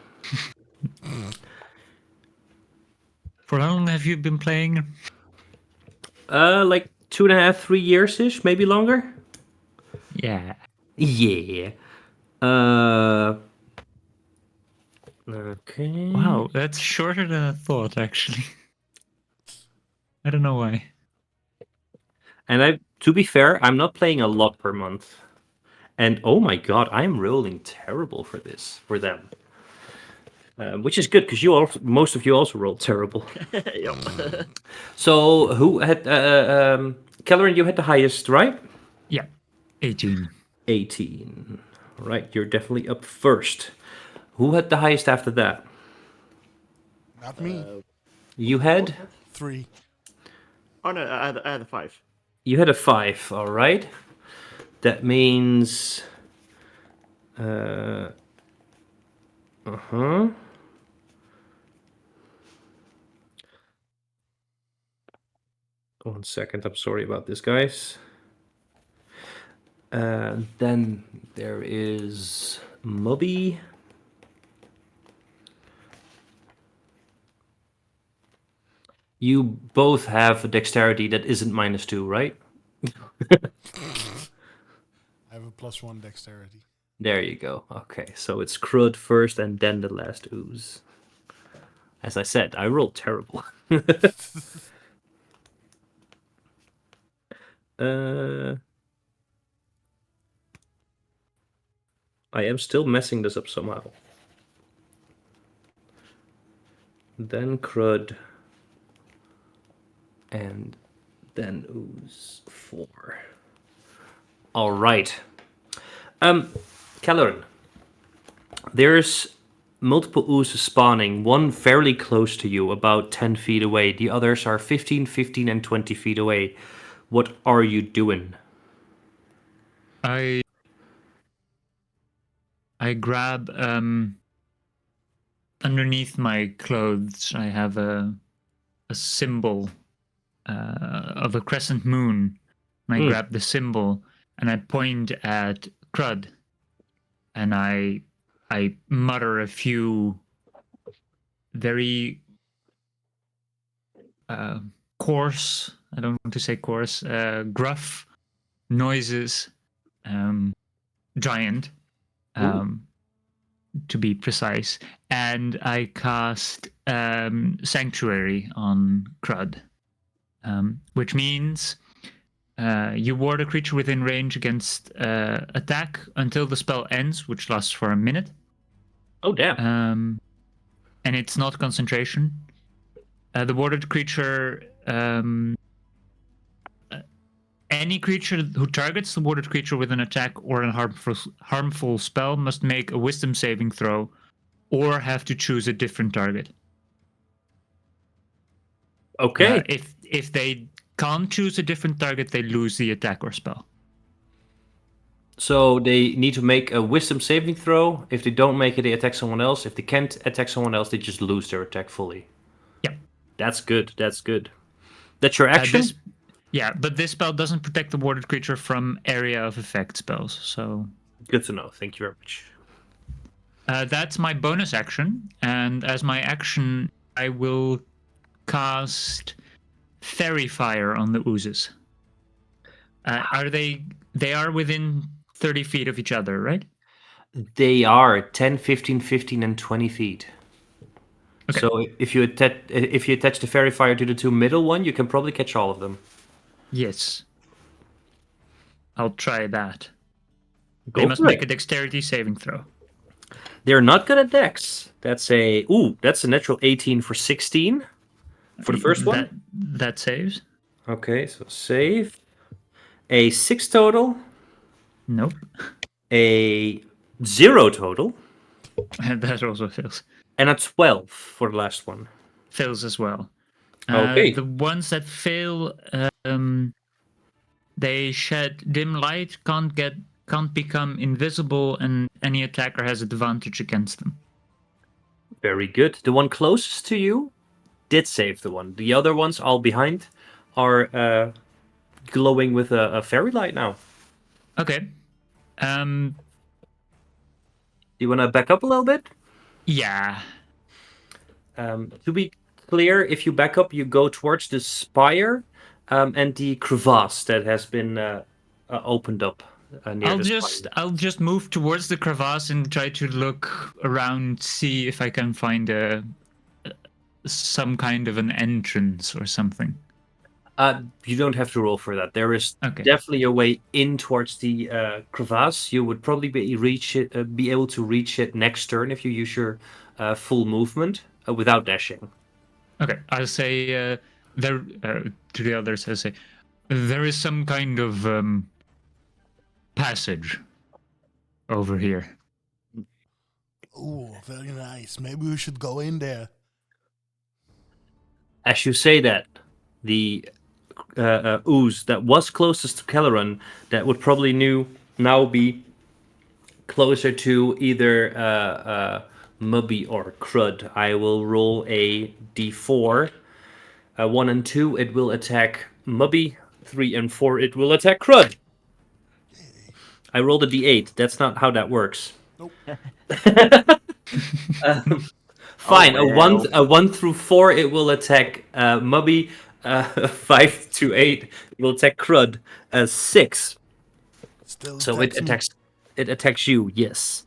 For how long have you been playing? Like 2.5, 3 years-ish, maybe longer? Yeah. Yeah. Okay. Wow, that's shorter than I thought, actually. I don't know why. And to be fair, I'm not playing a lot per month. And oh my god, I'm rolling terrible for them. Which is good because most of you also rolled terrible. Yep. So who had Kellerin, you had the highest, right? Yeah, 18. 18. Right, you're definitely up first. Who had the highest after that? Not me. You had? 3. Oh no, I had a 5. You had a 5, all right. That means... Uh-huh. One second, I'm sorry about this, guys. Then there is Mubby. You both have a dexterity that isn't -2, right? I have a +1 dexterity. There you go. Okay, so it's Crud first and then the last ooze. As I said, I rolled terrible. I am still messing this up somehow. Then Crud. And then ooze 4. All right. Kellerin, there's multiple oozes spawning, one fairly close to you, about 10 feet away. The others are 15, 15, and 20 feet away. What are you doing? I grab underneath my clothes. I have a symbol of a crescent moon. And I grab the symbol and I point at Crud, and I mutter a few very coarse, I don't want to say coarse, gruff noises, giant, to be precise, and I cast Sanctuary on Crud, which means you ward a creature within range against attack until the spell ends, which lasts for a minute. Oh, damn. And it's not concentration. The warded creature, any creature who targets the warded creature with an attack or a harmful spell must make a wisdom saving throw or have to choose a different target. Okay. If they can't choose a different target, they lose the attack or spell. So they need to make a wisdom saving throw. If they don't make it, they attack someone else. If they can't attack someone else, they just lose their attack fully. Yeah. That's good. That's good. That's your action? But this spell doesn't protect the warded creature from area of effect spells. So good to know. Thank you very much. That's my bonus action. And as my action, I will cast Fairy Fire on the oozes. They are within 30 feet of each other, right? They are 10, 15, 15, and 20 feet. Okay. So if you attach the Fairy Fire to the 2 middle one, you can probably catch all of them. Yes. I'll try that. They must make a dexterity saving throw. They're not good at dex. That's a natural 18 for 16 for the first one. That saves. Okay, so save. A 6 total. Nope. A 0 total. And that also fails. And a 12 for the last one. Fails as well. Okay. The ones that fail, they shed dim light, can't get can't become invisible, and any attacker has advantage against them. Very good. The one closest to you did save the one. The other ones, all behind, are glowing with a fairy light now. Okay. Do you want to back up a little bit? Yeah. To be clear, if you back up, you go towards the spire and the crevasse that has been opened up near I'll just move towards the crevasse and try to look around, see if I can find some kind of an entrance or something. You don't have to roll for that. There is Okay. definitely a way in towards the crevasse. You would probably be able to reach it next turn if you use your full movement without dashing. Okay, I'll say there to the others. I'll say there is some kind of passage over here. Oh, very nice. Maybe we should go in there. As you say that, the ooze that was closest to Kelleran, that would probably now be closer to either Mubby or Crud. I will roll a d4. 1 and 2, it will attack Mubby. 3 and 4, it will attack Crud. I rolled a d8. That's not how that works. Nope. Fine. well. A 1 through 4, it will attack Mubby. 5 to 8, it will attack Crud. 6. Still So attacks it me. attacks. It attacks you. Yes.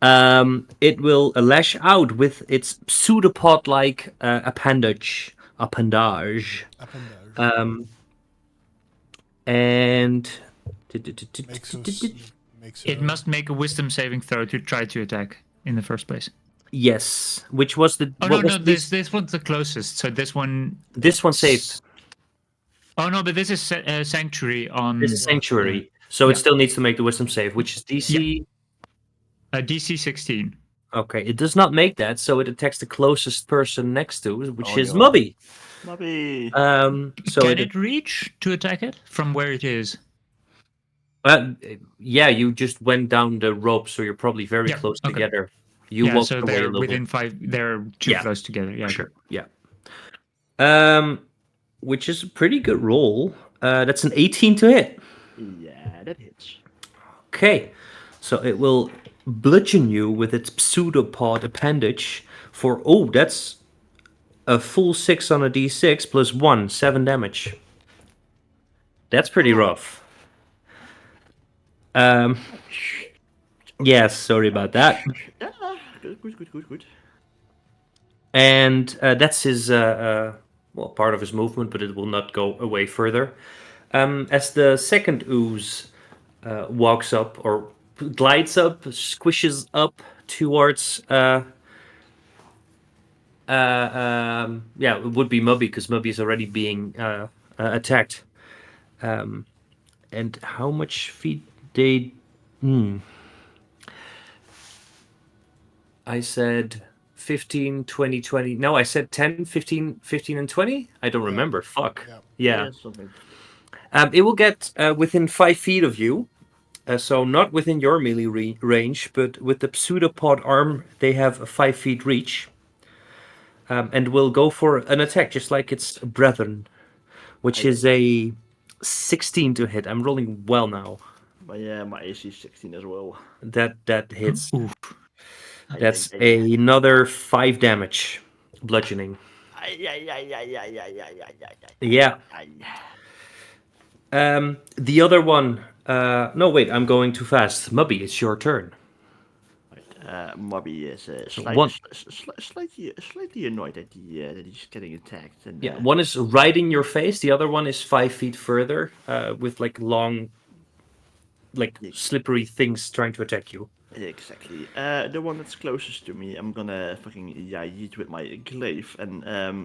It will lash out with its pseudopod-like appendage. Up and down. And Makes It must make a wisdom saving throw to try to attack in the first place. yes, which was the Oh no, this one's the closest. So this one saved. Oh no, but this is sanctuary on. This is sanctuary, so it still needs to make the wisdom save, which is DC. DC 16. Okay, it does not make that, so it attacks the closest person next to it, which is no. Mubby. Mubby. So Can it reach to attack it from where it is? yeah, you just went down the rope, so you're probably very Yeah, close okay. together. You walked so away a they're little within bit. 5. They're too Yeah, close together. Yeah, Sure. Yeah. Which is a pretty good roll. That's an 18 to hit. Yeah, that hits. Okay, so it will bludgeon you with its pseudopod appendage for that's a full 6 on a d6 plus 1, 7 damage. That's pretty rough. Yes, sorry about that. Yeah, good. And that's his part of his movement, but it will not go away further. As the second ooze walks up or glides up, squishes up towards it would be Mubby because Mubby is already being attacked. And how much feet they? I said 15, 20, 20. No, I said 10, 15, 15, and 20. I don't remember. Fuck. Yeah. Something. It will get within 5 feet of you. So not within your melee range, but with the pseudopod arm, they have a 5 feet reach. And will go for an attack, just like its brethren, which is a 16 to hit. I'm rolling well now. But yeah, my AC is 16 as well. That hits. Oof. That's another 5 damage, bludgeoning. Yeah. The other one. No, wait. I'm going too fast. Mubby, it's your turn. Mubby is slightly annoyed that he's getting attacked. And, Yeah, one is right in your face. The other one is 5 feet further, with like long, slippery things trying to attack you. Exactly. The one that's closest to me, I'm gonna fucking yeet with my glaive, and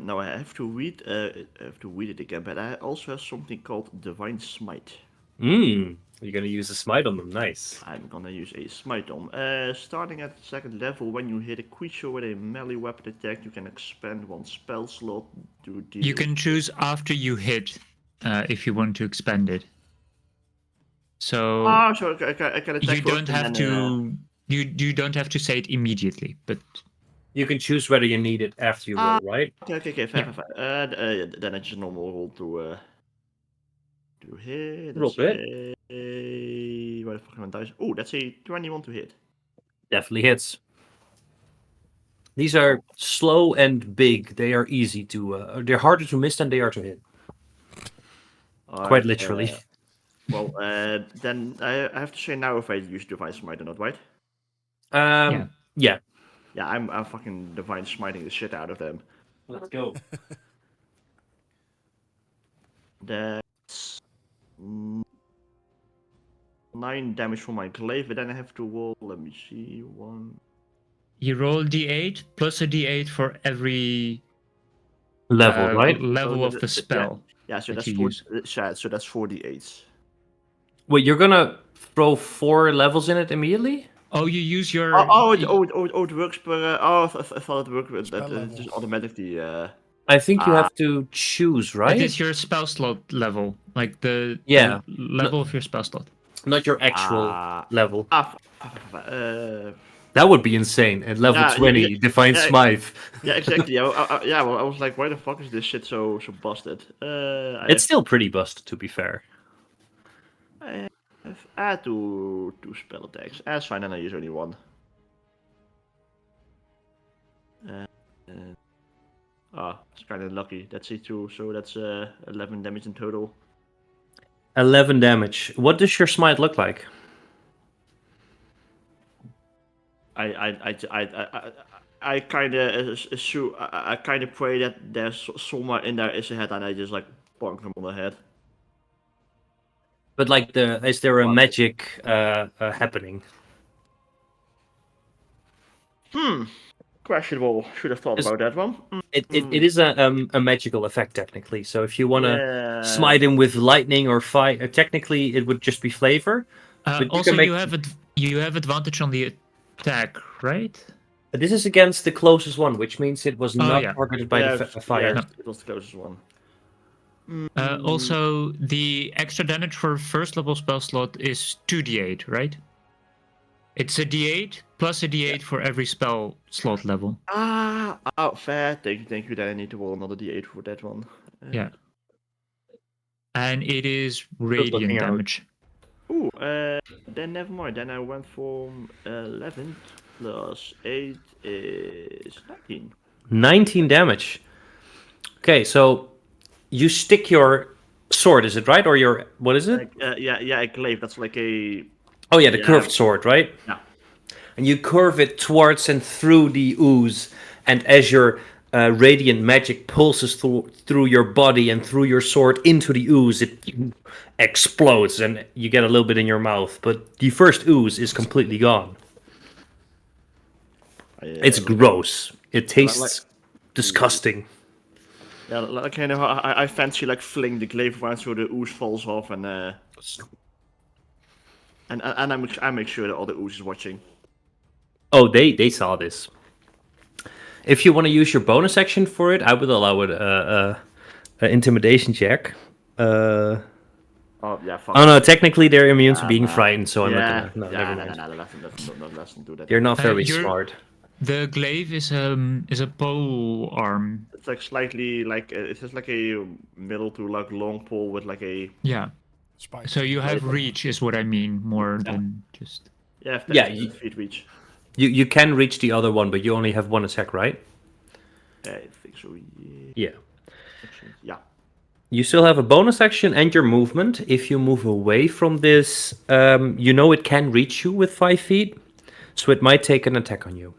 now I have to read it again. But I also have something called Divine Smite. You're gonna use a smite on them. Nice. I'm gonna use a smite on. Starting at the 2nd level, when you hit a creature with a melee weapon attack, you can expand 1 spell slot to deal. You can choose after you hit if you want to expand it. So So I can attack you first don't and have then, to you don't have to say it immediately, but You can choose whether you need it after you roll, right? Okay, fair. Then I just normal roll to hit. Roll That's to hit. where the fuck are my dice? Oh, that's a 21 to hit. Definitely hits. These are slow and big. They are easy to. They're harder to miss than they are to hit. Quite literally. Well, then I have to say now if I use Divine Smite or not, right? Yeah. Yeah, I'm fucking Divine Smiting the shit out of them. Let's go. That's 9 damage for my glaive, but then I have to roll. Let me see, one. you roll d8 plus a d8 for every Level, right? level So of the spell. Yeah, so that that's you 4. use. So that's 48. Wait, you're gonna throw 4 levels in it immediately? Oh, you use your. It works per. I thought it worked with that. Spell It just levels. automatically. I think you have to choose, It right? is your spell slot level, like the Yeah. level of your spell slot. Not your actual level. Uh, That would be insane. At level yeah, 20, Divine yeah, Smite. yeah, exactly. Well, I was like, why the fuck is this shit so busted? It's still pretty busted, to be fair. I have add to spell attacks. That's fine, and I use only one. It's kind of lucky. That's it too. So that's 11 damage in total. 11 damage. What does your smite look like? I kind of assume. I kind of pray that there's somewhere in there is a head, and I just like bonk them on the head. But like, is there a Wow. magic happening? Questionable. Should have thought Is- about that one. It is a magical effect technically. So if you want to Yeah. smite him with lightning or fire, technically it would just be flavor. But Also, make... you have advantage on the attack, right? This is against the closest one, which means it was not yeah. targeted by the fire. Yeah, it was the closest one. Also, the extra damage for first level spell slot is 2d8, right? It's a d8 plus a d8 for every spell slot level. Fair. Thank you. Then I need to roll another d8 for that one. Yeah. And it is looking radiant out. damage. Ooh, then never mind. Then I went from 11 plus 8 is 19. 19 damage. Okay, so you stick your sword, is it right? Or your, what is it? Yeah, a glaive. That's like a. Oh yeah, the curved sword, right? Yeah. And you curve it towards and through the ooze, and as your radiant magic pulses through your body and through your sword into the ooze, it explodes and you get a little bit in your mouth. But the first ooze is completely gone. It's gross. It tastes disgusting. Yeah, like kind of. I fancy like fling the glaive around so the ooze falls off, and I make sure that all the ooze is watching. Oh, they saw this. If you want to use your bonus action for it, I would allow it an intimidation check. Oh yeah. Fuck. Oh no, technically they're immune to being frightened, so I'm not gonna. No, yeah, never mind. let's not do that. They're not very smart. The glaive is a pole arm. It's like slightly like it's just like a middle to like long pole with like a. Yeah. Spike. So you have reach, is what I mean, more than just. Yeah. Feet reach. You can reach the other one, but you only have one attack, right? I think so. Yeah. Yeah. You still have a bonus action and your movement. If you move away from this, you know it can reach you with 5 feet, so it might take an attack on you.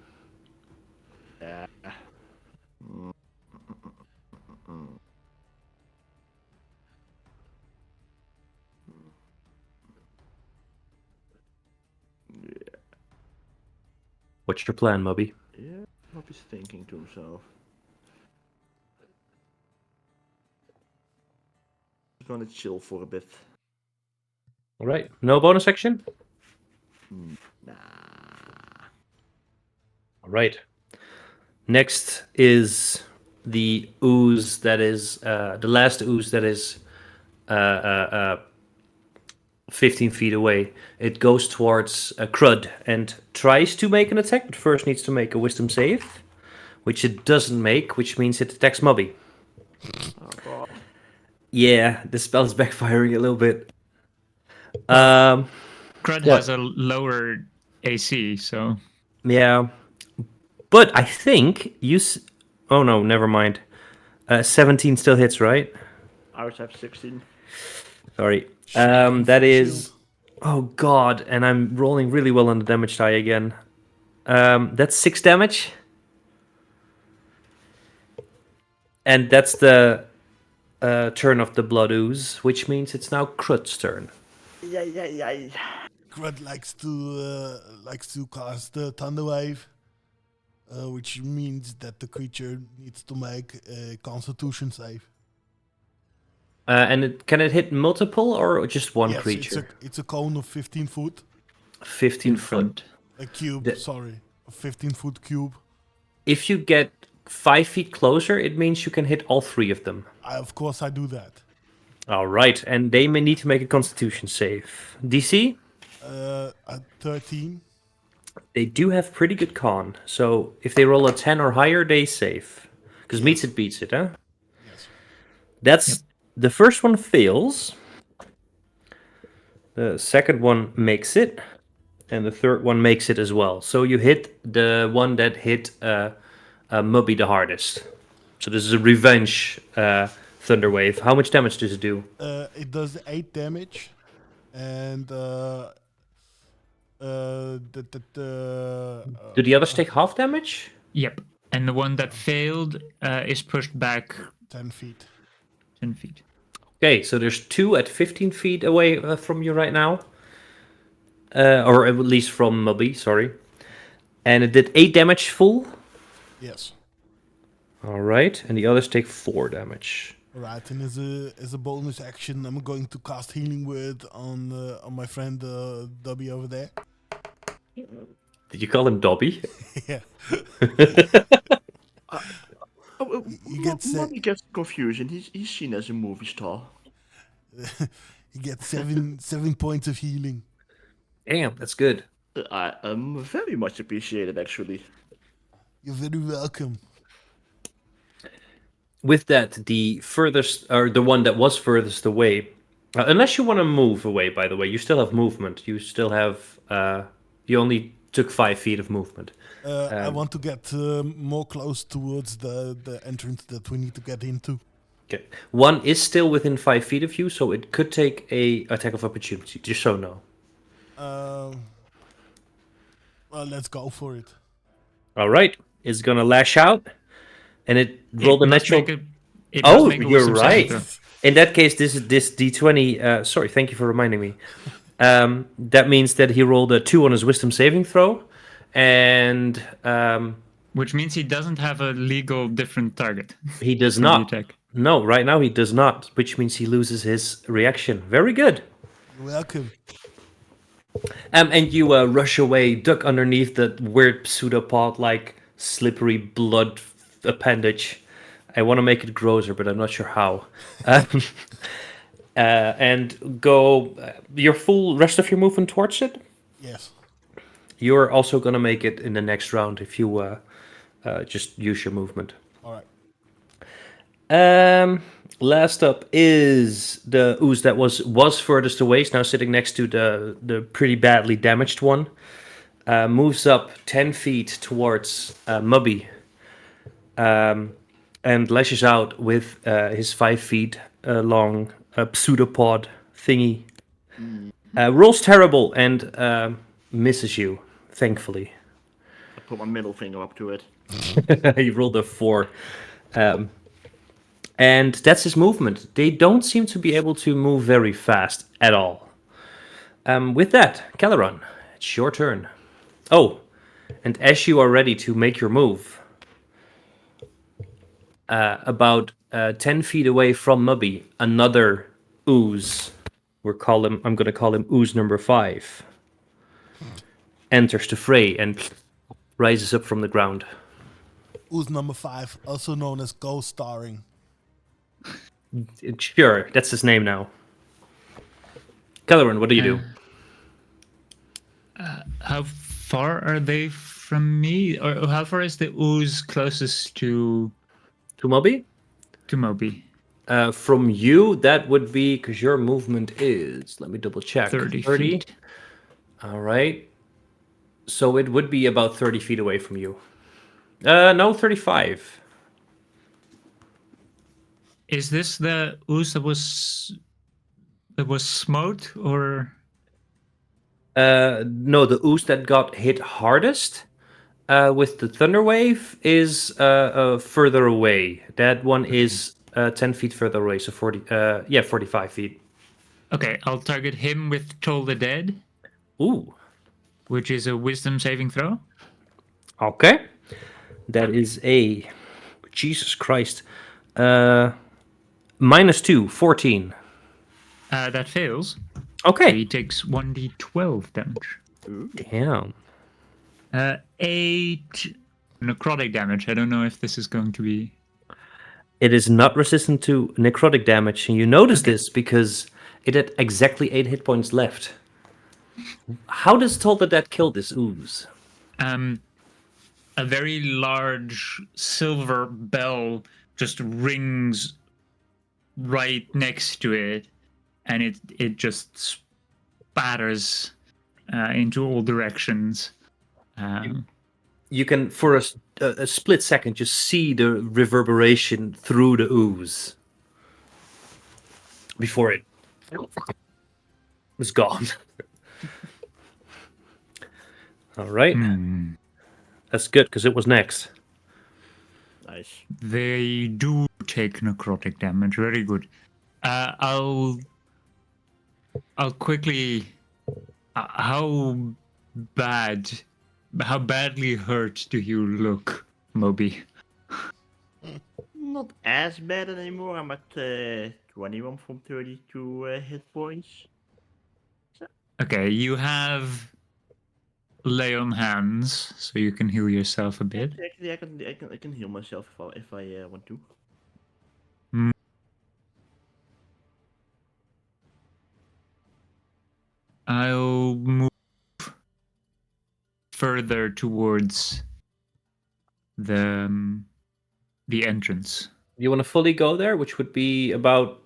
What's your plan, Mubby? Yeah, Robbie's thinking to himself. He's gonna chill for a bit. All right. No bonus action? Nah. All right. Next is the ooze that is the last ooze that is 15 feet away. It goes towards Crud and tries to make an attack, but first needs to make a wisdom save, which it doesn't make, which means it attacks Mubby. Oh god. Yeah, the spell is backfiring a little bit. Crud What? has a lower AC, so Yeah. But I think oh no, never mind. 17 still hits, right? Ours have 16. Sorry. That is... Oh god, and I'm rolling really well on the damage die again. That's 6 damage. And that's the turn of the Blood Ooze, which means it's now Crud's turn. Yeah. Crud likes to cast the Thunder Wave, which means that the creature needs to make a Constitution save. And can it hit multiple or just one Yes, creature? it's a cone of 15 foot. 15 in foot. front. A cube, The- sorry. A 15-foot cube. If you get 5 feet closer, it means you can hit all 3 of them. Of course I do that. All right, and they may need to make a Constitution save. DC? At 13. They do have pretty good con, so if they roll a 10 or higher, they save. Because meets it beats it, huh? Yes. That's... The first one fails. The second one makes it. And the third one makes it as well. So you hit the one that hit Mubby the hardest. So this is a revenge Thunder Wave. How much damage does it do? It does 8 damage. And Do the others take half damage? Yep. And the one that failed is pushed back 10 feet. 10 feet. Okay, so there's 2 at 15 feet away from you right now. Or at least from Mubby, sorry. And it did 8 damage full. Yes. All right, and the others take 4 damage. Right, and as a bonus action, I'm going to cast Healing Word on my friend Dobby over there. Did you call him Dobby? Yeah. He gets, Mommy gets confusion. He's seen as a movie star. He gets 7 points of healing. Damn, that's good. I am very much appreciated, actually. You're very welcome. With that, the furthest, or the one that was furthest away, unless you want to move away, by the way, you still have movement. You still have, you only took 5 feet of movement. I want to get more close towards the entrance that we need to get into. Okay. One is still within 5 feet of you, so it could take a attack of opportunity, just so no. Well, let's go for it. All right, it's gonna lash out, and it rolled a must natural. make a- it Oh, must make a you're wisdom saving right. throw. In that case, this D20. Sorry, thank you for reminding me. That means that he rolled a 2 on his wisdom saving throw, and Which means he doesn't have a legal different target. he does for the not. attack. No, right now he does not, which means he loses his reaction. Very good. You're welcome. And you rush away, duck underneath that weird pseudopod-like slippery blood appendage. I want to make it grosser, but I'm not sure how. And go your full rest of your movement towards it. Yes. You're also going to make it in the next round if you just use your movement. All right. Last up is the ooze that was furthest away. It's now sitting next to the pretty badly damaged one. Moves up 10 feet towards Mubby. And lashes out with his 5 feet long pseudopod thingy. Rolls terrible and misses you, thankfully. I put my middle finger up to it. He rolled a 4. And that's his movement. They don't seem to be able to move very fast at all. With that, Caleron, it's your turn. Oh, and as you are ready to make your move, about 10 feet away from Mubby, another ooze, I'm going to call him ooze number 5, enters the fray and rises up from the ground. Ooze number 5, also known as Ghost Starring. Sure, that's his name now. Caloran, what do you do? How far are they from me? Or how far is the ooze closest to Moby? Moby? From you, that would be, because your movement is, let me double check. 30 feet. All right. So it would be about 30 feet away from you. No, 35. Is this the ooze that was smote, or? No, the ooze that got hit hardest with the thunder wave is further away. That one is 10 feet further away, so 45 feet. Okay, I'll target him with Toll the Dead. Ooh. Which is a wisdom saving throw. Okay. That is a... Jesus Christ. -2, 14. That fails. Okay. So he takes 1d12 damage. Damn. 8 necrotic damage. I don't know if this is going to be... It is not resistant to necrotic damage, and you notice this because it had exactly 8 hit points left. How does Toll the Dead kill this ooze? A very large silver bell just rings right next to it, and it just spatters into all directions. You can, for a split second, just see the reverberation through the ooze before it was gone. All right. That's good, because it was next. Nice. They do take necrotic damage. Very good. I'll quickly... how badly hurt do you look, Moby? Not as bad anymore. I'm at 21 from 32 hit points. Okay, you have lay on hands, so you can heal yourself a bit. Actually, I can heal myself if I want to. I'll move further towards the entrance. You want to fully go there, which would be about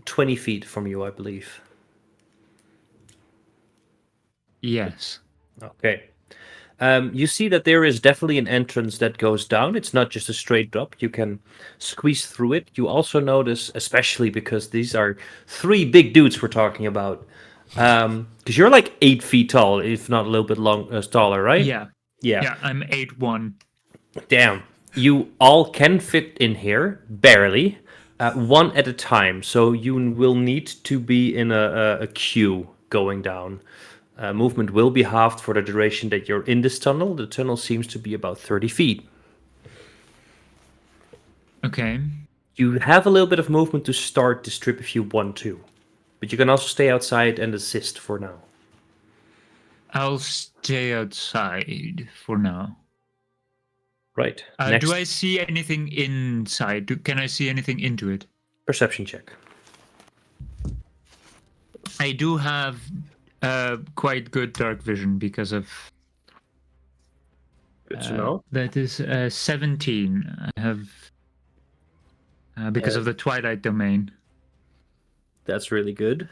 20 feet from you, I believe. Yes. Okay. You see that there is definitely an entrance that goes down. It's not just a straight drop. You can squeeze through it. You also notice, especially because these are 3 big dudes we're talking about, because you're like 8 feet tall, if not a little bit taller, right? Yeah, I'm 8'1". Damn. You all can fit in here, barely, one at a time. So you will need to be in a queue going down. Movement will be halved for the duration that you're in this tunnel. The tunnel seems to be about 30 feet. Okay. You have a little bit of movement to start this trip if you want to. But you can also stay outside and assist for now. I'll stay outside for now. Right. Do I see anything inside? Can I see anything into it? Perception check. I do have quite good dark vision because of... Good to know. That is 17. I have... because of the Twilight Domain. That's really good.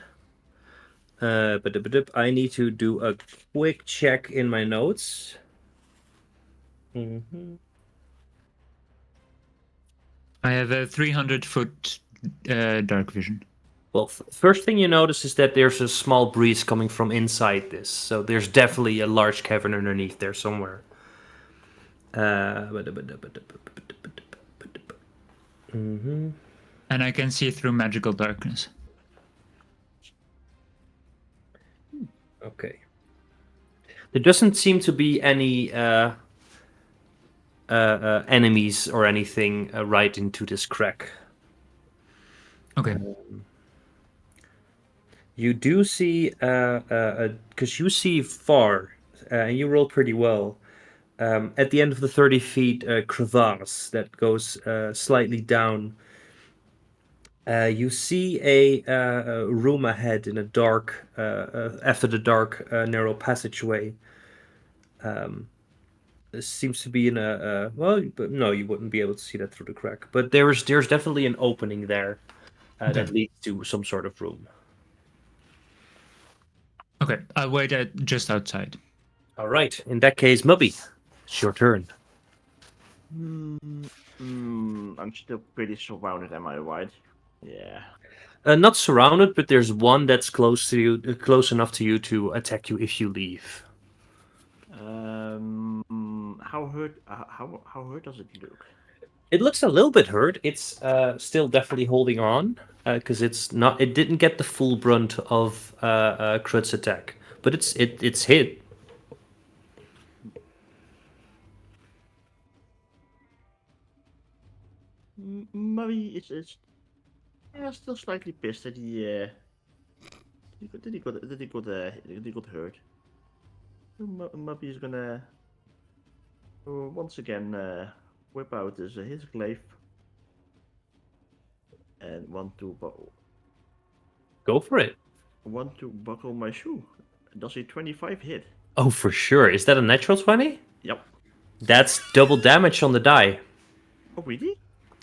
But I need to do a quick check in my notes. I have a 300-foot dark vision. Well, first thing you notice is that there's a small breeze coming from inside this. So there's definitely a large cavern underneath there somewhere. And I can see through magical darkness. Okay. There doesn't seem to be any enemies or anything right into this crack. Okay. You do see, because you see far, and you roll pretty well. At the end of the 30 feet crevasse that goes slightly down You see a room ahead in a dark, after the dark, narrow passageway. This seems to be in a well, but no, you wouldn't be able to see that through the crack. But there's definitely an opening there that leads to some sort of room. Okay, I'll wait just outside. All right. In that case, Mubby, it's your turn. I'm still pretty surrounded, am I right? Yeah. Not surrounded, but there's one that's close to you, close enough to you to attack you if you leave. How hurt? How hurt does it look? It looks a little bit hurt. It's still definitely holding on because it's not. It didn't get the full brunt of Krut's attack, but it's hit. Murray is yeah, still slightly pissed that he got hurt. Murray is gonna once again whip out his glaive and want to Go for it. buckle my shoe. Does a 25 hit? Oh, for sure. Is that a natural 20? Yep. That's double damage on the die. Oh really?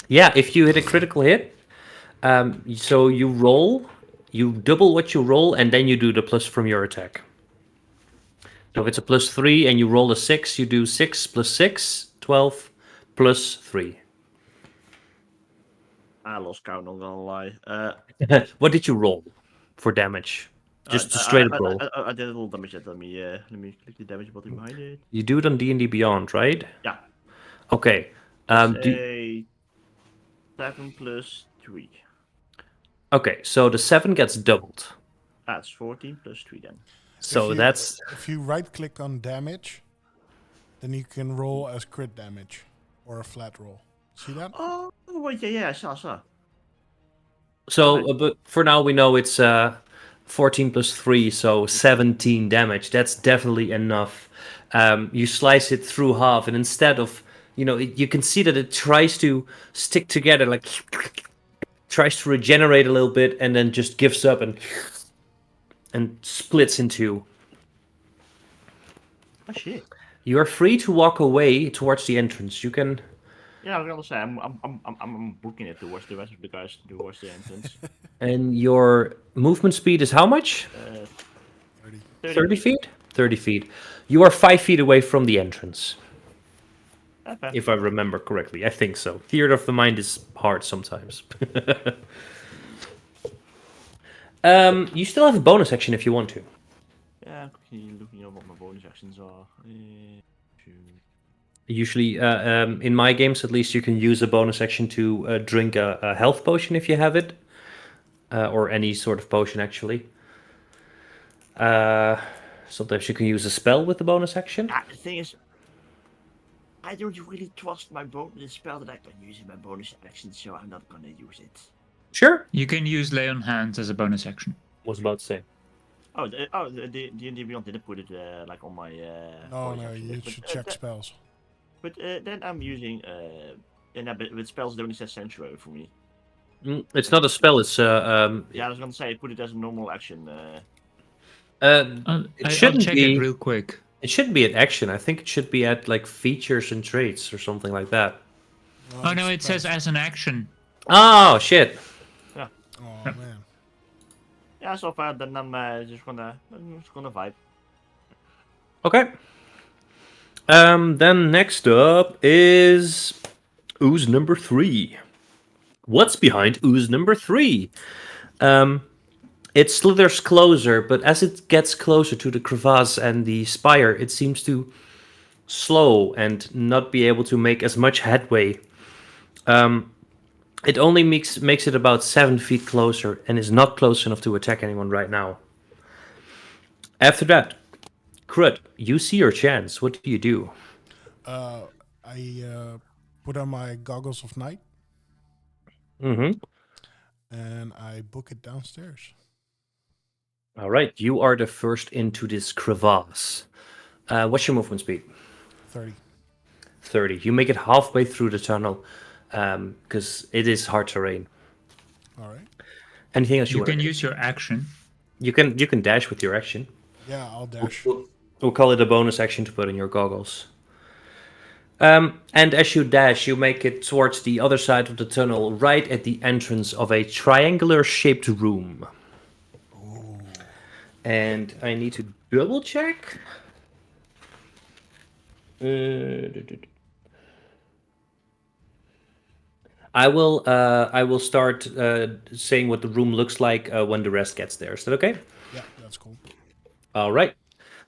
Yeah, if you hit a critical hit, so you roll, you double what you roll, and then you do the plus from your attack. So if it's a +3 and you roll a 6, you do 6 plus 6, 12 plus 3. I lost count, not gonna lie. What did you roll for damage? Just a straight up roll. I did a little damage. Let me click the damage button behind it. You do it on D&D Beyond, right? Yeah. Okay. A 7 plus 3. Okay, so the 7 gets doubled. That's 14 plus 3 then. So that's... If you right-click on damage, then you can roll as crit damage or a flat roll. See that? Oh, wait, yeah, I saw. So, but for now we know it's 14 plus 3, so 17 damage. That's definitely enough. You slice it through half, and instead of, you can see that it tries to stick together, like tries to regenerate a little bit, and then just gives up and splits in two. Oh shit! You are free to walk away towards the entrance. You can. Yeah, I was gonna say I'm booking it towards the rest of the guys towards the entrance. And your movement speed is how much? 30 feet? 30 feet. You are 5 feet away from the entrance. Okay. If I remember correctly. I think so. Theater of the mind is hard sometimes. You still have a bonus action if you want to. Yeah, I'm quickly looking at what my bonus actions are. Usually, in my games at least, you can use a bonus action to drink a health potion if you have it. Or any sort of potion, actually. Sometimes you can use a spell with the bonus action. The thing is, I don't really trust the spell that I can use in my bonus action, so I'm not gonna use it. Sure. You can use Lay on Hands as a bonus action. Was about to say. The D&D Beyond didn't put it like on my. No, you should check spells. But then I'm using but with spells it only says sanctuary for me. It's not a spell. It's Yeah, I was gonna say put it as a normal action. It shouldn't I'll check be it real quick. It shouldn't be at action. I think it should be at like features and traits or something like that. Oh no, it says as an action. Oh shit! Yeah. Oh man. Yeah, so far then I'm just gonna vibe. Okay. Then next up is ooze number 3. What's behind ooze number 3? It slithers closer, but as it gets closer to the crevasse and the spire, it seems to slow and not be able to make as much headway. It only makes it about 7 feet closer and is not close enough to attack anyone right now. After that, Krut, you see your chance. What do you do? I put on my goggles of night. Mm-hmm. And I book it downstairs. All right, you are the first into this crevasse. What's your movement speed? 30. 30. You make it halfway through the tunnel because it is hard terrain. All right. Anything else you You want to can do? use your action. You can dash with your action. Yeah, I'll We'll, dash. we'll- we'll call it a bonus action to put in your goggles. And as you dash, you make it towards the other side of the tunnel, right at the entrance of a triangular-shaped room. And I need to double check. I will start saying what the room looks like when the rest gets there. Is that okay? Yeah, that's cool. All right.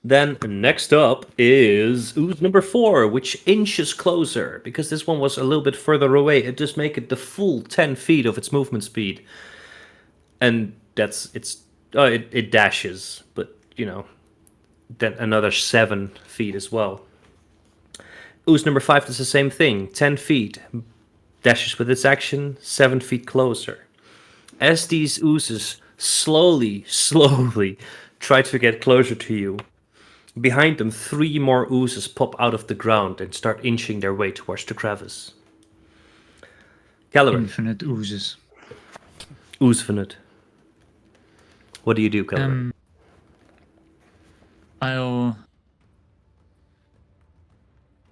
Then next up is ooze number 4, which inches closer. Because this one was a little bit further away, it just make it the full 10 feet of its movement speed. And it dashes, but then another 7 feet as well. Ooze number 5 does the same thing, 10 feet. Dashes with its action, 7 feet closer. As these oozes slowly try to get closer to you, behind them 3 more oozes pop out of the ground and start inching their way towards the crevice. Caloran, Infinite oozes. oozefinite. What do you do, Caloran?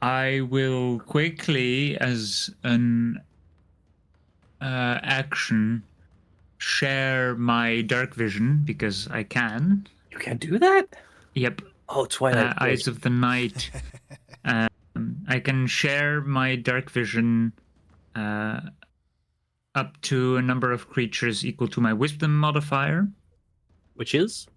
I will quickly, as an action, share my dark vision because I can. You can't do that? Yep. Oh, Twilight. Eyes of the Night. I can share my dark vision up to a number of creatures equal to my wisdom modifier, Which is?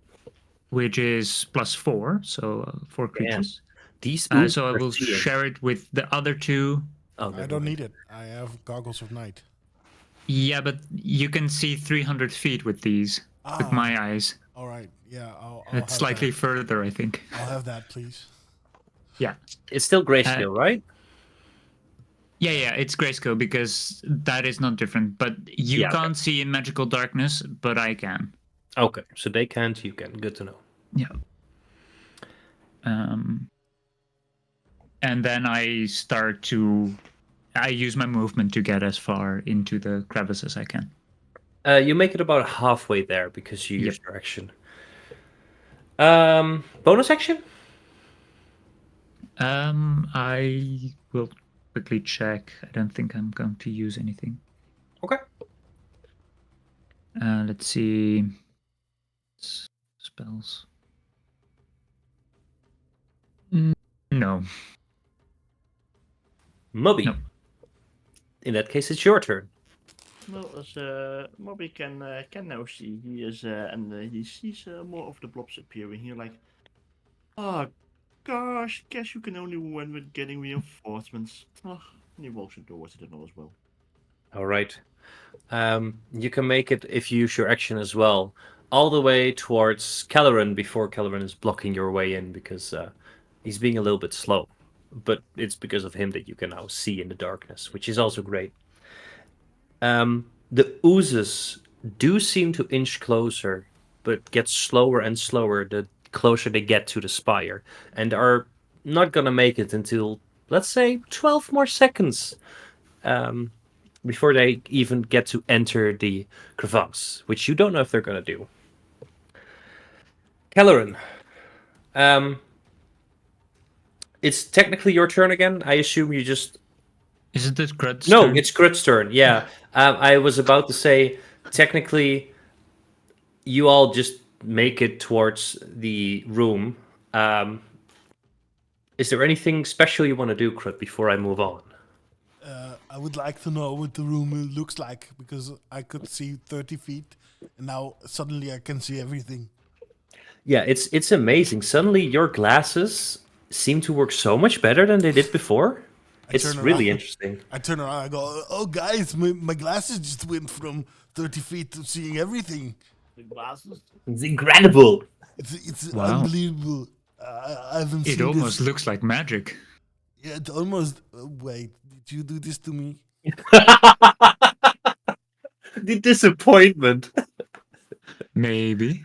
which is +4, so 4 creatures. These So I will share it with the other 2. Oh, I don't need it. I have goggles of night. Yeah, but you can see 300 feet with these, with my eyes. All right. Yeah, I'll It's have slightly that. further, I think. I'll have that, please. Yeah. It's still grayscale, right? Yeah, it's grayscale because that is not different. But you can't see in magical darkness, but I can. Okay, so they can't, you can. Good to know. Yeah. And then I use my movement to get as far into the crevice as I can. You make it about halfway there because you used your action. Bonus action? I will quickly check. I don't think I'm going to use anything. Okay. Let's see. Spells. No. Moby. No. In that case, it's your turn. Well, as Moby can now see, he is and he sees more of the blobs appearing here. Like, oh gosh, guess you can only win with getting reinforcements. Oh, and he walks towards the door as well. All right. You can make it if you use your action as well, all the way towards Caloran before Caloran is blocking your way in because he's being a little bit slow. But it's because of him that you can now see in the darkness, which is also great. The oozes do seem to inch closer, but get slower and slower the closer they get to the spire, and are not gonna make it until, let's say, 12 more seconds before they even get to enter the crevasse, which you don't know if they're gonna do. Caloran, it's technically your turn again. I assume you just... Isn't it Grud's No, turn? it's Grit's turn, yeah. I was about to say, technically, you all just make it towards the room. Is there anything special you want to do, Grit, before I move on? I would like to know what the room looks like because I could see 30 feet and now suddenly I can see everything. Yeah, it's amazing. Suddenly your glasses seem to work so much better than they did before. It's really interesting. I turn around, I go, oh guys, my glasses just went from 30 feet to seeing everything. The glasses. It's incredible. It's Wow. unbelievable. I haven't It seen almost this. looks like magic. Yeah, it almost. Wait, did you do this to me? The disappointment. Maybe.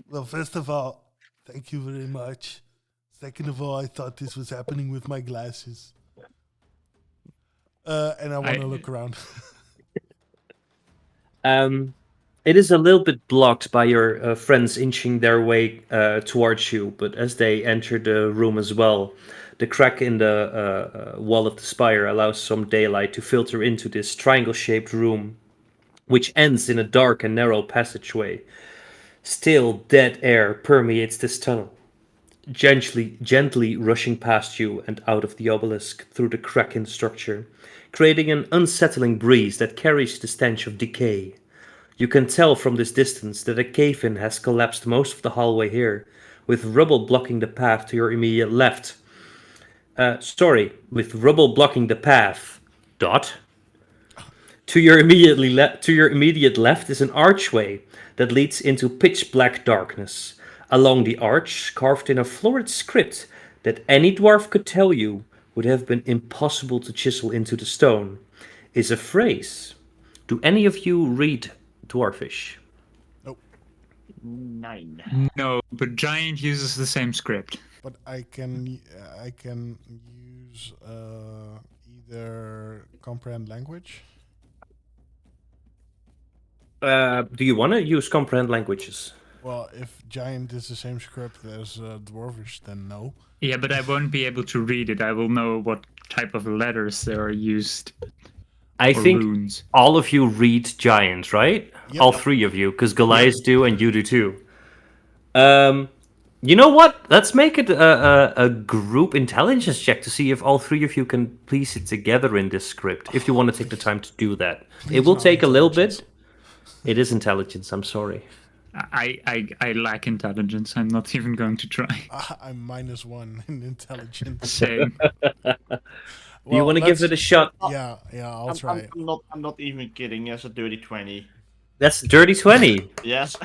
Well, first of all, thank you very much. Second of all, I thought this was happening with my glasses. And I want to look around. It is a little bit blocked by your friends inching their way towards you, but as they enter the room as well, the crack in the wall of the spire allows some daylight to filter into this triangle shaped room, which ends in a dark and narrow passageway. Still, dead air permeates this tunnel, gently rushing past you and out of the obelisk through the crack in the structure, creating an unsettling breeze that carries the stench of decay. You can tell from this distance that a cave-in has collapsed most of the hallway here, with rubble blocking the path to your immediate left. With rubble blocking the path. Dot. To your immediate left is an archway that leads into pitch black darkness. Along the arch, carved in a florid script that any dwarf could tell you would have been impossible to chisel into the stone, is a phrase. Do any of you read Dwarfish? 9. No, but Giant uses the same script. But I can use either comprehend language. Do you want to use comprehend languages? Well, if Giant is the same script as Dwarvish, then no. Yeah, but I won't be able to read it. I will know what type of letters there are used. I think runes. all of you read Giant, right? Yep. All three of you, because Goliath do and you do too. You know what? Let's make it a group intelligence check to see if all three of you can piece it together in this script. If you want to take the time to do that, it will take a little bit. It is intelligence. I'm sorry. I lack intelligence. I'm not even going to try. I'm -1 in intelligence. Same. Do you want to give it a shot? Yeah, I'll try it. I'm not even kidding. Yes, a dirty 20. That's dirty 20. Yes.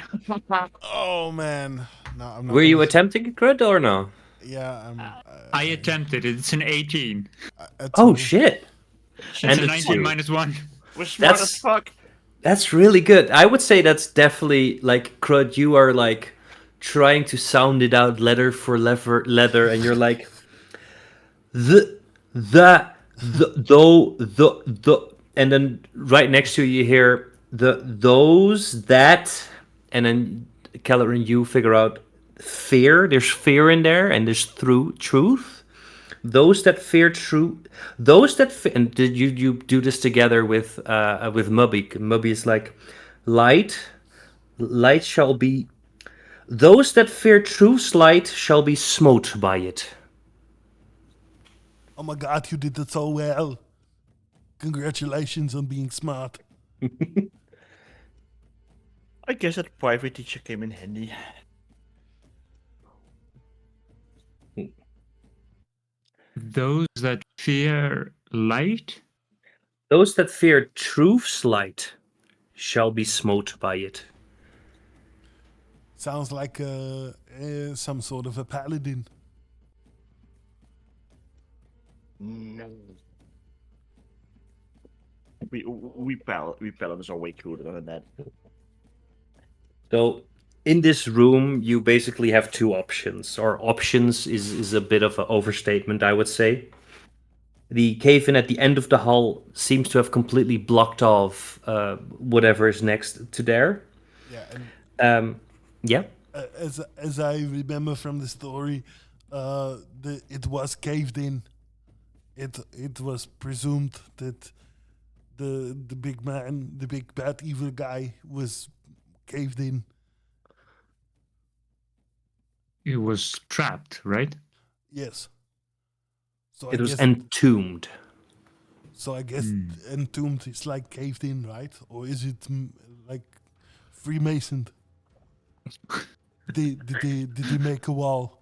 Oh man, no, I'm not. Were you attempting a crit or no? Yeah, I'm. I attempted it. It's an 18. Oh shit! It's And a a 19 2. -1. We're smart That's- as fuck. That's really good. I would say that's definitely like Crud. You are like trying to sound it out letter for letter, and you're like and then right next to you hear those that, and then Keller and you figure out fear. There's fear in there, and there's truth. Those that fear truth, and did you do this together with Mubby? Mubby is like, light shall be. Those that fear truth's light shall be smote by it. Oh my god, you did it so well. Congratulations on being smart. I guess that private teacher came in handy. Those that fear light? Those that fear truth's light shall be smote by it. Sounds like some sort of a paladin. No. We paladins are way cooler than that. So in this room, you basically have two options, or options is a bit of an overstatement, I would say. The cave-in at the end of the hall seems to have completely blocked off whatever is next to there. Yeah, and Yeah. as I remember from the story, it was caved in. It was presumed that the big man, the big bad evil guy, was caved in. It was trapped, right? Yes. So It was entombed. So I guess entombed is like caved in, right? Or is it like Freemasoned? Did they make a wall?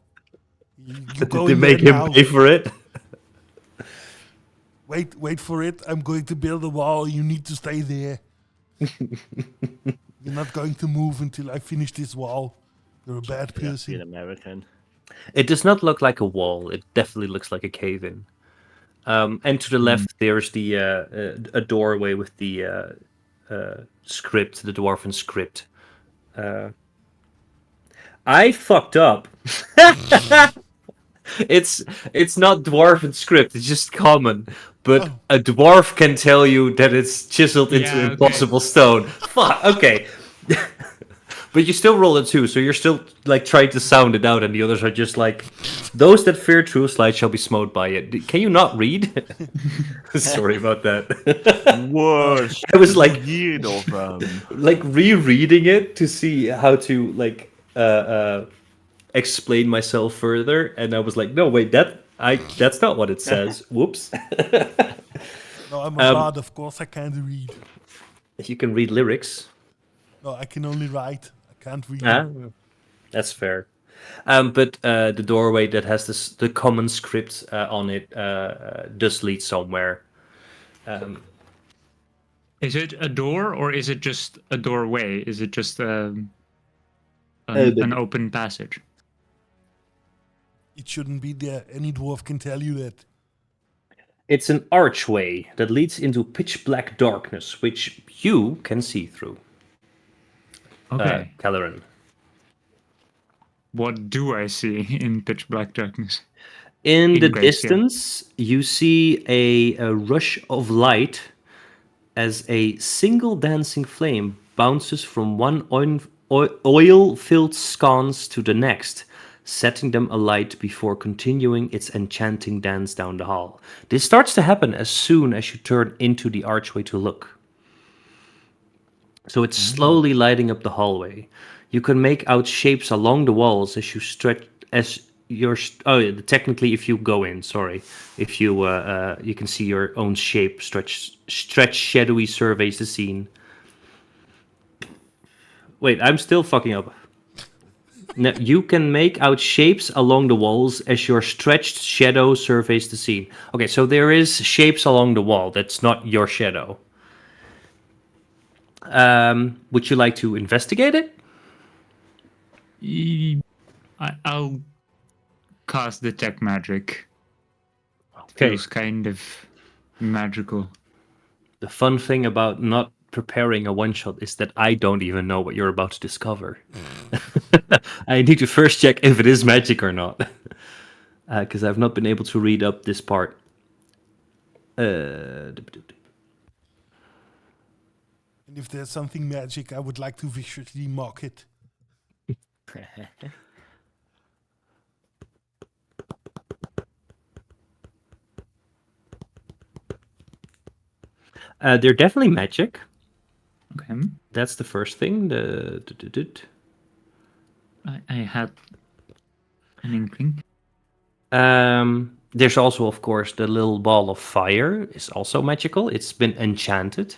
You Did go they in make there him now. pay for it? Wait for it. I'm going to build a wall. You need to stay there. You're not going to move until I finish this wall. You're a bad person. Being American. It does not look like a wall. It definitely looks like a cave-in. And to the left, there's the a doorway with the script, the dwarven script. I fucked up. It's not dwarven script. It's just common. But Oh. a dwarf can tell you that it's chiseled into Yeah, okay. impossible stone. Fuck. Okay. But you still roll a 2, so you're still like trying to sound it out, and the others are just like, those that fear true light shall be smote by it. Can you not read? Sorry about that. Whoa, I was like, weird of like rereading it to see how to like explain myself further, and I was like, no, wait, that's not what it says. Whoops. No, I'm a bard, of course I can't read. You can read lyrics. No, I can only write. I can't read. Ah, that's fair. But the doorway that has the common script on it does lead somewhere. Is it a door or is it just a doorway? Is it just an open passage? It shouldn't be there. Any dwarf can tell you that. It's an archway that leads into pitch black darkness, which you can see through. Okay. Caloran. What do I see in pitch black darkness? In the grayscale. distance, you see a rush of light as a single dancing flame bounces from one oil-filled sconce to the next, setting them alight before continuing its enchanting dance down the hall. This starts to happen as soon as you turn into the archway to look. So it's slowly lighting up the hallway. You can make out shapes along the walls as you stretch. Technically, if you go in, if you you can see your own shape stretch. Shadowy surveys the scene. Wait, I'm still fucking up. Now, you can make out shapes along the walls as your stretched shadow surveys the scene. Okay, so there is shapes along the wall. That's not your shadow. Would you like to investigate it? I'll cast detect magic. Okay. Feels kind of magical. The fun thing about not preparing a one-shot is that I don't even know what you're about to discover. I need to first check if it is magic or not. Because I've not been able to read up this part. And if there's something magic, I would like to viciously mock it. They're definitely magic. Okay. That's the first thing. I had an inkling. There's also, of course, the little ball of fire is also magical. It's been enchanted.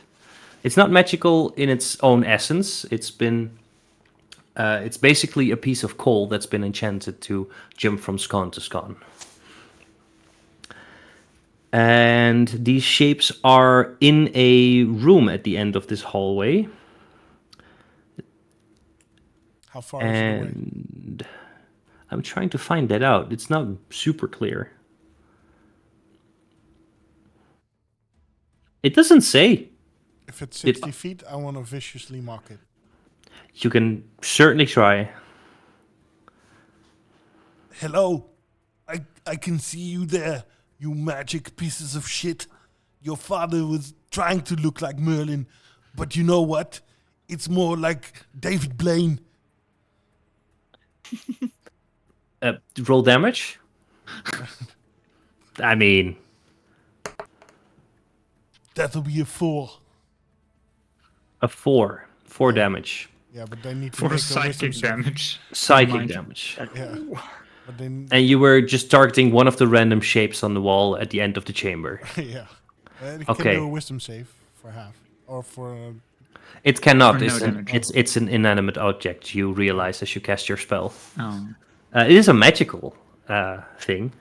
It's not magical in its own essence. It's basically a piece of coal that's been enchanted to jump from scone to scone. And these shapes are in a room at the end of this hallway. How far is it away? And I'm trying to find that out. It's not super clear. It doesn't say. If it's 60 feet, I want to viciously mock it. You can certainly try. Hello, I can see you there, you magic pieces of shit. Your father was trying to look like Merlin, but you know what? It's more like David Blaine. Roll damage? I mean... That'll be a 4. A 4. 4 damage. Yeah, but they need to For make a psychic wisdom save. damage. Psychic Mind. damage. Yeah, but then And you were just targeting one of the random shapes on the wall at the end of the chamber. yeah, they Okay. can do a wisdom save for half or for. It cannot. For no It's, damage. it's an inanimate object, you realize as you cast your spell. Oh. It is a magical thing.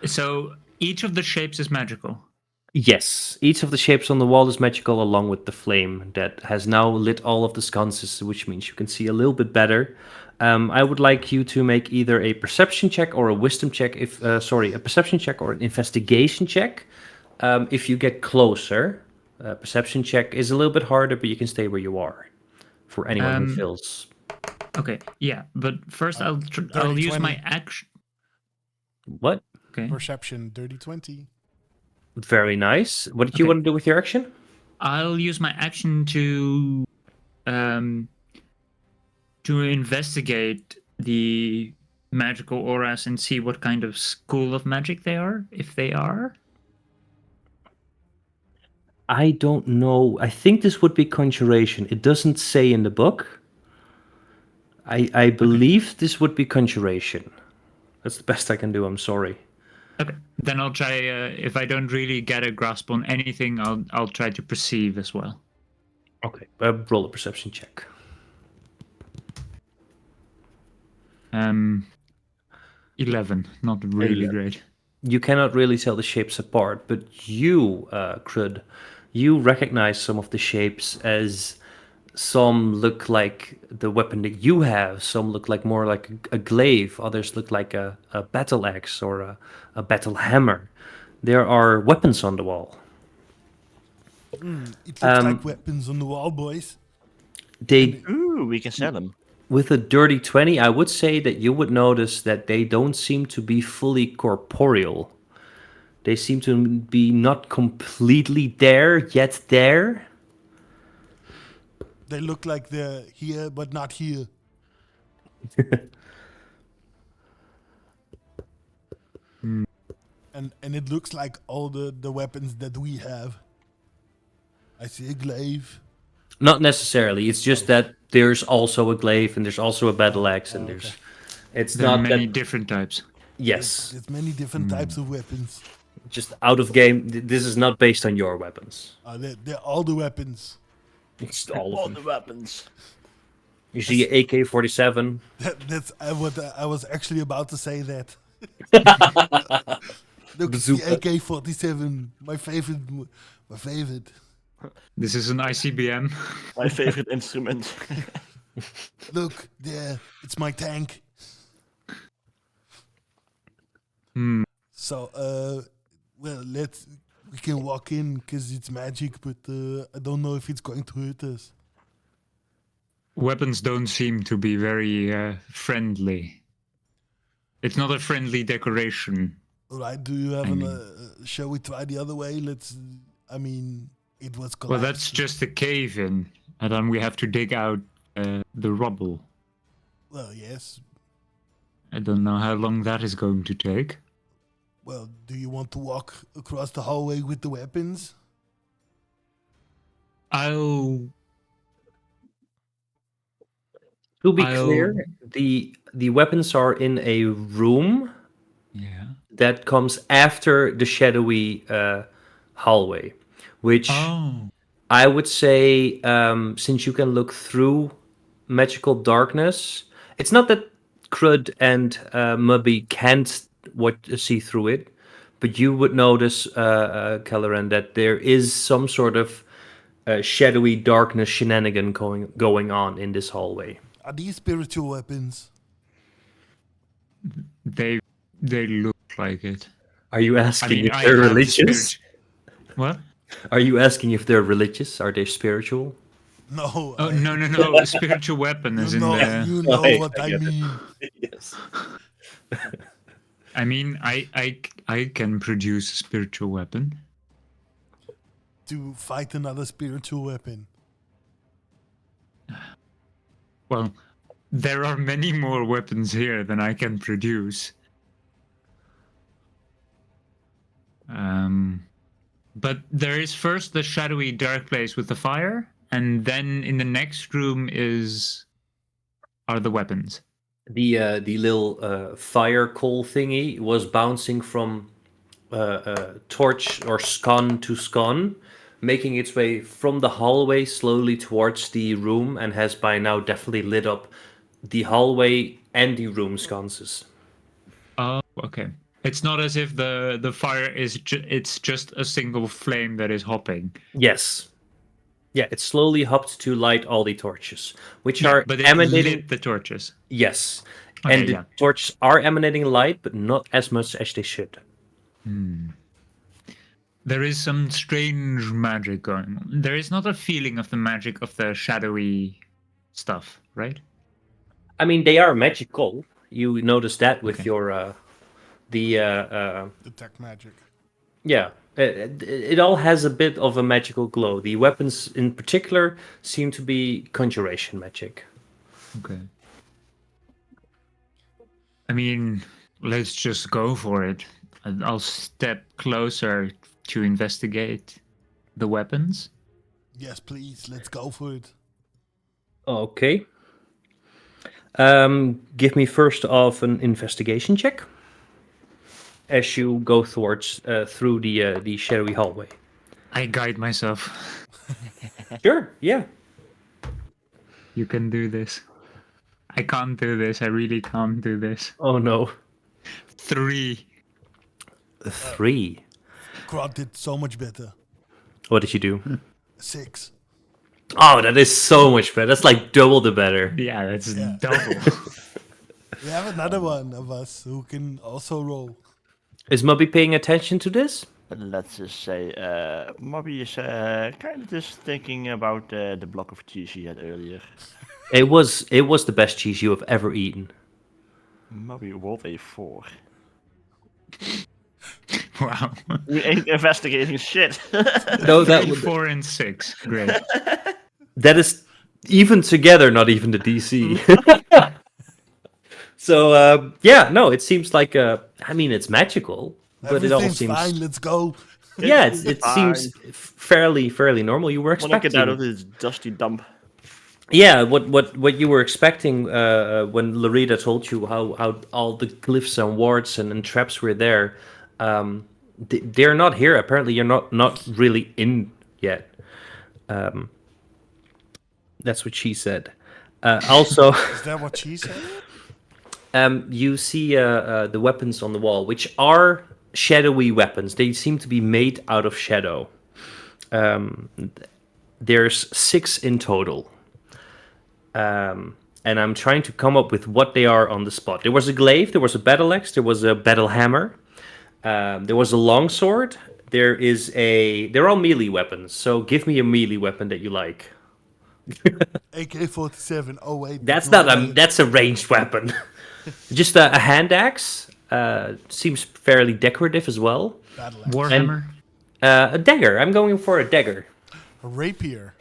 So each of the shapes is magical. Yes, each of the shapes on the wall is magical, along with the flame that has now lit all of the sconces, which means you can see a little bit better. I would like you to make either a perception check or a wisdom check. A perception check or an investigation check. If you get closer, perception check is a little bit harder, but you can stay where you are. For anyone who feels. Okay, yeah, but first I'll use 20. my action. What? Okay. Perception, dirty 20. Very nice. What did you Okay. want to do with your action? I'll use my action to investigate the magical auras and see what kind of school of magic they are, if they are. I don't know. I think this would be conjuration. It doesn't say in the book. I believe this would be conjuration. That's the best I can do. I'm sorry. Okay, then I'll try. If I don't really get a grasp on anything, I'll try to perceive as well. Okay. Roll a perception check. 11. Not really 11. great. You cannot really tell the shapes apart, but you, Crud, you recognize some of the shapes as some look like the weapon that you have, some look like more like a glaive, others look like a battle axe or a battle hammer. There are weapons on the wall. It looks like weapons on the wall, boys. They, Ooh, we can sell them. with a dirty 20, I would say that you would notice that they don't seem to be fully corporeal. They seem to be not completely there, yet there. They look like they're here, but not here. And it looks like all the weapons that we have. I see a glaive. Not necessarily. It's just that there's also a glaive and there's also a battle axe and there's. It's There are not many that. different types. Yes, There's many different types of weapons. just out of game. This is not based on your weapons. They're all the weapons. It's all All of the them. weapons. You see AK-47. That's what I was actually about to say that. Look, it's Bazooka. the AK-47, my favorite. This is an ICBM. My favorite instrument. Look, there, it's my tank. So, well, we can walk in because it's magic, but I don't know if it's going to hurt us. Weapons don't seem to be very friendly. It's not a friendly decoration. All right, do you have shall we try the other way? It was collapsed. Well, that's just a cave in, and then we have to dig out the rubble. Well, yes. I don't know how long that is going to take. Well, do you want to walk across the hallway with the weapons? To be clear, the weapons are in a room Yeah. that comes after the shadowy hallway, which Oh. I would say, since you can look through magical darkness, it's not that Crud and Mubby can't see through it, but you would notice, Kelleran, that there is some sort of shadowy darkness shenanigan going on in this hallway. Are these spiritual weapons? They look like it. Are you asking if I they're have religious? What? Are you asking if they're religious? Are they spiritual? No. Oh, no. A spiritual weapon is in there. You know Hey, what I I get it. mean. Yes. I mean, I can produce a spiritual weapon. To fight another spiritual weapon. Well, there are many more weapons here than I can produce. But there is first the shadowy dark place with the fire, and then in the next room are the weapons. The little fire coal thingy was bouncing from torch or scone to scone, making its way from the hallway slowly towards the room, and has by now definitely lit up the hallway and the room sconces. Oh, okay. It's not as if the fire is it's just a single flame that is hopping. Yes. Yeah, it slowly hopped to light all the torches, which are But it emanating. lit the torches. Yes. Okay, And the yeah. torches are emanating light, but not as much as they should. There is some strange magic going on. There is not a feeling of the magic of the shadowy stuff, right? I mean, they are magical. You notice that with Okay. your The Detect magic. yeah, it all has a bit of a magical glow. The weapons in particular seem to be conjuration magic. Okay. I mean, let's just go for it. I'll step closer to investigate the weapons. Yes, please. Let's go for it. Okay. Give me first off an investigation check as you go towards through the shadowy hallway. I guide myself. Sure. Yeah. You can do this. I can't do this. I really can't do this. Oh no. 3. 3. Grant did so much better. What did you do? 6. Oh, that is so much better. That's like double the better. Yeah, that's Yeah. double. We have another one of us who can also roll. Is Mubby paying attention to this? Let's just say, Mobby is kind of just thinking about the block of cheese he had earlier. It was the best cheese you have ever eaten. Mobby rolled a 4. Wow. We ain't investigating shit. No, that 4 and 6. Great. that is even together not even the DC. So yeah, no, it seems like I mean it's magical, but it all Everything's seems fine. Let's go. yeah, it seems fairly normal. You were Wanna expecting get out of this dusty dump. yeah, what you were expecting when Larita told you how all the glyphs and wards and traps were there, they're not here. Apparently, you're not really in yet. That's what she said. Also, Is that what she said? you see the weapons on the wall, which are shadowy weapons. They seem to be made out of shadow. There's 6 in total. And I'm trying to come up with what they are on the spot. There was a glaive, there was a battle axe, there was a battle hammer, there was a longsword. They're all melee weapons. So give me a melee weapon that you like. AK-47. Oh wait. That's a ranged weapon. Just a hand axe. Seems fairly decorative as well. Battle axe. Warhammer. A dagger. I'm going for a dagger. A rapier.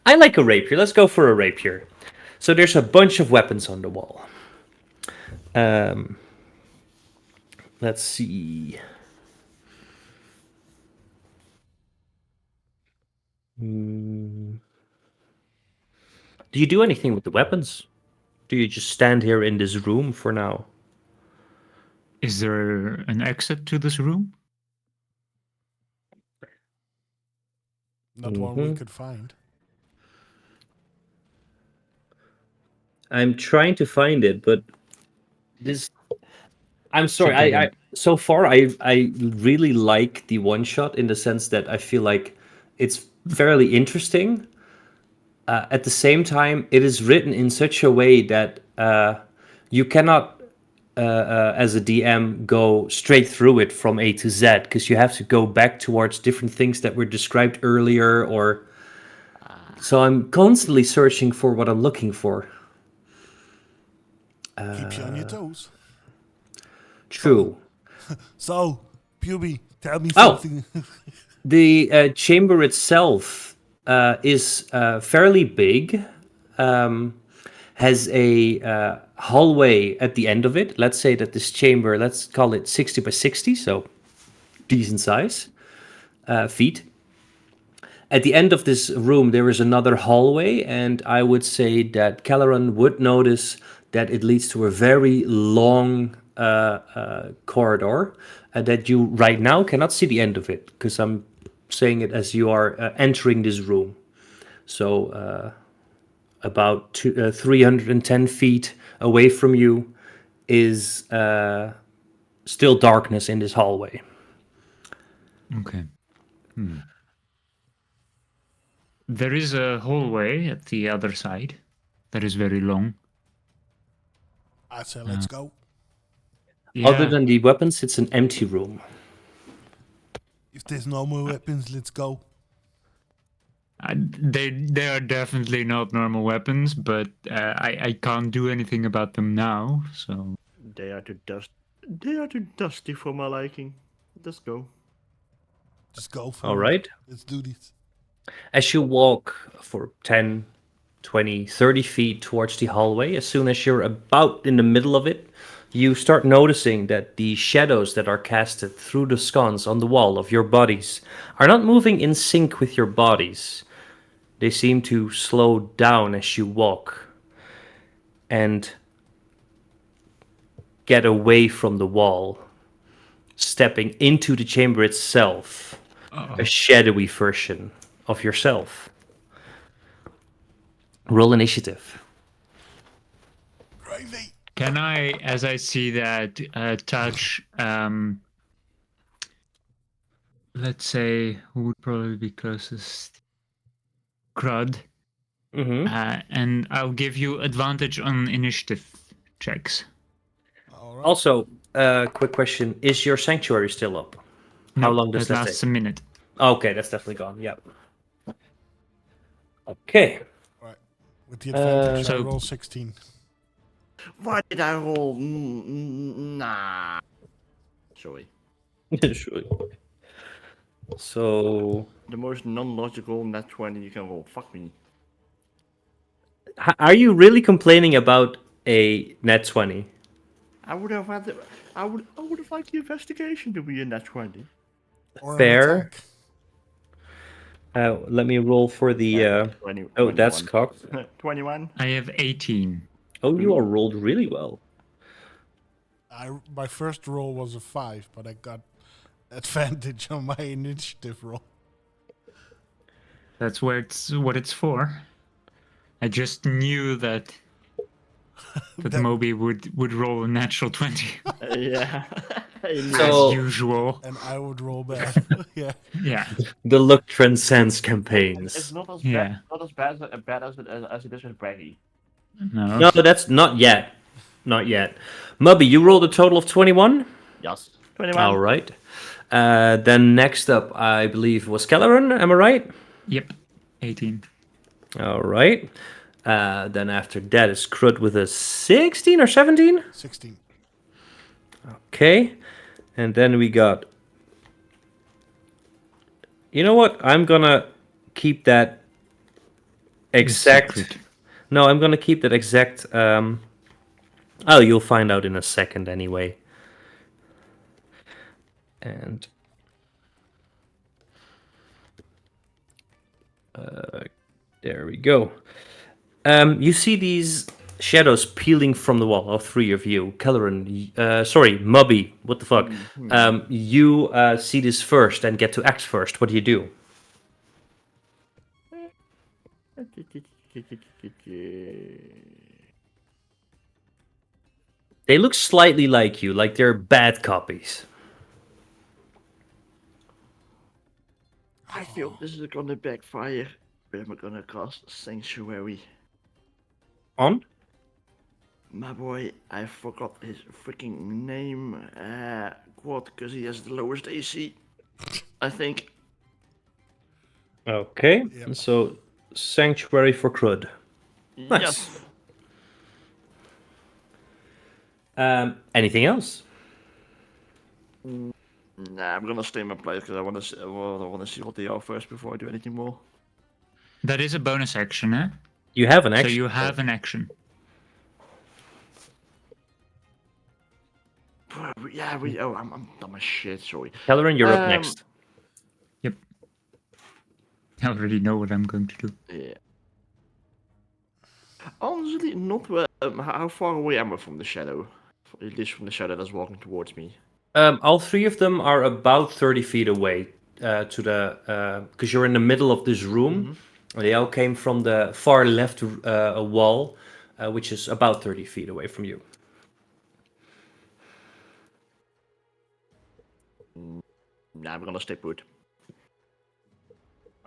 I like a rapier. Let's go for a rapier. So there's a bunch of weapons on the wall. Let's see. Do you do anything with the weapons? Do you just stand here in this room for now? Is there an exit to this room? Not one we could find. I'm trying to find it, but this. I'm sorry. I so far I really like the one shot in the sense that I feel like it's fairly interesting. At the same time, it is written in such a way that you cannot, as a DM, go straight through it from A to Z because you have to go back towards different things that were described earlier. Or so I'm constantly searching for what I'm looking for. Keeps you on your toes. True. So, Puby, tell me Oh. something. The chamber itself is fairly big, has a hallway at the end of it. Let's say that this chamber, let's call it 60 by 60, so decent size, feet. At the end of this room, there is another hallway, and I would say that Caloran would notice that it leads to a very long corridor that you right now cannot see the end of it, because I'm saying it as you are entering this room. So about 310 feet away from you is still darkness in this hallway. Okay. There is a hallway at the other side that is very long. I say let's go. Other Yeah. than the weapons, it's an empty room. If there's no more weapons, let's go. They are definitely not normal weapons, but I can't do anything about them now. So They are to dust They are too dusty for my liking. Let's go. Just go for All it. right. Let's do this. As you walk for 10, 20, 30 feet towards the hallway, as soon as you're about in the middle of it, you start noticing that the shadows that are casted through the sconce on the wall of your bodies are not moving in sync with your bodies. They seem to slow down as you walk and get away from the wall, stepping into the chamber itself, a shadowy version of yourself. Roll initiative. Gravy. Can I, as I see that, touch, let's say, who would probably be closest? Crud. And I'll give you advantage on initiative checks. All right. Also, quick question: is your sanctuary still up? How Nope, long does that lasts take? a minute. Okay, that's definitely gone. Yep. Okay. Right. With the advantage, I so- roll 16. Why did I roll? Nah. Sorry. Sure. So, The most non-logical nat 20 you can roll. Fuck me. are you really complaining about a net 20? I would have had. I would have liked the investigation to be a nat 20. Or Fair. an attack. Let me roll for the. 20, Oh, that's 21. cocked. 21. I have 18. Oh, you all rolled really well. My first roll was a 5, but I got advantage on my initiative roll. That's what it's for. I just knew that Moby would roll a natural 20 Yeah. So- as usual. And I would roll bad. Yeah. Yeah. The luck transcends It's campaigns. not as Yeah. bad as it is with Braggy. No. No, that's not yet. Not yet. Mubby, you rolled a total of 21? Yes. 21. All right. Then next up, I believe, was Kelleran. Am I right? Yep. 18. All right. Then after that is Crud with a 16 or 17? 16. Okay. And then we got... You know what? I'm gonna keep that exact... secret. No, I'm gonna keep that exact... Oh, you'll find out in a second anyway. And... there we go. You see these shadows peeling from the wall, all three of you. Kelleran, sorry, Mubby, what the fuck? You see this first and get to act first. What do you do? They look slightly like you, like they're bad copies. I feel this is gonna backfire. But I'm gonna cast Sanctuary. On? My boy, I forgot his freaking name. Quad, because he has the lowest AC. I think. Okay, Yep. so Sanctuary for Crud. Nice. Yes. Anything else? Nah, I'm gonna stay in my place because I want to see what they are first before I do anything more. That is a bonus action, eh? You have an So action. you have an action. Yeah, I'm dumb as shit. Sorry. Kelleran, you're up next. Yep. I already know what I'm going to do. Yeah. Honestly, not where. How far away am I from the shadow? At least from the shadow that's walking towards me. All three of them are about 30 feet away to the because you're in the middle of this room. They all came from the far left wall, which is about 30 feet away from you. Nah, I'm gonna stay put.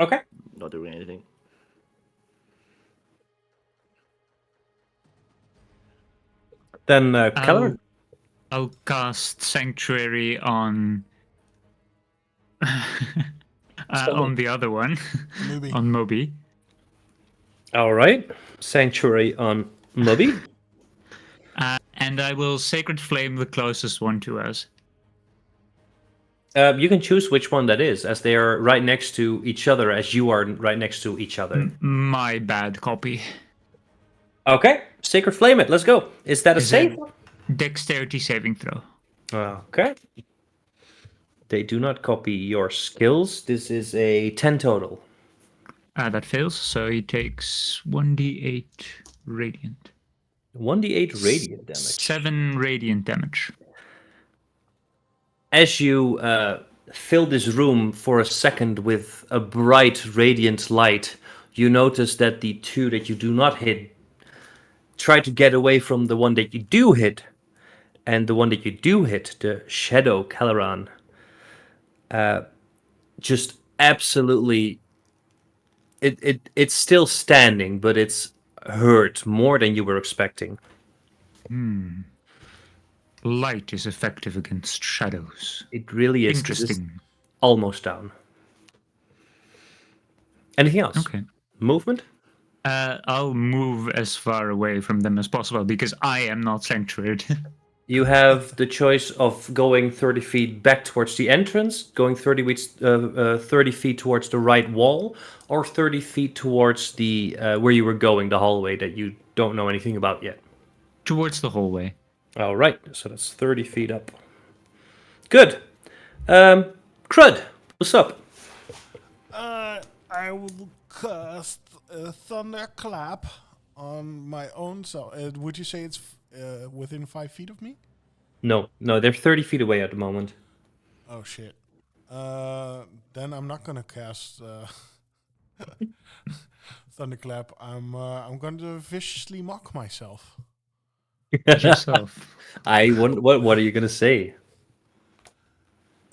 Okay. Not doing anything. Then Kelleran. I'll cast Sanctuary on on the other one, Moby. on Moby. All right. Sanctuary on Mubby. And And I will Sacred Flame the closest one to us. You can choose which one that is, as they are right next to each other, as you are right next to each other. My bad copy. Okay, Sacred Flame it. Let's go. Is that a Is save? it Dexterity saving throw? Okay. They do not copy your skills. This is a 10 total. That fails, so he takes 1d8 radiant. 1d8 radiant damage. 7 radiant damage. As you fill this room for a second with a bright, radiant light, you notice that the two that you do not hit try to get away from the one that you do hit. And the one that you do hit, the Shadow Calaran, just absolutely... It's still standing, but it's hurt more than you were expecting. Light is effective against shadows. It really is. 'Cause it's Interesting. almost down. Anything else? Okay. Movement? I'll move as far away from them as possible because I am not sanctuared. You have the choice of going 30 feet back towards the entrance, going 30 feet towards the right wall, or 30 feet towards the where you were going, the hallway that you don't know anything about yet. Towards the hallway. All right, so that's 30 feet up. Good. Crud, what's up? I will cast a Thunderclap on my own. So, would you say it's within 5 feet of me? No, they're 30 feet away at the moment. Oh shit. Then I'm not gonna cast Thunderclap. I'm going to viciously mock myself. Yourself. What are you gonna say?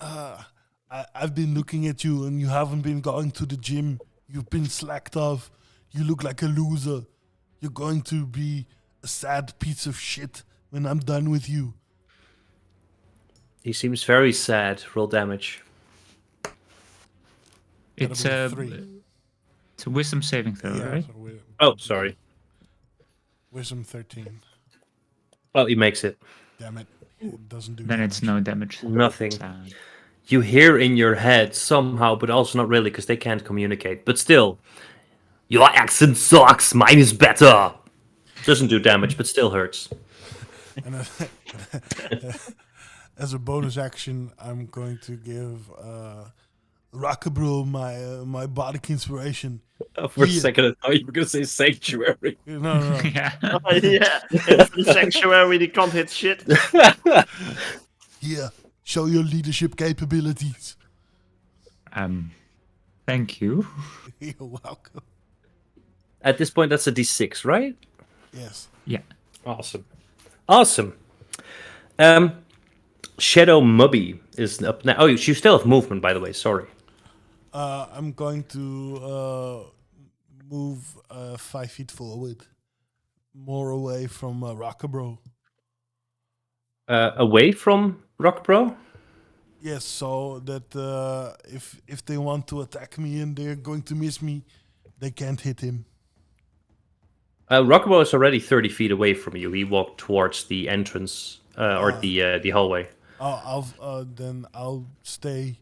I've been looking at you and you haven't been going to the gym. You've been slacked off. You look like a loser. You're going to be a sad piece of shit when I'm done with you. He seems very sad. Roll damage. It's That'll a be 3. it's a wisdom saving throw, right? So Oh, sorry. Wisdom 13. Well, he makes it. Damn it. It doesn't do Then damage. it's no damage. Nothing. Sad. You hear in your head somehow, but also not really, because they can't communicate. But still, your accent sucks. Mine is better. Doesn't do damage, but still hurts. And as a bonus action, I'm going to give Rockabro my bardic inspiration. For a Yeah. second, I thought you were going to say sanctuary. No. Yeah. Oh, yeah, it's the sanctuary, they can't hit shit. Here, show your leadership capabilities. Thank you. You're welcome. At this point, that's a d6, right? Yes. Yeah. Awesome. Shadow Mubby is up now. Oh, you still have movement, by the way. Sorry. I'm going to move 5 feet forward, more away from Rockabro. Away from Rock Pro? Yes, so that if they want to attack me and they're going to miss me, they can't hit him. Rockabo is already 30 feet away from you. He walked towards the entrance or the hallway. I'll stay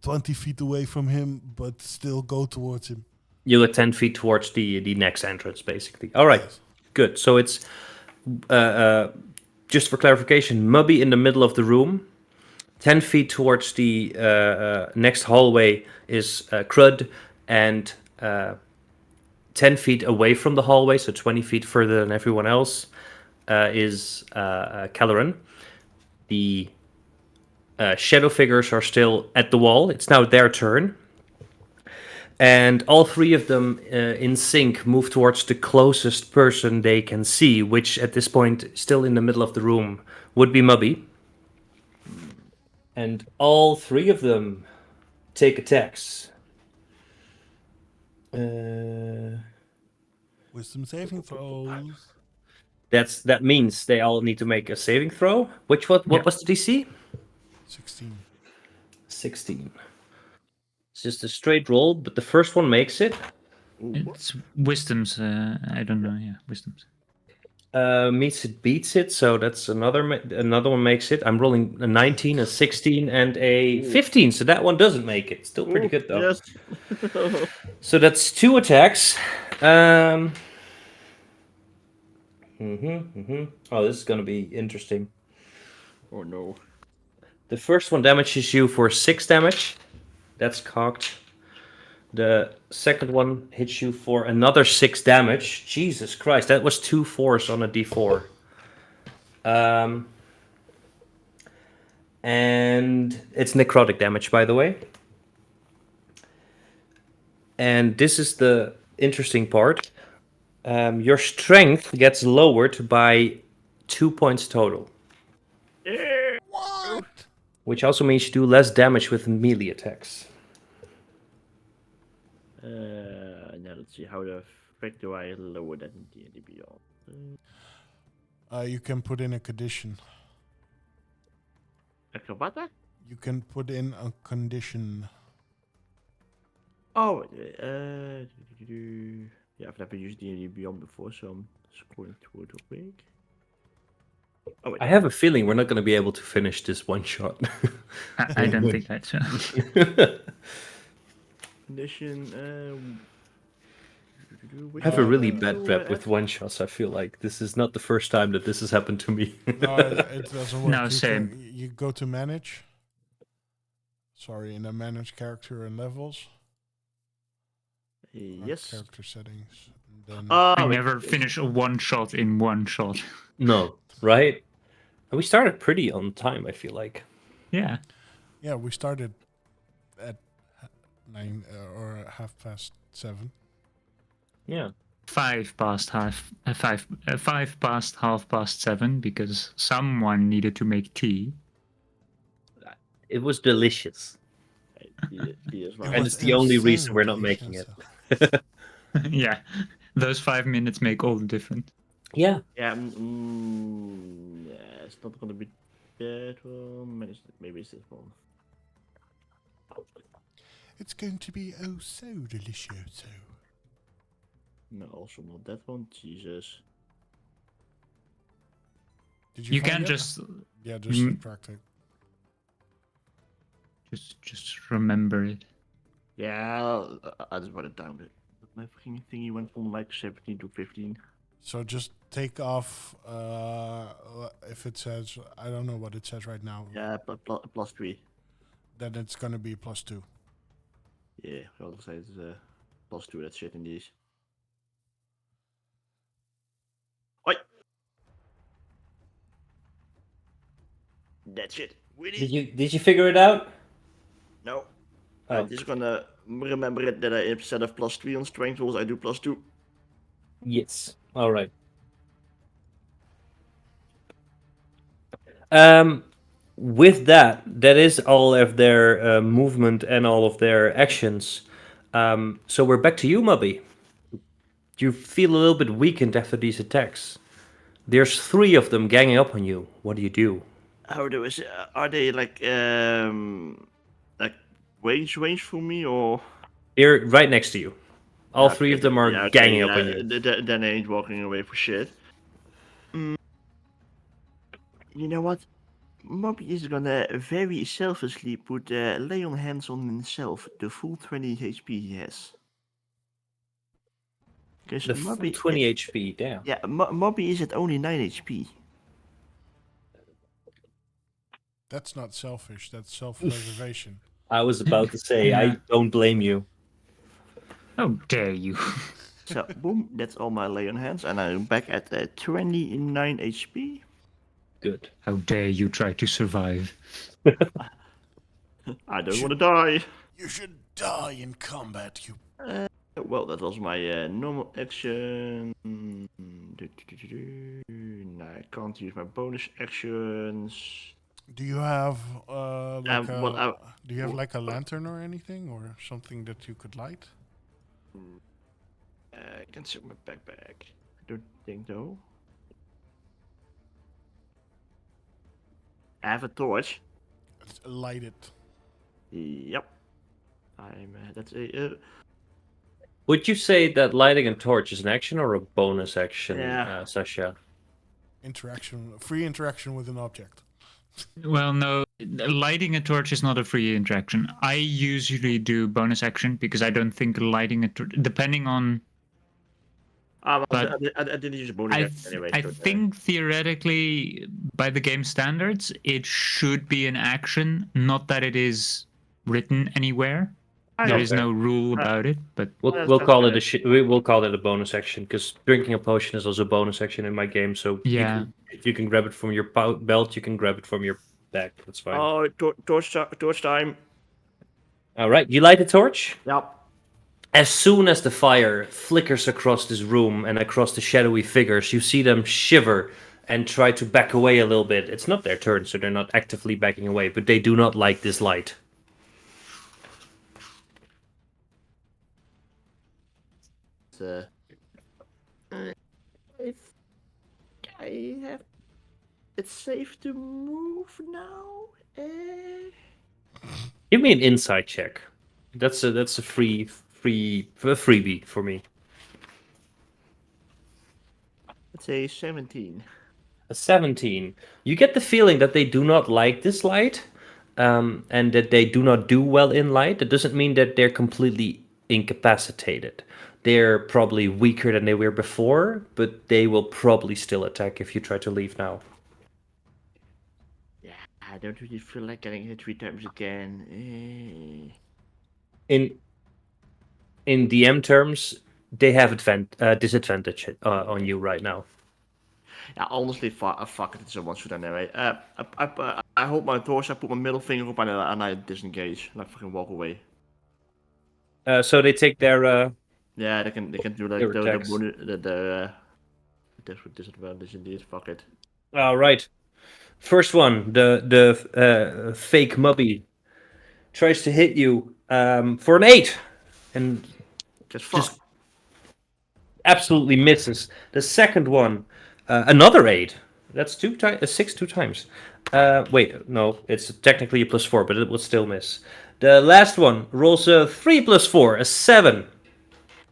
20 feet away from him, but still go towards him. You look 10 feet towards the next entrance, basically. All right, Yes. good. So it's just for clarification, Mubby in the middle of the room. 10 feet towards the next hallway is Crud, and 10 feet away from the hallway, so 20 feet further than everyone else, is Calaran. The shadow figures are still at the wall. It's now their turn. And all three of them in sync move towards the closest person they can see, which at this point, still in the middle of the room, would be Mubby. And all three of them take attacks. Wisdom saving throws. That means they all need to make a saving throw. What was the DC? 16. 16. It's just a straight roll, but the first one makes it. It's wisdoms. I don't know. Yeah, wisdoms. Meets it, beats it. So that's another one makes it. I'm rolling a 19, a 16, and a 15. So that one doesn't make it. Still pretty Ooh, good though. Yes. So that's 2 attacks. Oh, this is gonna be interesting. Oh no. The first one damages you for 6 damage. That's cocked. The second one hits you for another 6 damage. Jesus Christ, that was 2 4s on a d4. And it's necrotic damage, by the way. And this is the interesting part. Your strength gets lowered by 2 points total, What? which also means you do less damage with melee attacks. Now let's see, how the frick do I lower that in D&D Beyond? You can put in a condition. Acrobata? You can put in a condition. Oh, yeah, I've never used D&D Beyond before, so I'm scrolling through it real quick. Oh, wait. I have a feeling we're not going to be able to finish this one shot. I don't think that's so. Condition, I have a really bad rep with one shots. I feel like this is not the first time that this has happened to me. No, it doesn't work. No, you same. you go to manage. Sorry, in the manage character and levels. Yes. Character settings. And then I wait, never finish a one shot in one shot. No, right? And we started pretty on time, I feel like. Yeah. yeah, we started at 9 or 7:30. Yeah. 5 past 7:30 because someone needed to make tea. It was delicious. he is It not. And was it's the only reason insane we're not making delicious. it. Yeah, those 5 minutes make all the difference. Yeah. Yeah, yeah, it's not gonna be that one. Maybe it's this one. It's going to be oh so delicious. No, also not that one. Jesus. Did You find can it? just just Mm. subtract it. just remember it. Yeah, I just wrote it down, but my freaking thingy went from like 17 to 15. So just take off if it says, I don't know what it says right now, Yeah, plus 3. then it's going to be +2. Yeah, I'll say it's plus 2. That's shit in these. Oi! That's it. Did you figure it out? No. Oh. I'm just gonna remember it that instead of plus 3 on strength rolls, I do plus 2. Yes. All right. With that is all of their movement and all of their actions. So we're back to you, Mubby. You feel a little bit weakened after these attacks. There's 3 of them ganging up on you. What do you do? How do I say? Are they like range for me or? They're right next to you. All 3 of them are yeah, ganging up on you. Then I ain't walking away for shit. You know what? Moby is gonna very selfishly put lay on hands on himself. The full 20 HP he has. The full 20 HP, damn. Yeah, Moby is at only 9 HP. That's not selfish, that's self-preservation. I was about to say, Yeah. I don't blame you. How dare you? So, boom, that's all my lay on hands, and I'm back at 29 HP. Good. How dare you try to survive? I don't want to die. You should die in combat, you... Well, that was my normal action. No, I can't use my bonus actions. Do you have do you have well, like a lantern or anything, or something that you could light? I can see my backpack. I don't think so. I have a torch. Light it. Yep. That's a. Would you say that lighting a torch is an action or a bonus action, Yeah. Sasha? free interaction with an object. Well, no, lighting a torch is not a free interaction. I usually do bonus action because I don't think lighting a torch, depending on. Well, But I didn't use a bonus action anyway. I so, think theoretically, by the game standards, it should be an action. Not that it is written anywhere. There is no rule about it, but We'll call it we'll call it a bonus action because drinking a potion is also a bonus action in my game. So yeah. if you can grab it from your belt, you can grab it from your bag. That's fine. Oh, torch time. All right, you light a torch. Yep. As soon as the fire flickers across this room and across the shadowy figures, you see them shiver and try to back away a little bit. It's not their turn, so they're not actively backing away, but they do not like this light. If I have, it's safe to move now. Give me an insight check. That's a freebie for me. Let's say 17. A 17. You get the feeling that they do not like this light, and that they do not do well in light. That doesn't mean that they're completely incapacitated. They're probably weaker than they were before, but they will probably still attack if you try to leave now. Yeah, I don't really feel like getting hit 3 times again. In DM terms, they have disadvantage on you right now. Yeah, honestly, fuck it, it's a one-shot anyway. I hold my torch, I put my middle finger up, and I disengage, like fucking walk away. So they take their Yeah, they can do like the disadvantage indeed. Fuck it. All right. First one, the fake mubby tries to hit you for an 8, and just absolutely misses. The second one, another 8. That's 6 2 times. Wait, no, it's technically a +4, but it will still miss. The last one rolls a 3 + 4, a 7.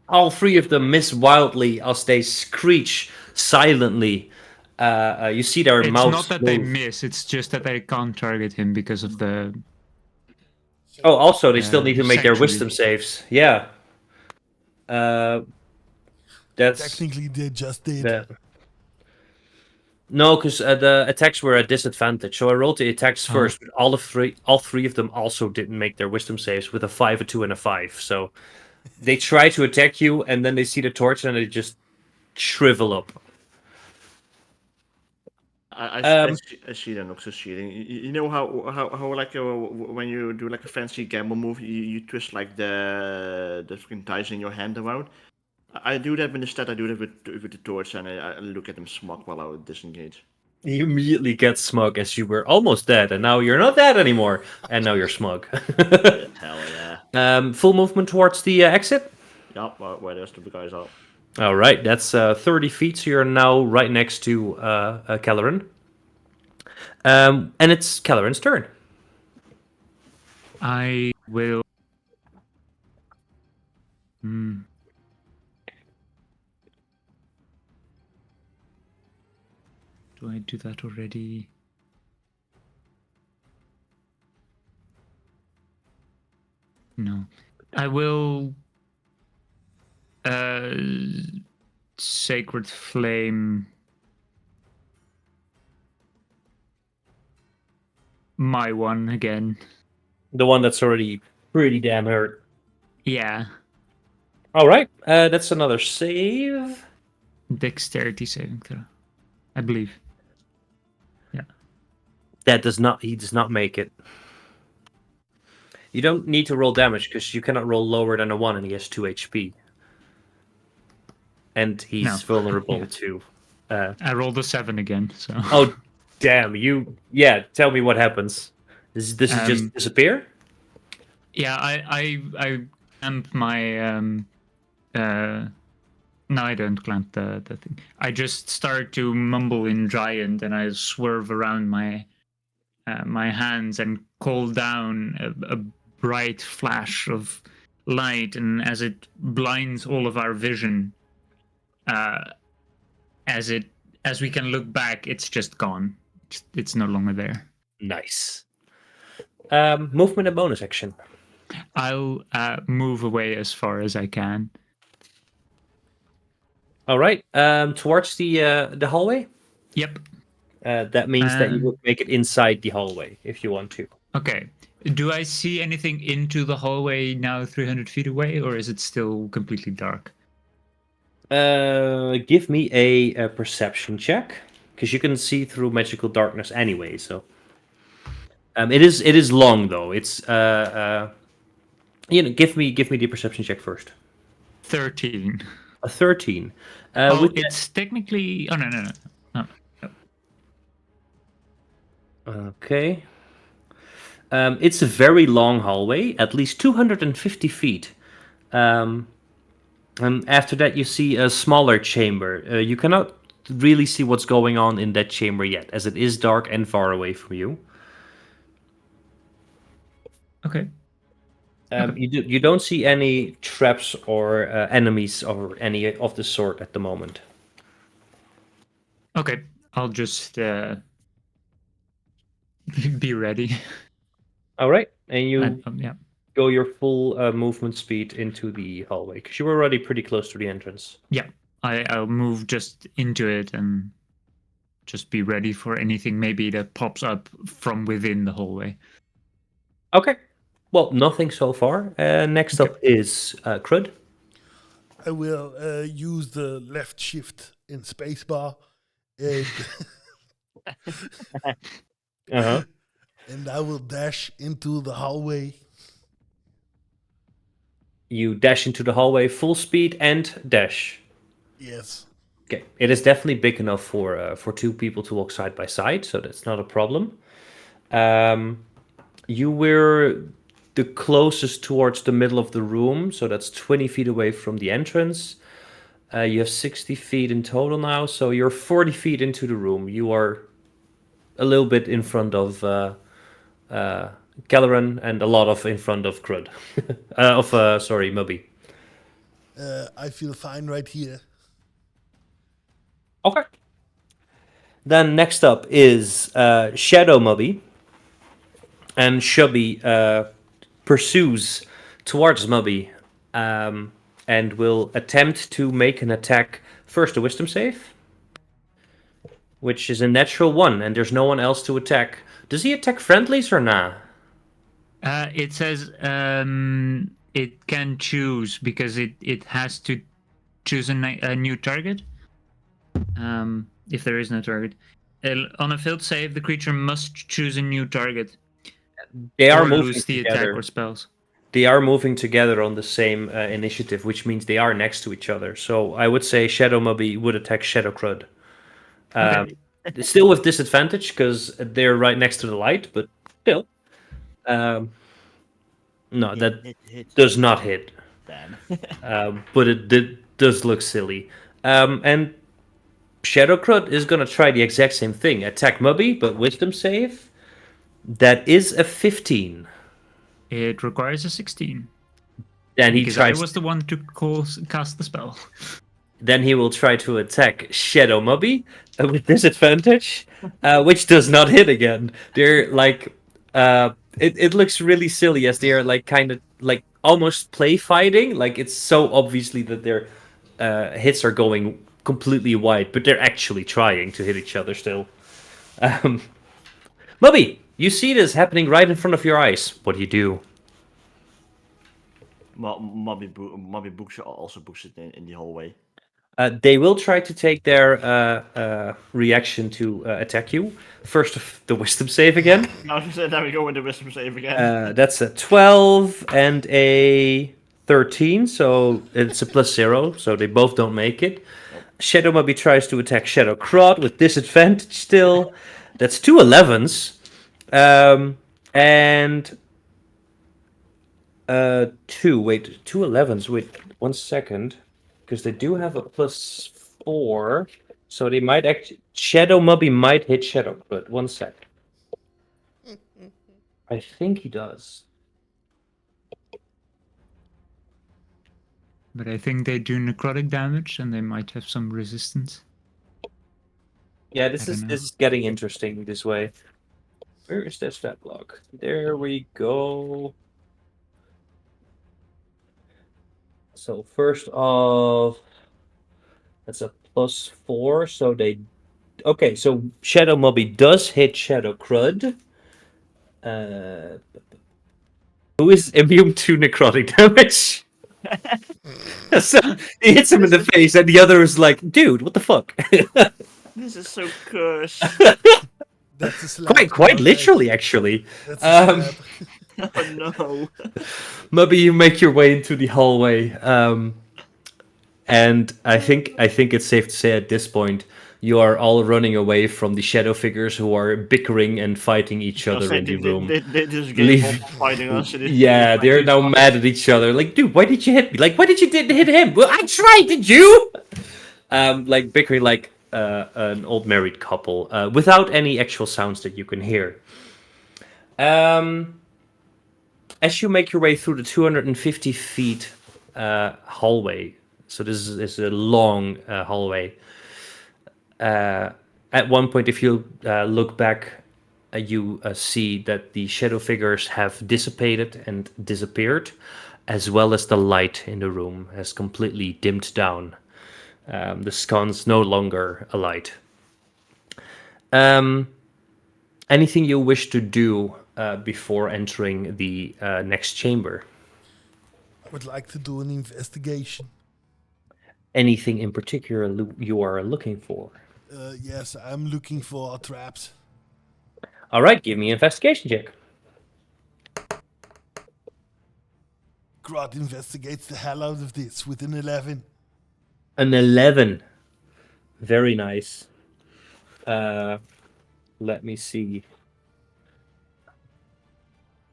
All 3 of them miss wildly as they screech silently. You see their mouths. It's not that they miss; it's just that they can't target him because of the. Oh, also they still need to make their wisdom saves. Yeah. That's Technically, they just did. No, because the attacks were at disadvantage. So I rolled the attacks first, but all 3 of them also didn't make their wisdom saves with a 5, a 2, and a 5. So they try to attack you, and then they see the torch, and they just shrivel up. I see them not succeeding. You know how like when you do like a fancy gamble move, you twist like the fucking dice in your hand around. I do that, but instead I do that with the torch, and I look at them smug while I would disengage. You immediately get smug as you were almost dead, and now you're not dead anymore, and now you're smug. Hell yeah. Full movement towards the exit? Yep, where the rest of the guys are. All right, that's 30 feet, so you're now right next to Kelleran. And it's Kelleran's turn. I will. Do I do that already? No. I will Sacred Flame my one again. The one that's already pretty damn hurt. Yeah. All right, that's another save. Dexterity saving throw, I believe. Yeah. He does not make it. You don't need to roll damage because you cannot roll lower than a 1 and he has 2 HP. And he's vulnerable to... I rolled a 7 again, so... Oh, damn. Yeah, tell me what happens. Does it just disappear? Yeah, I clamp my... No, I don't clamp the thing. I just start to mumble in Giant and I swerve around my hands and call down a bright flash of light, and as it blinds all of our vision, as as we can look back, it's just gone. It's no longer there. Nice. Movement and bonus action. I'll move away as far as I can. All right. Towards the hallway. Yep. That means that you will make it inside the hallway if you want to. Okay. Do I see anything into the hallway now 300 feet away, or is it still completely dark? Give me a perception check, because you can see through magical darkness anyway. So, it is long though. It's give me the perception check first. 13. A 13. It's technically. Oh no. Okay. It's a very long hallway, at least 250 feet. And after that, you see a smaller chamber. You cannot really see what's going on in that chamber yet, as it is dark and far away from you. Okay. You don't see any traps or enemies or any of the sort at the moment. Okay. I'll just be ready. All right, and you Yeah. go your full movement speed into the hallway because you were already pretty close to the entrance. Yeah. I'll move just into it and just be ready for anything maybe that pops up from within the hallway. Okay. Well, nothing so far. Next up is Crud. I will use the left shift in spacebar and Uh-huh. and I will dash into the hallway. You dash into the hallway full speed and dash. Yes. Okay. It is definitely big enough for two people to walk side by side, so that's not a problem. You were the closest towards the middle of the room, so that's 20 feet away from the entrance. You have 60 feet in total now, so you're 40 feet into the room. You are a little bit in front of Kelleran and a lot of in front of Crud. Mubby. I feel fine right here. Okay. Then next up is Shadow Mubby. And Shubby pursues towards Mubby and will attempt to make an attack. First, a wisdom save, which is a natural 1, and there's no one else to attack. Does he attack friendlies or nah? It says it can choose because it has to choose a new target. If there is no target. On a failed save, the creature must choose a new target. They are or moving lose the together. attack or spells. They are moving together on the same initiative, which means they are next to each other. So I would say Shadow Mubby would attack Shadow Crud. Okay. Still with disadvantage because they're right next to the light, but still. No, that does not hit. Damn. But it does look silly. And Shadow Crud is going to try the exact same thing. Attack Mubby, but wisdom save. That is a 15. It requires a 16. Then he because tries. I was the one to cast the spell. Then he will try to attack Shadow Mubby with disadvantage, which does not hit again. They're like, it looks really silly as they're like kind of like almost play fighting. Like it's so obviously that their hits are going completely wide, but they're actually trying to hit each other still. Mubby, you see this happening right in front of your eyes. What do you do? Mobby books also books it in the hallway. They will try to take their reaction to attack you. First, the wisdom save again. Now we go with the wisdom save again. That's a 12 and a 13, so it's a +0, so they both don't make it. Shadow Mubby tries to attack Shadow Crud with disadvantage still. That's 2 11s. And 2 11s. Wait, 1 second. Because they do have a +4, so they might actually. Shadow Mubby might hit Shadow Crud. 1 sec. I think he does. But I think they do necrotic damage and they might have some resistance. Yeah, I this don't know. is getting interesting this way. Where is that stat block? There we go. So first off, that's a +4. So they okay. So Shadow Mobby does hit Shadow Crud. Who is immune to necrotic damage? So he hits him in the face, and the other is like, "Dude, what the fuck?" This is so cursed. That's a slap. to quite my literally, face. actually. That's a slap. Oh no. Maybe you make your way into the hallway, and I think it's safe to say at this point you are all running away from the shadow figures who are bickering and fighting each other in the room. They just gave up on fighting us. Yeah, they're now mad at each other. Like, dude, why did you hit me? Like, why did you hit him? Well, I tried. Did you? Like bickering like an old married couple, without any actual sounds that you can hear. As you make your way through the 250 feet hallway, so this is a long hallway. At one point, if you look back, you see that the shadow figures have dissipated and disappeared, as well as the light in the room has completely dimmed down. The scon's no longer a light. Anything you wish to do before entering the next chamber? I would like to do an investigation. Anything in particular you are looking for? Yes, I'm looking for traps. All right, give me an investigation check. Grot investigates the hell out of this with an 11. An 11. Very nice. Let me see.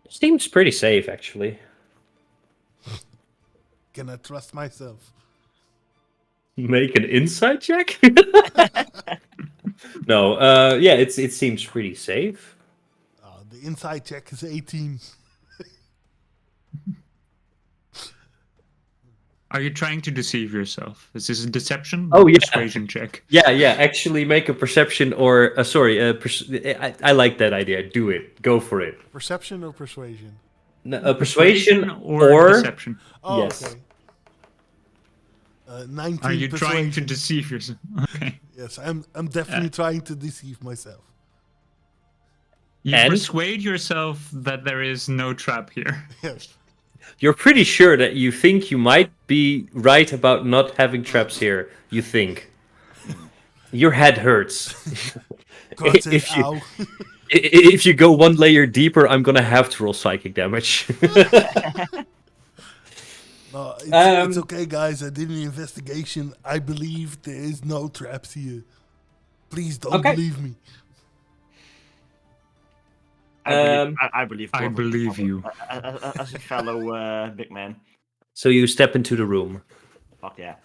Seems pretty safe, actually. Can I trust myself? Make an insight check? No, yeah, it seems pretty safe. The inside check is 18. Are you trying to deceive yourself? Is this a deception? Oh, or yeah. Persuasion check. Yeah. Actually, make a perception or I like that idea. Do it. Go for it. Perception or persuasion? No, persuasion or deception. Oh, yes. okay. 19 Are you trying to persuasion. deceive yourself? Okay. Yes, I'm definitely trying to deceive myself. You And? persuade yourself that there is no trap here. Yes. You're pretty sure that you think you might be right about not having traps here. You think. Your head hurts. God said, If you- ow. If you go one layer deeper, I'm gonna have to roll psychic damage. No, it's okay, guys. I did an investigation. I believe there is no traps here. Please don't Okay. believe me. I believe. I Corbin, believe you. As a fellow big man. So you step into the room. Fuck yeah.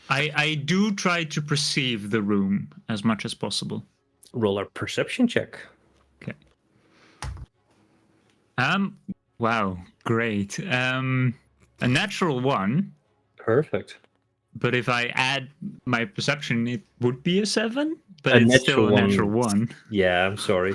I do try to perceive the room as much as possible. Roll a perception check. Okay. Wow, great. A natural 1, Perfect. but if I add my perception, it would be a 7. But A it's still a natural natural 1. Yeah, I'm sorry.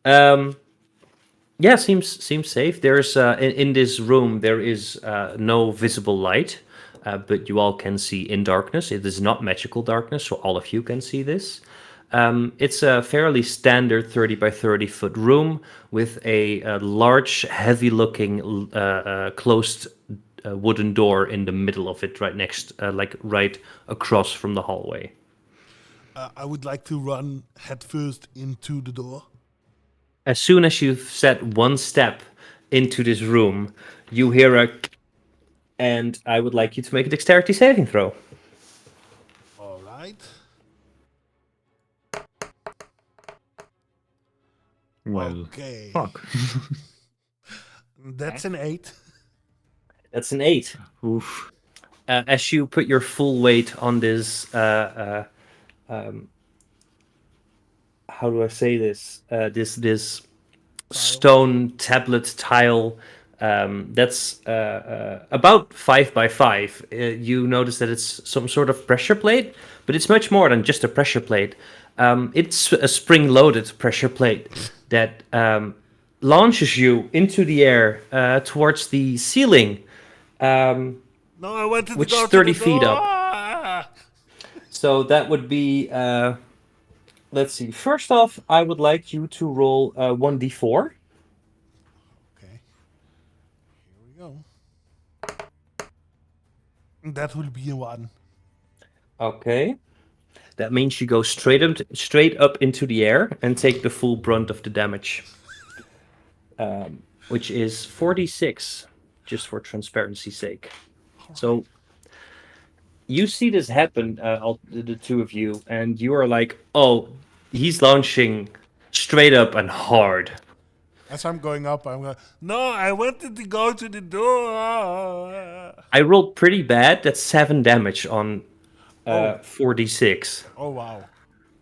Yeah, seems safe. There's in this room there is no visible light, but you all can see in darkness. It is not magical darkness, so all of you can see this. It's a fairly standard 30 by 30 foot room with a large, heavy-looking closed wooden door in the middle of it, right next, right across from the hallway. I would like to run headfirst into the door. As soon as you've set one step into this room, you hear a, and I would like you to make a dexterity saving throw. All right. Well, Okay. fuck. That's an 8. That's an 8. Oof. As you put your full weight on this, how do I say this? This stone tablet tile that's about 5 by 5. You notice that it's some sort of pressure plate, but it's much more than just a pressure plate. It's a spring-loaded pressure plate that launches you into the air towards the ceiling, No, I wanted to which go is to 30 the feet up. door. So that would be, let's see. First off, I would like you to roll 1d4. Okay. Here we go. That will be a 1. Okay. That means you go straight up into the air and take the full brunt of the damage, which is 46, just for transparency's sake. So you see this happen, the two of you, and you are like, "Oh, he's launching straight up and hard." As I'm going up, I'm going, no, I wanted to go to the door. I rolled pretty bad. That's 7 damage on 46. Oh, wow.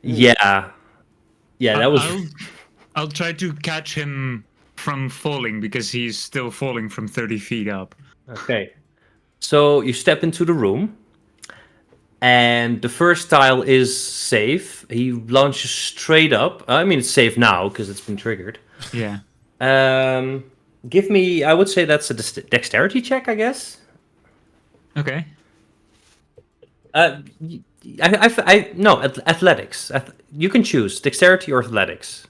Yeah, yeah, that was. I'll try to catch him from falling because he's still falling from 30 feet up. Okay. So you step into the room, and the first tile is safe. He launches straight up. I mean, it's safe now because it's been triggered. Yeah. Give me, I would say that's a dexterity check, I guess. Okay. No, athletics. You can choose dexterity or athletics.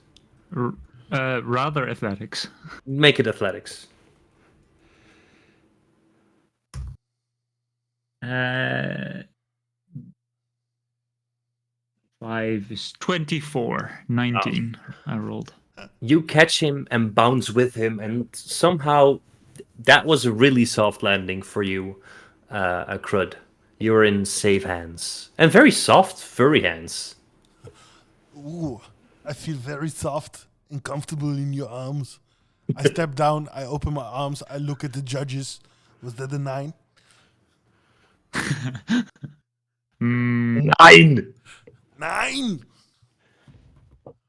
Rather athletics. Make it athletics. 5 is 24. 19 I rolled. You catch him and bounce with him, and somehow that was a really soft landing for you, Crud. You're in safe hands. And very soft, furry hands. Ooh, I feel very soft and comfortable in your arms. I step down, I open my arms, I look at the judges. Was that a 9? 9! 9!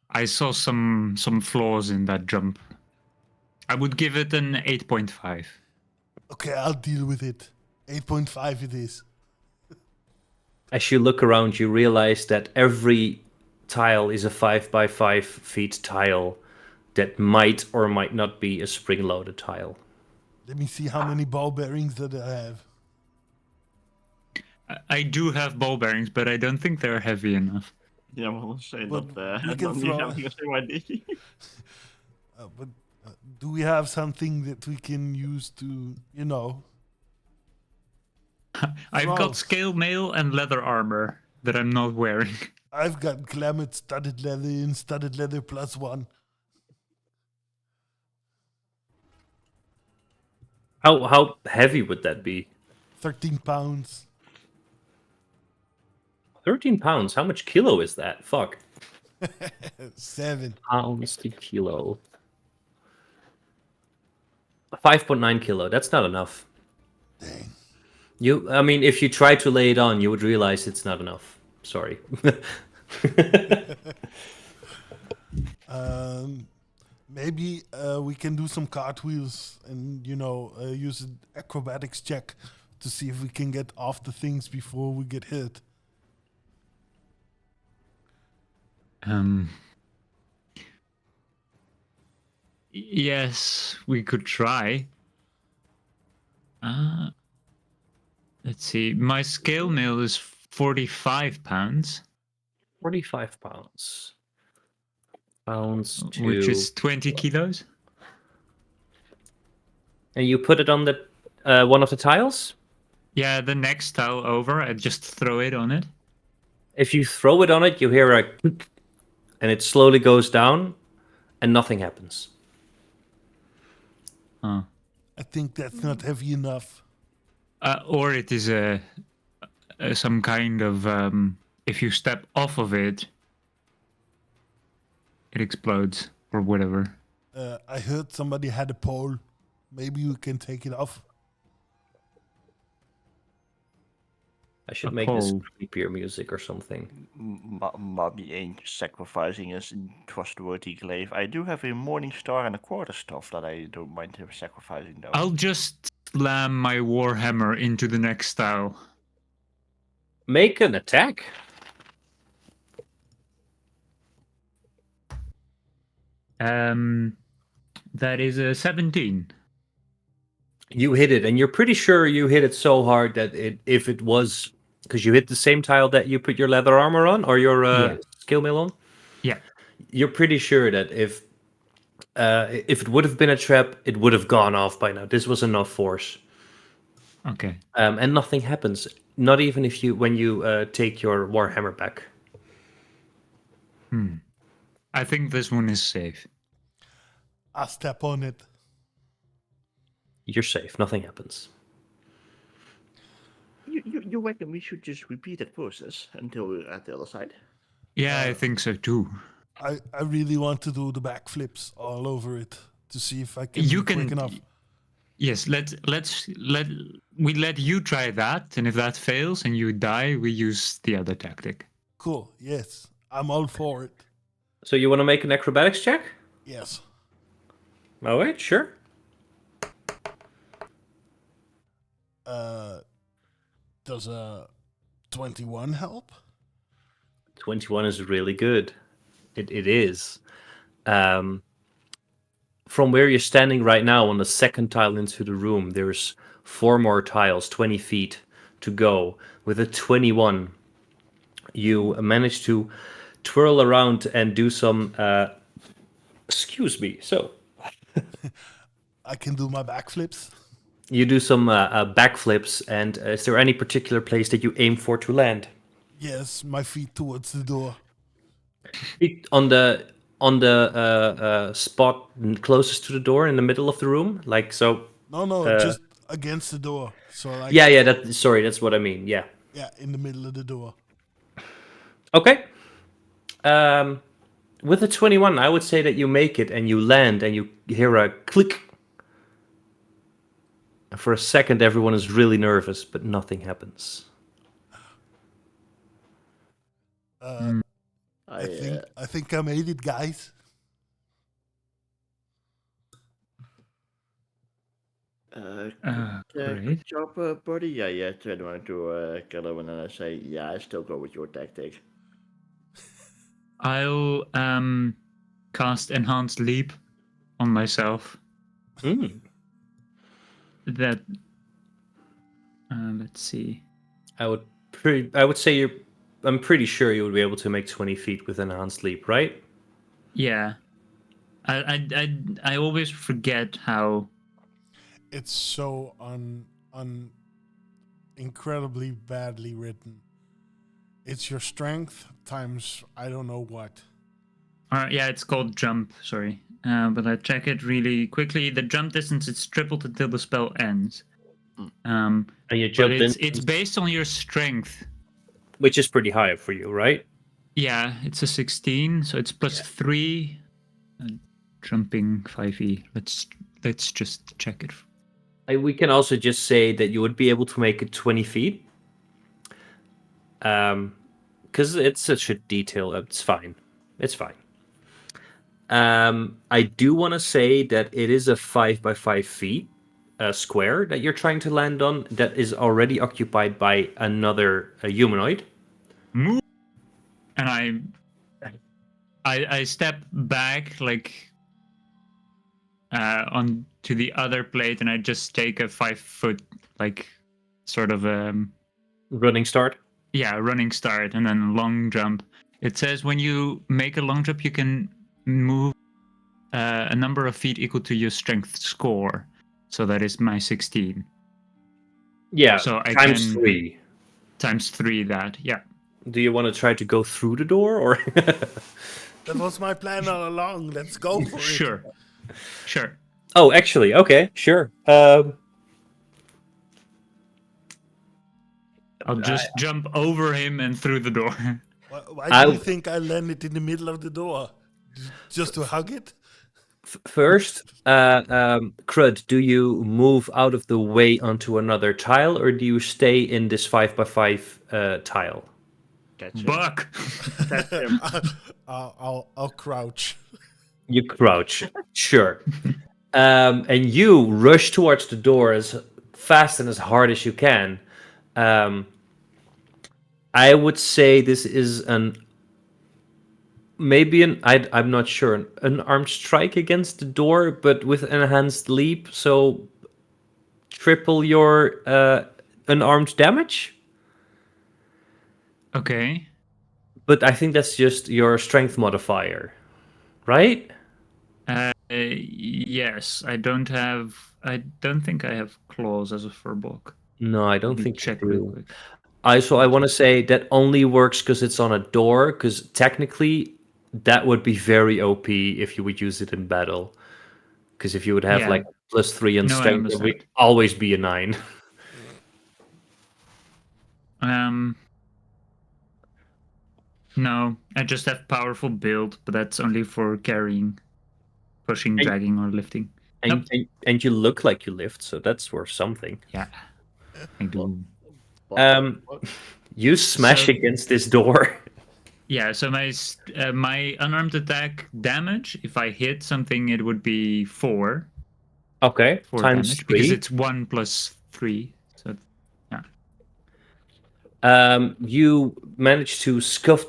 I saw some flaws in that jump. I would give it an 8.5. Okay, I'll deal with it. 8.5 it is. As you look around, you realize that every tile is a 5 by 5 feet tile that might or might not be a spring-loaded tile. Let me see how many ball bearings that I have. I do have ball bearings, but I don't think they're heavy enough. Ja, maar dan say But dat. we can Dan throw- gaan we say why did But do we have something that we can use to, you know? I've Wow. got scale mail and leather armor that I'm not wearing. I've got Glamour studded leather and studded leather +1. How heavy would that be? 13 pounds. 13 pounds. How much kilo is that? Fuck. 7. Pounds to kilo. 5.9 kilo. That's not enough. Dang. I mean, if you try to lay it on, you would realize it's not enough. Sorry. Maybe we can do some cartwheels and, you know, use an acrobatics check to see if we can get off the things before we get hit. Yes, we could try. Let's see. My scale mail is 45 pounds. 45 pounds. Pounds to... Which is 20 kilos. And you put it on the one of the tiles? Yeah, the next tile over, I just throw it on it. If you throw it on it, you hear a click, and it slowly goes down, and nothing happens. Huh. I think that's not heavy enough. Or it is some kind of if you step off of it, it explodes or whatever. I heard somebody had a pole. Maybe we can take it off. I should A make this pole. creepier music or something. Mobby ain't sacrificing his trustworthy glaive. I do have a morning star and a quarterstaff that I don't mind him sacrificing though. I'll just slam my warhammer into the next tile. Make an attack. That is a 17. You hit it, and you're pretty sure you hit it so hard that if it was because you hit the same tile that you put your leather armor on or your Yeah. skill mill on. Yeah. You're pretty sure that if it would have been a trap, it would have gone off by now. This was enough force, Okay. and nothing happens. Not even when you take your warhammer back. I think this one is safe. I step on it. You're safe. Nothing happens. You reckon we should just repeat that process until we're at the other side? Yeah, I think so too. I really want to do the backflips all over it to see if I can You be quick can- enough. Yes, we let you try that, and if that fails and you die, we use the other tactic. Cool. Yes, I'm all for it. So you want to make an acrobatics check? Yes. All right, sure. Does a 21 help? 21 is really good. It is. From where you're standing right now on the second tile into the room, there's 4 more tiles, 20 feet to go. With a 21, you manage to twirl around and do some... excuse me. So I can do my backflips. you do some backflips, and is there any particular place that you aim for to land? Yes, my feet towards the door. On the spot closest to the door in the middle of the room, like so. No, just against the door. So like Yeah. That's what I mean. Yeah. yeah, in the middle of the door. Okay. With a 21, I would say that you make it and you land and you hear a click. And for a second, everyone is really nervous, but nothing happens. I think I made it, guys. Great. Good job, buddy. Yeah, turn around to Kello and then I say, yeah, I still go with your tactic. I'll cast Enhanced Leap on myself. That let's see. I would say I'm pretty sure you would be able to make 20 feet with enhanced leap, right? Yeah. I always forget how. It's so incredibly badly written. It's your strength times I don't know what. Yeah, it's called jump. Sorry, but I check it really quickly. The jump distance is tripled until the spell ends. And you But jump in, it's based on your strength. which is pretty high for you, right? Yeah, it's a 16, so it's plus 3. Jumping 5e. Let's just check it. We can also just say that you would be able to make it 20 feet. Because it's such a detail. It's fine. It's fine. I do want to say that it is a 5 by 5 feet square that you're trying to land on that is already occupied by another humanoid. Move. And I step back like on to the other plate, and I just take a 5 foot like sort of Running start. yeah, running start, and then long jump. It says when you make a long jump, you can move a number of feet equal to your strength score. So that is my 16. Yeah, So I times can 3. times 3 that. Yeah. Do you want to try to go through the door, or? That was my plan all along. Let's go for it. Sure. Oh, actually, okay, sure. I'll just jump over him and through the door. Why do you think I landed in the middle of the door? Just to hug it? First, Crud, do you move out of the way onto another tile, or do you stay in this 5 by 5 tile? Catch him. Buck. Catch him. I'll crouch. You crouch, sure. And you rush towards the door as fast and as hard as you can. I would say this is an maybe I'm not sure. An unarmed strike against the door, but with enhanced leap, so triple your unarmed damage. Okay. But I think that's just your strength modifier, right? Yes, I don't think I have claws as a furbolg. No, I don't Let me think you check real do. quick. I want to say that only works because it's on a door. Because technically, that would be very OP if you would use it in battle. Because if you would have Yeah. like +3 on No, I strength, it would understand. always be a 9. No, I just have powerful build, but that's only for carrying, pushing, And- dragging, or lifting. And you look like you lift, so that's worth something. Yeah, I do. You smash So- against this door. Yeah, so my unarmed attack damage, if I hit something, it would be 4. Okay, 4 times damage because 3. it's 1 plus 3. So yeah. You manage to scuff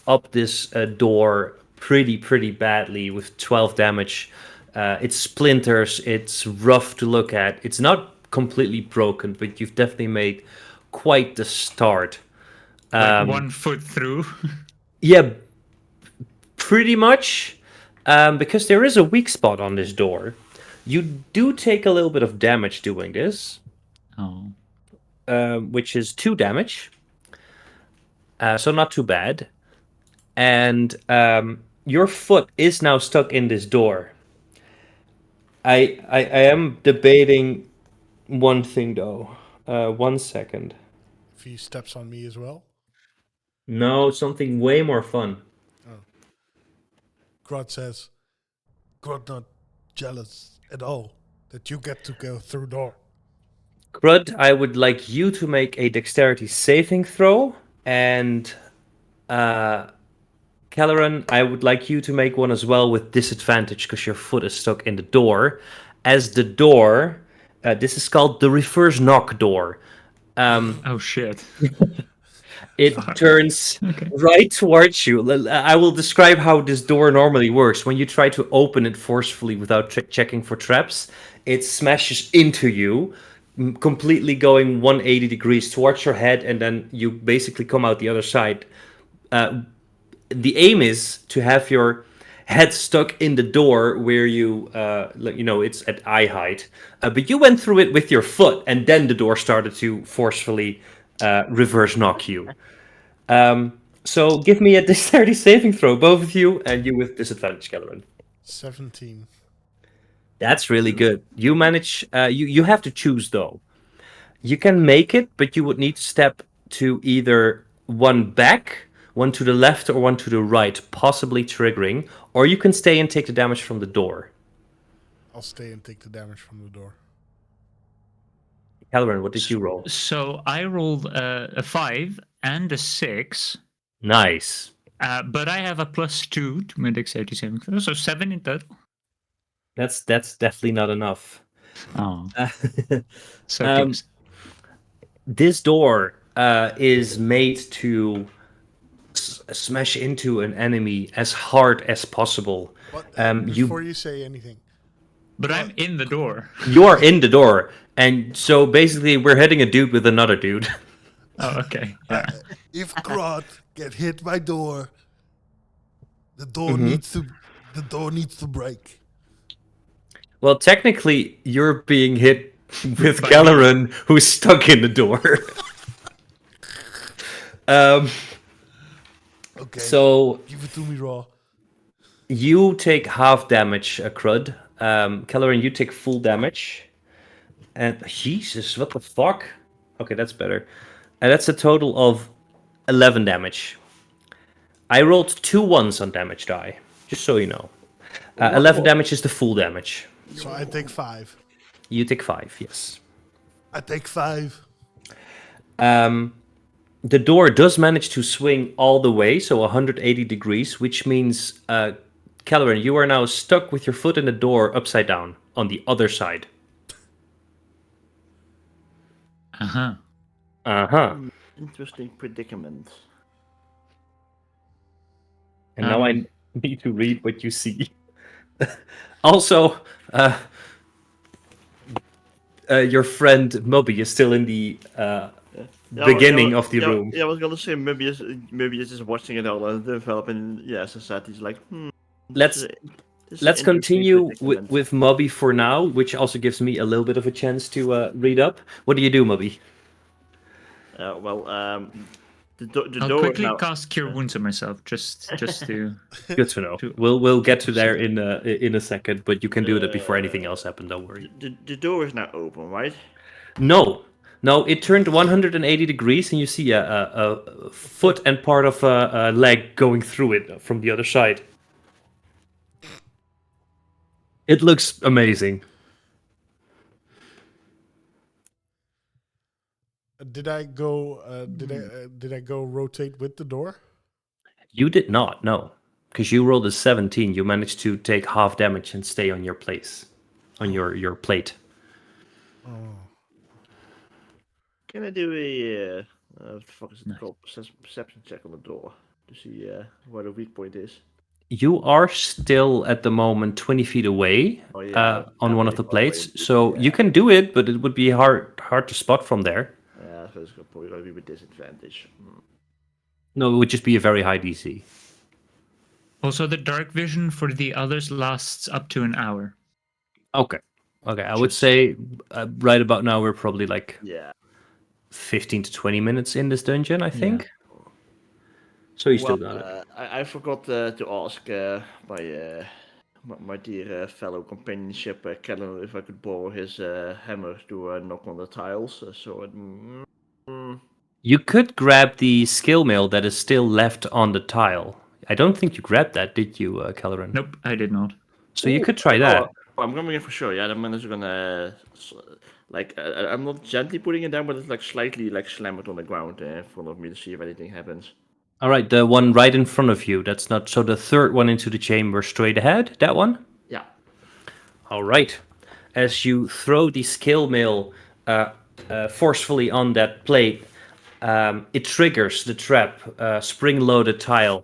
up this door pretty badly with 12 damage. It splinters. It's rough to look at. It's not completely broken, but you've definitely made quite the start. Like 1 foot through. Yeah, pretty much. Because there is a weak spot on this door. You do take a little bit of damage doing this, Oh. which is 2 damage. So not too bad. And your foot is now stuck in this door. I am debating one thing though. 1 second. If he steps on me as well. No, something way more fun. Grot says, Grot not jealous at all that you get to go through door. Crud, I would like you to make a dexterity saving throw, and Caloran, I would like you to make one as well with disadvantage because your foot is stuck in the door. As the door, this is called the reverse knock door. Oh shit. It turns right towards you. I will describe how this door normally works. When you try to open it forcefully without checking for traps, it smashes into you, completely going 180 degrees towards your head, and then you basically come out the other side. The aim is to have your head stuck in the door where it's at eye height. But you went through it with your foot, and then the door started to forcefully reverse knock you. So give me a dexterity saving throw, both of you, and you with disadvantage, Kelleran. 17. That's really good. You manage. You have to choose though. You can make it, but you would need to step to either one back, one to the left, or one to the right, possibly triggering. Or you can stay and take the damage from the door. I'll stay and take the damage from the door. Kelleran, what did you roll? So I rolled a 5 and a 6. Nice. But I have a +2 to my dexterity saving throw, so 7 in total. That's definitely not enough. Oh. So close. This door is made to smash into an enemy as hard as possible. But before you say anything, But I'm in the door. You are in the door, and so basically we're hitting a dude with another dude. Oh, okay. Yeah. If Grot get hit by door, the door Mm-hmm. needs to break. Well, technically, you're being hit with By Kelleran, who's stuck in the door. Okay. So Give it to me raw. you take half damage, Crud. Kelleran, you take full damage. And Jesus, what the fuck? Okay, that's better. And that's a total of 11 damage. I rolled 2 ones on damage die, just so you know. 11 damage is the full damage. So I take 5. You take 5, yes. I take 5. The door does manage to swing all the way, so 180 degrees, which means, Kelleran, you are now stuck with your foot in the door upside down on the other side. Uh-huh. Uh-huh. Interesting predicament. And now I need to read what you see. Also, your friend Moby is still in the beginning of the room. Yeah, I was gonna say maybe he's just watching it all develop, and yeah, as I said, he's like, Let's continue with Moby for now, which also gives me a little bit of a chance to read up. What do you do, Moby? The I'll door quickly now. cast Cure Wounds on myself, just to. Good to know. We'll get to there in a second, but you can do that before anything else happened. Don't worry. The door is now open, right? No, it turned 180 degrees, and you see a foot and part of a leg going through it from the other side. It looks amazing. Did I go? Did I go rotate with the door? You did not, no, because you rolled a 17. You managed to take half damage and stay on your place, on your plate. Oh. Can I do a what the fuck is it called? Perception check on the door to see where the weak point is. You are still at the moment 20 feet away on one of the plates, so you can do it, but it would be hard to spot from there. Yeah, so it's probably going to be with disadvantage. No, it would just be a very high DC. Also, the dark vision for the others lasts up to an hour. Okay. I would say right about now we're probably like 15 to 20 minutes in this dungeon, I think. Yeah. So you still got it. I forgot to ask my dear fellow companionship Callan if I could borrow his hammer to knock on the tiles. You could grab the skill mail that is still left on the tile. I don't think you grabbed that, did you, Kelleran? Nope, I did not. So you could try that. I'm coming in for sure. Yeah, I'm just gonna I'm not gently putting it down, but it's like slightly slam it on the ground in front of me to see if anything happens. All right, the one right in front of you. That's not so. The third one into the chamber, straight ahead. That one. Yeah. All right. As you throw the skill mail forcefully on that plate, it triggers the trap. Spring-loaded tile.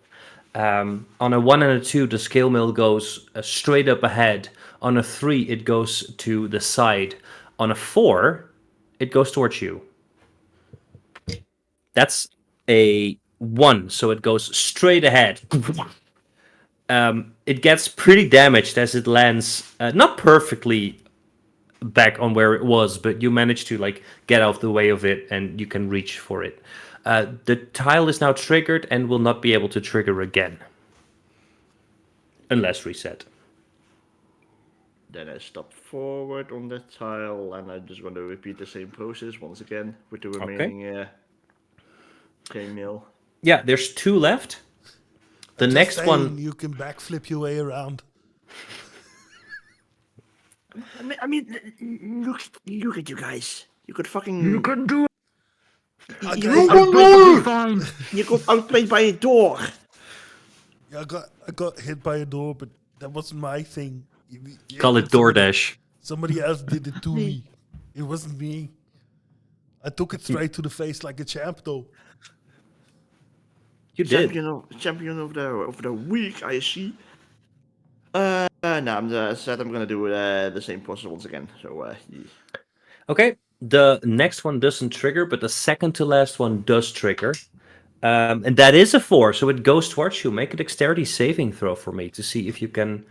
On a 1 and a 2, the scale mill goes straight up ahead. On a 3, it goes to the side. On a 4, it goes towards you. That's a 1, so it goes straight ahead. It gets pretty damaged as it lands, not perfectly back on where it was, but you manage to get out of the way of it, and you can reach for it. The tile is now triggered and will not be able to trigger again. Unless reset. Then I step forward on the tile, and I just want to repeat the same process once again with the remaining chainmail. Yeah, there's 2 left. The next one... You can backflip your way around. I mean, look at you guys. You could fucking... You can do it! You got outplayed by a door. Yeah, I got hit by a door, but that wasn't my thing. Call it DoorDash. Somebody else did it to me. It wasn't me. I took it straight to the face like a champ, though. You did. Champion of the week, I see. No, I'm gonna do the same process once again. So yeah. Okay, the next one doesn't trigger, but the second to last one does trigger. And that is a 4, so it goes towards you. Make a dexterity saving throw for me to see if you can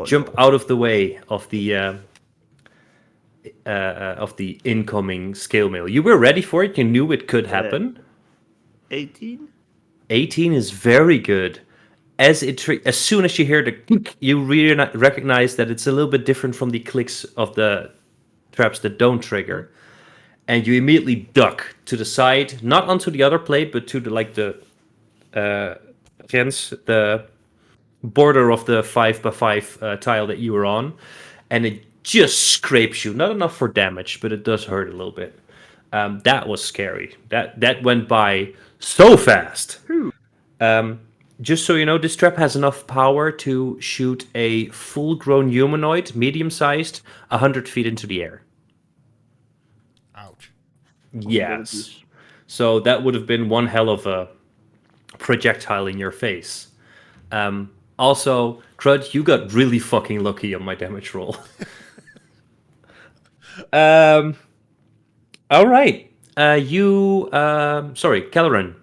jump out of the way of the incoming scale mail. You were ready for it. You knew it could happen. 18. 18 is very good. As soon as you hear the click, you really recognize that it's a little bit different from the clicks of the traps that don't trigger. And you immediately duck to the side, not onto the other plate, but to the border of the 5x5 tile that you were on, and it just scrapes you. Not enough for damage, but it does hurt a little bit. That was scary. That went by so fast. Just so you know, this trap has enough power to shoot a full-grown humanoid, medium-sized, 100 feet into the air. Ouch. Yes. So that would have been one hell of a projectile in your face. Also, Crud, you got really fucking lucky on my damage roll. All right. Sorry, Caloran.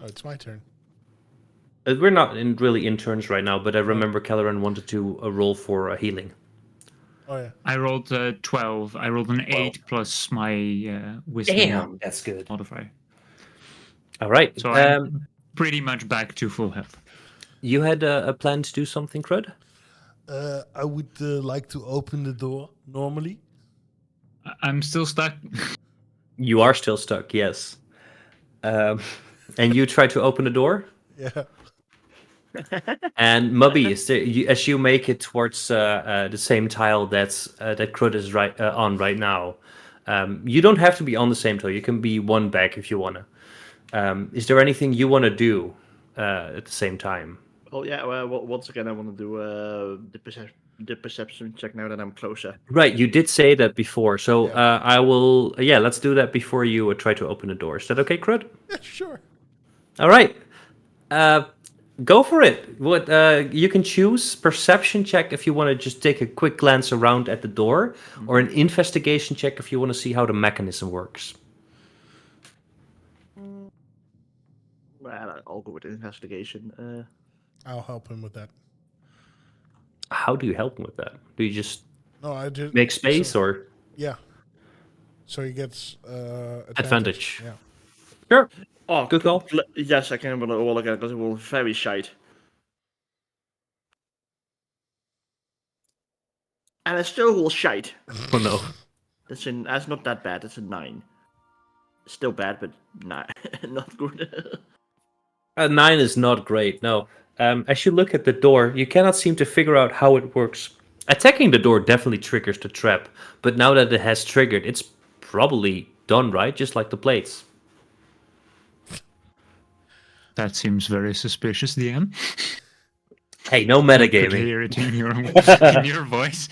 Oh, it's my turn. We're not really in turns right now, but I remember Caloran wanted to roll for healing. Oh yeah. I rolled 12. I rolled an 8 plus my wisdom Damn, that's good. modifier. All right. So I'm pretty much back to full health. You had a plan to do something, Crud? I would like to open the door normally. I'm still stuck. You are still stuck, yes. And you try to open the door? Yeah. And Mubby, as you make it towards the same tile that Crud is on right now, you don't have to be on the same tile. You can be one back if you wanna. Is there anything you want to do at the same time? Oh yeah. Well, once again, I want to do the perception check now that I'm closer. Right, you did say that before, so Yeah. I will. Yeah, let's do that before you try to open the door. Is that okay, Crud? Yeah, sure. All right. Go for it. What you can choose perception check if you want to just take a quick glance around at the door, or an investigation check if you want to see how the mechanism works. Well, I'll go with investigation. I'll help him with that. How do you help him with that? Do you just No, I just make space, or Yeah. So he gets advantage? Yeah. Sure. Oh, Good call. Yes, I can roll again because it will very shite. And I still will shite. Oh no. That's not that bad. That's a 9. Still bad, but nah, not good. A 9 is not great, no. As you look at the door, you cannot seem to figure out how it works. Attacking the door definitely triggers the trap, but now that it has triggered, it's probably done, right? Just like the plates. That seems very suspicious, DM. Hey, no You could metagaming. hear it in your voice.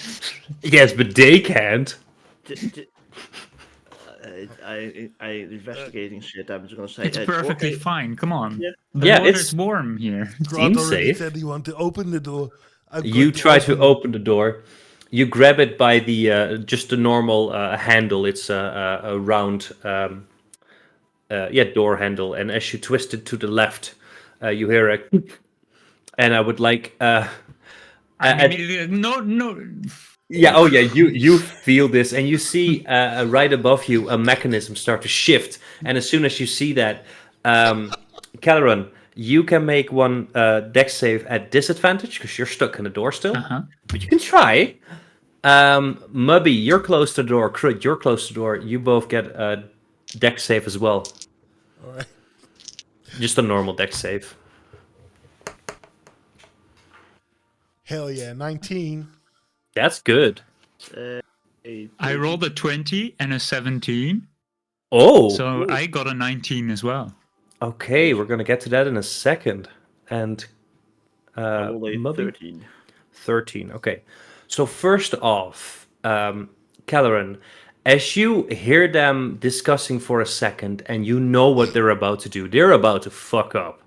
Yes, but they can't. I investigating shit. I'm just gonna say It's perfectly fine. Come on. Yeah. The Yeah, water's it's- warm here. Grant Seems already safe. said he want to open the door. I'm You going try to it. open the door. You grab it by the just the normal handle. It's a round, door handle. And as you twist it to the left, you hear a, and I would like, I'm immediately no. yeah, oh yeah, you feel this, and you see right above you a mechanism start to shift. And as soon as you see that, Caloran, you can make one dex save at disadvantage because you're stuck in the door still. But you can try. Mubby, you're close to the door. Crud, you're close to the door. You both get a dex save as well. All right. Just a normal dex save. Hell yeah, 19. That's good. I rolled a 20 and a 17. Oh, So I got a 19 as well. okay. We're gonna get to that in a second. And I rolled a Mubby? 13. 13. Okay. So first off, Caloran, as you hear them discussing for a second and you know what they're about to do, they're about to fuck up.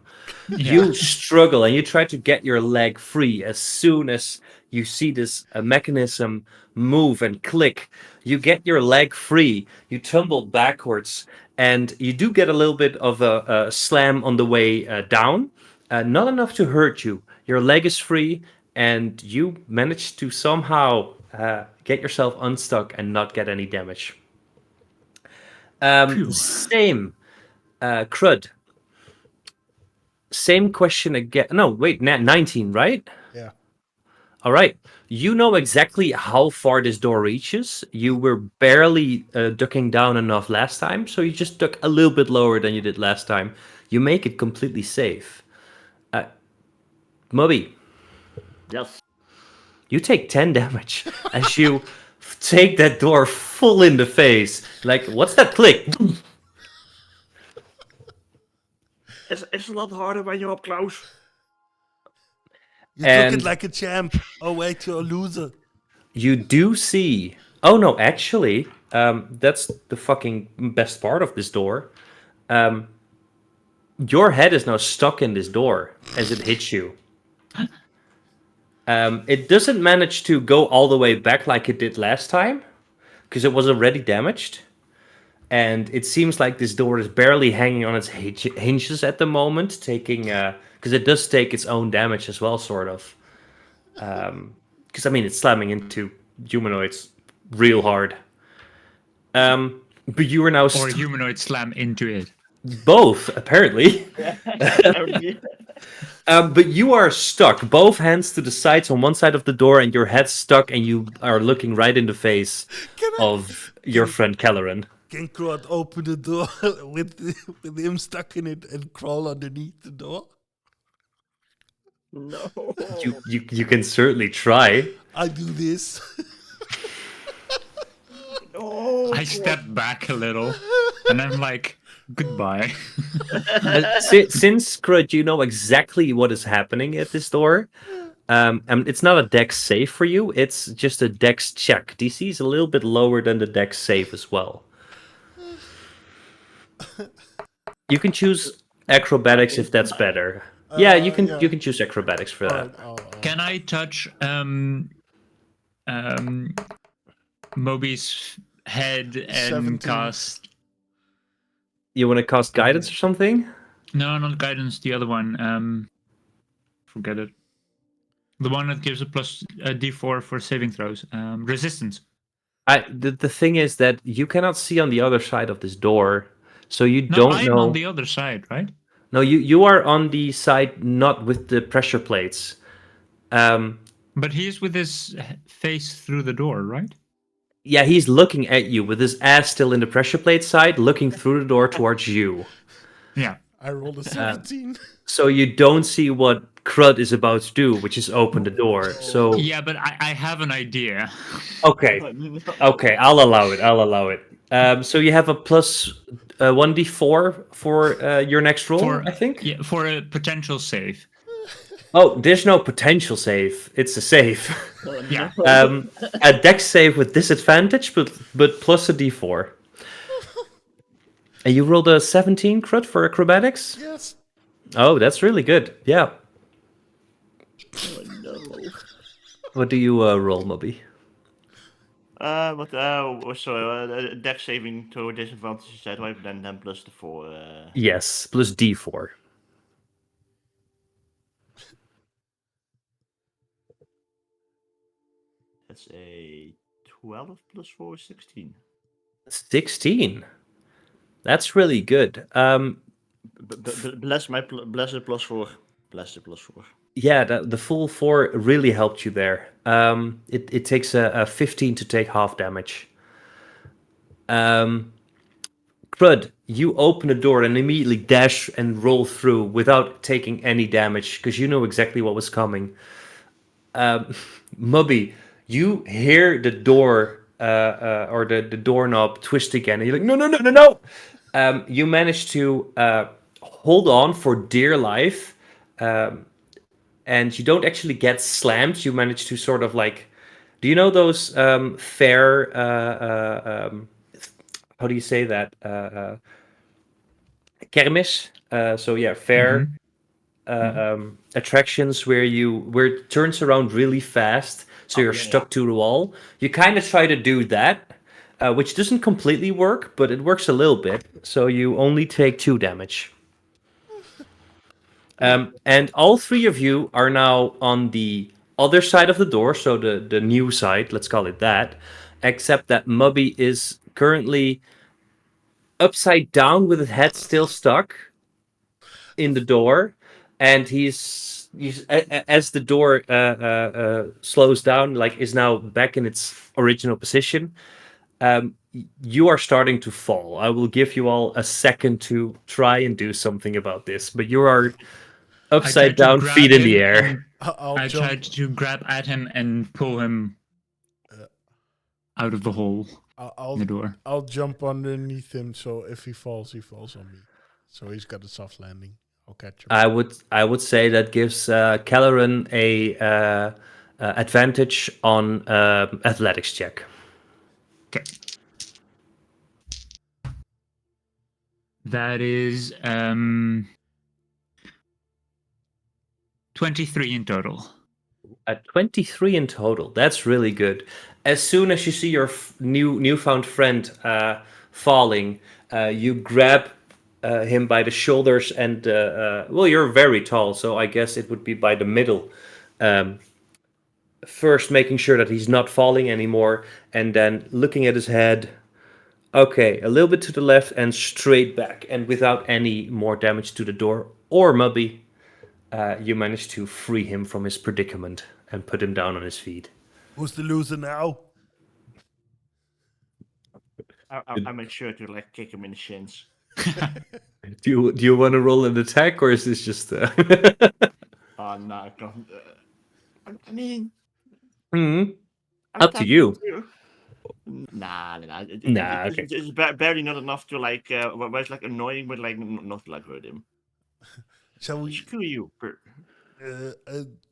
You struggle and you try to get your leg free. As soon as you see this mechanism move and click, you get your leg free. You tumble backwards and you do get a little bit of a slam on the way down. Not enough to hurt you. Your leg is free and you manage to somehow get yourself unstuck and not get any damage. Same. Crud. Same question again. No, wait, 19, right? Yeah. All right. You know exactly how far this door reaches. You were barely ducking down enough last time, so you just duck a little bit lower than you did last time. You make it completely safe. Mubby, Yes. you take 10 damage as you take that door full in the face. Like, what's that click? It's a lot harder when you're up close. You took And- it like a champ. Oh wait, you're a loser. You do see. Oh no, actually, that's the fucking best part of this door. your head is now stuck in this door as it hits you. It doesn't manage to go all the way back like it did last time, because it was already damaged. And it seems like this door is barely hanging on its hinges at the moment, taking because it does take its own damage as well, sort of. Because I mean, it's slamming into humanoids real hard. But you are now Or humanoid slam into it. both apparently. But you are stuck, both hands to the sides on one side of the door, and your head stuck, and you are looking right in the face of your friend Kelleran. Can Crod open the door with him stuck in it and crawl underneath the door? No. You can certainly try. I do this. No. I step back a little, and I'm like, goodbye. Since Crud, you know exactly what is happening at this door. And it's not a dex save for you, it's just a dex check. DC is a little bit lower than the dex save as well. You can choose acrobatics if that's better. Yeah, you can choose acrobatics for that. Can I touch Moby's head and 17. cast? You want to cast guidance or something? No, not guidance. The other one. Forget it. The one that gives a D4 for saving throws. Resistance. The thing is that you cannot see on the other side of this door, so you No, don't I'm know. on the other side, right? No, you are on the side not with the pressure plates. But he's with his face through the door, right? Yeah, he's looking at you with his ass still in the pressure plate side, looking through the door towards you. Yeah. I rolled a 17. So you don't see what Crud is about to do, which is open the door. So Yeah, but I have an idea. okay, I'll allow it. So you have a plus 1d4 for your next roll, I think. Yeah, for a potential save. Oh, there's no potential save. It's a save. Yeah. A dex save with disadvantage, but plus a d4. And you rolled a 17, Crud, for acrobatics? Yes. Oh, that's really good. Yeah. Oh, no. What do you roll, Moby? Dex saving to disadvantage is that right? Then plus the 4. Yes, plus d4. That's a 12 plus 4 is 16. 16. That's really good. Bless plus 4. Bless plus 4. Yeah, the full 4 really helped you there. It takes a 15 to take half damage. Crud, you open the door and immediately dash and roll through without taking any damage because you know exactly what was coming. Mubby, you hear the door or the doorknob twist again, and you're like, no. You manage to hold on for dear life, and you don't actually get slammed. You manage to sort of like, do you know those fair? How do you say that? Kermis. So yeah, fair. Attractions where it turns around really fast, so you're stuck to the wall. You kind of try to do that, which doesn't completely work, but it works a little bit. So you only take 2 damage. And all 3 of you are now on the other side of the door, so the new side, let's call it that. Except that Mubby is currently upside down with his head still stuck in the door, and he's as the door slows down, like is now back in its original position. You are starting to fall. I will give you all a second to try and do something about this, but you are upside down, feet in the air. I tried to grab at him and pull him out of the hole in the door. I'll jump underneath him, so if he falls on me. So he's got a soft landing. I'll catch him. I would say that gives Kelleran a advantage on athletics check. Okay. That is 23 in total. At 23 in total. That's really good. As soon as you see your newfound friend falling, you grab him by the shoulders and, well, you're very tall, so I guess it would be by the middle. First, making sure that he's not falling anymore, and then looking at his head. Okay, a little bit to the left and straight back, and without any more damage to the door or Mubby, you manage to free him from his predicament and put him down on his feet. Who's the loser now? I make sure to like kick him in the shins. Do you want to roll an attack, or is this just? Oh no, I mean, Up to you. Nah. Nah, okay. It's barely not enough to like. Where it's like annoying, but like not to like hurt him. Shall we? Screw you.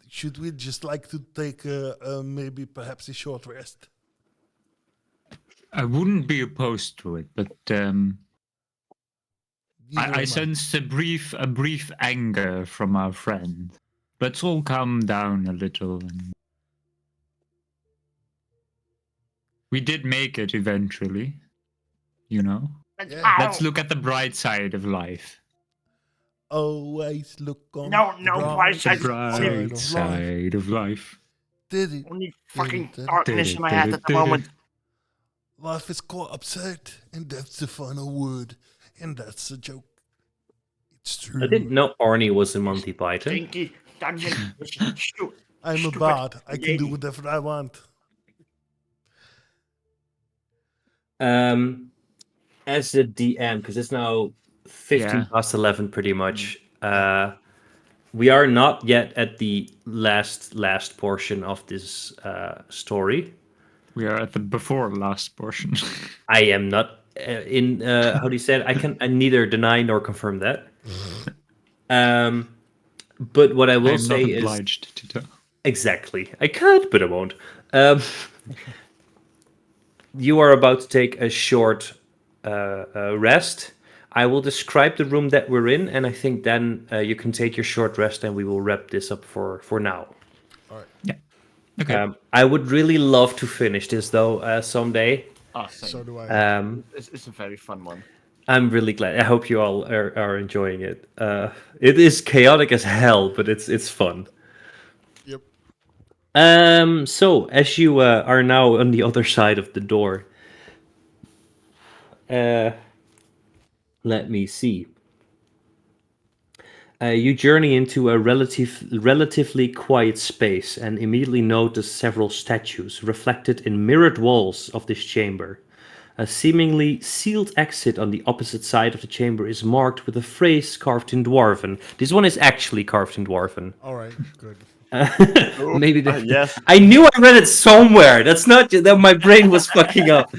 Should we just like to take maybe perhaps a short rest? I wouldn't be opposed to it, but I sensed a brief anger from our friend. Let's all calm down a little. And we did make it eventually, you know? Yeah. Let's look at the bright side of life. Always look on No, bright The side. bright side of life. Did it? Only fucking darkness in my head at the moment. Life is quite absurd, and that's the final word, and that's a joke. It's true. I didn't know Arnie was in Monty Python. Stinky dungeon. I'm a bard. I can do whatever I want. As a DM, because it's now 15 past 11 pretty much, we are not yet at the last portion of this story. We are at the before last portion. I am not in how do you say it? I neither deny nor confirm that. But what I will say not obliged is to tell. Exactly. I could, but I won't. You are about to take a short rest. I will describe the room that we're in, and I think then you can take your short rest, and we will wrap this up for now. All right. Yeah. Okay. I would really love to finish this though someday. Oh, same. So do I. It's a very fun one. I'm really glad. I hope you all are enjoying it. It is chaotic as hell, but it's fun. Yep. So as you are now on the other side of the door, let me see. You journey into a relatively quiet space and immediately notice several statues reflected in mirrored walls of this chamber. A seemingly sealed exit on the opposite side of the chamber is marked with a phrase carved in Dwarven. This one is actually carved in Dwarven. All right. Good. Maybe yes. I knew I read it somewhere. That's not that my brain was fucking up.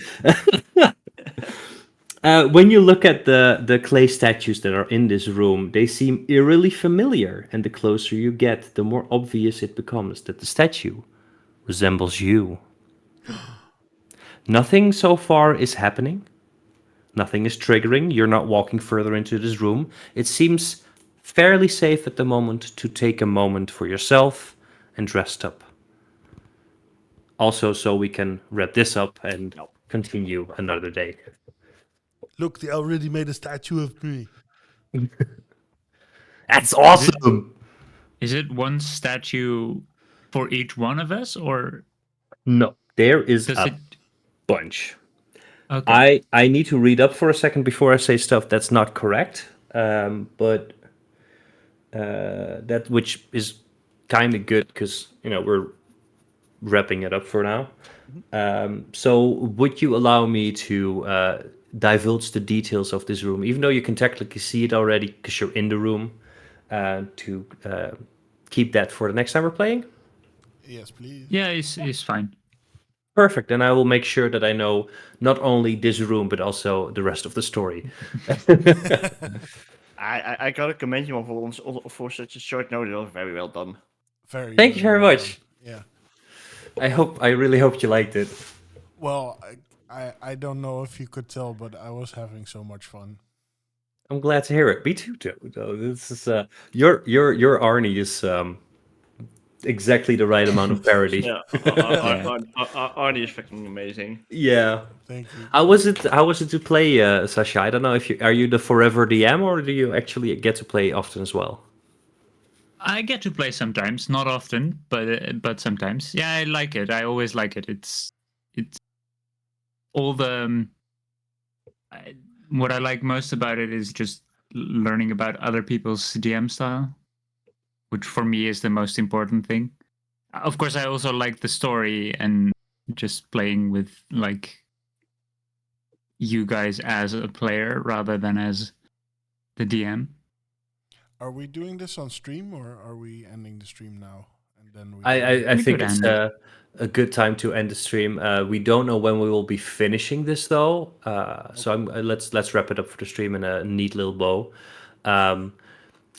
When you look at the clay statues that are in this room, they seem eerily familiar, and the closer you get, the more obvious it becomes that the statue resembles you. Nothing so far is happening. Nothing is triggering. You're not walking further into this room. It seems fairly safe at the moment to take a moment for yourself and rest up. Also, so we can wrap this up and continue another day. Look, they already made a statue of me. That's awesome! Is it one statue for each one of us, or No, there is does a it? bunch. Okay. I need to read up for a second before I say stuff that's not correct, but that which is kind of good because we're wrapping it up for now. So would you allow me to divulge the details of this room, even though you can technically see it already because you're in the room, to keep that for the next time we're playing? Yes, please. Yeah, it's fine. Perfect, and I will make sure that I know not only this room but also the rest of the story. I gotta commend you for such a short note. It was very well done. Thank you very well much. done. Yeah. I really hoped you liked it. Well, I don't know if you could tell, but I was having so much fun. I'm glad to hear it. Me too, Joe. This is your Arnie is exactly the right amount of parody. Yeah, Arnie is fucking amazing. Yeah. Thank you. How was it? How was it to play, Sasha? I don't know if are you the forever DM or do you actually get to play often as well? I get to play sometimes, not often, but sometimes. Yeah, I like it. I always like it. It's all the what I like most about it is just learning about other people's DM style, which for me is the most important thing. Of course, I also like the story and just playing with like you guys as a player rather than as the DM. Are we doing this on stream or are we ending the stream now? And then we. I We think could it's end it. a good time to end the stream. We don't know when we will be finishing this though, so let's wrap it up for the stream in a neat little bow.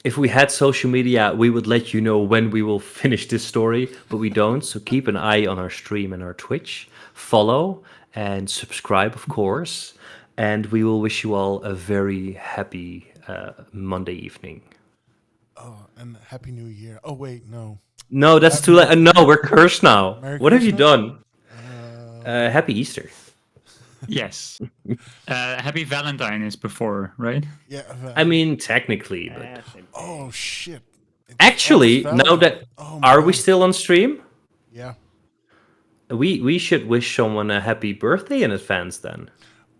If we had social media, we would let you know when we will finish this story, but we don't. So keep an eye on our stream and our Twitch. Follow and subscribe, of course. And we will wish you all a very happy Monday evening. Oh, and Happy New Year. Oh wait, no. No, that's too late. No, we're cursed now. Merry What have you Christmas? done? Happy Easter. Yes. Happy Valentine is before, right? Yeah. I mean, technically, but Yeah, same thing. Oh shit. It's actually, almost now that Valentine. Oh my are we God. still on stream? Yeah. We should wish someone a happy birthday in advance then.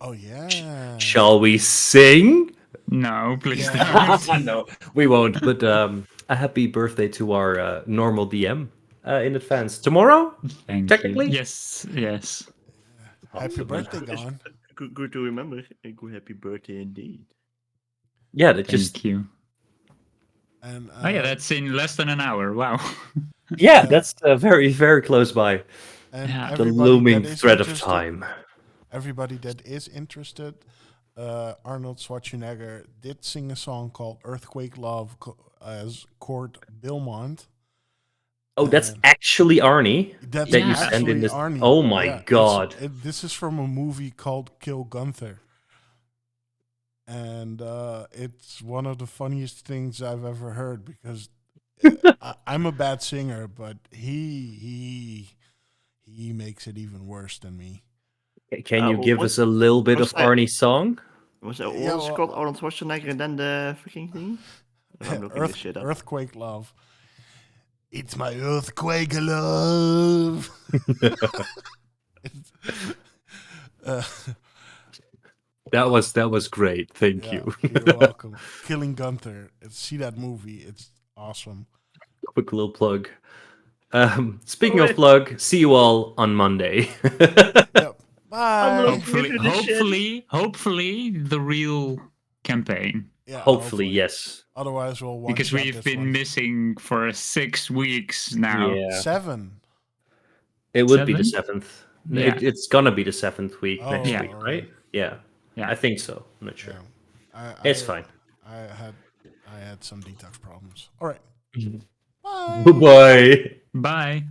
Oh yeah. Shall we sing? No, please Yeah. don't. No, we won't. But a happy birthday to our normal DM in advance. Tomorrow? Thank Technically? you. Yes, yes. Happy birthday, Gone. Good to remember. A good happy birthday indeed. Yeah, that Thank just you. And Oh yeah, that's in less than an hour. Wow. yeah, that's very very close by. and Yeah. The everybody looming that is thread of interested- time. Everybody that is interested, Arnold Schwarzenegger did sing a song called "Earthquake Love" as Court Bilmont. Oh, that's actually Arnie. That's that you Yeah. send in actually this. Arnie. Oh my Yeah, god! this is from a movie called Kill Gunther, and it's one of the funniest things I've ever heard because I'm a bad singer, but he makes it even worse than me. Can you give what- us a little bit what's of that? Arnie's song? Was it Yeah, all well- called Arnold Schwarzenegger and then the freaking thing? I'm looking this shit up. Earthquake Love. It's my earthquake love. uh, That was great. Thank yeah, you. You're welcome. Killing Gunther. See that movie. It's awesome. Quick little plug. Speaking of plug, see you all on Monday. Yep. Bye. Hopefully, Into this shit. hopefully, the real campaign. Yeah, Hopefully, yes. Otherwise, we'll one Because we've been missing for 6 weeks now. Yeah. 7. It would be the 7th? 7th. Yeah. It's gonna be the 7th week Oh, next Yeah. week, right? Yeah. Yeah. I think so. I'm not sure. Yeah. It's fine. I had some detox problems. All right. Bye. Bye. Bye.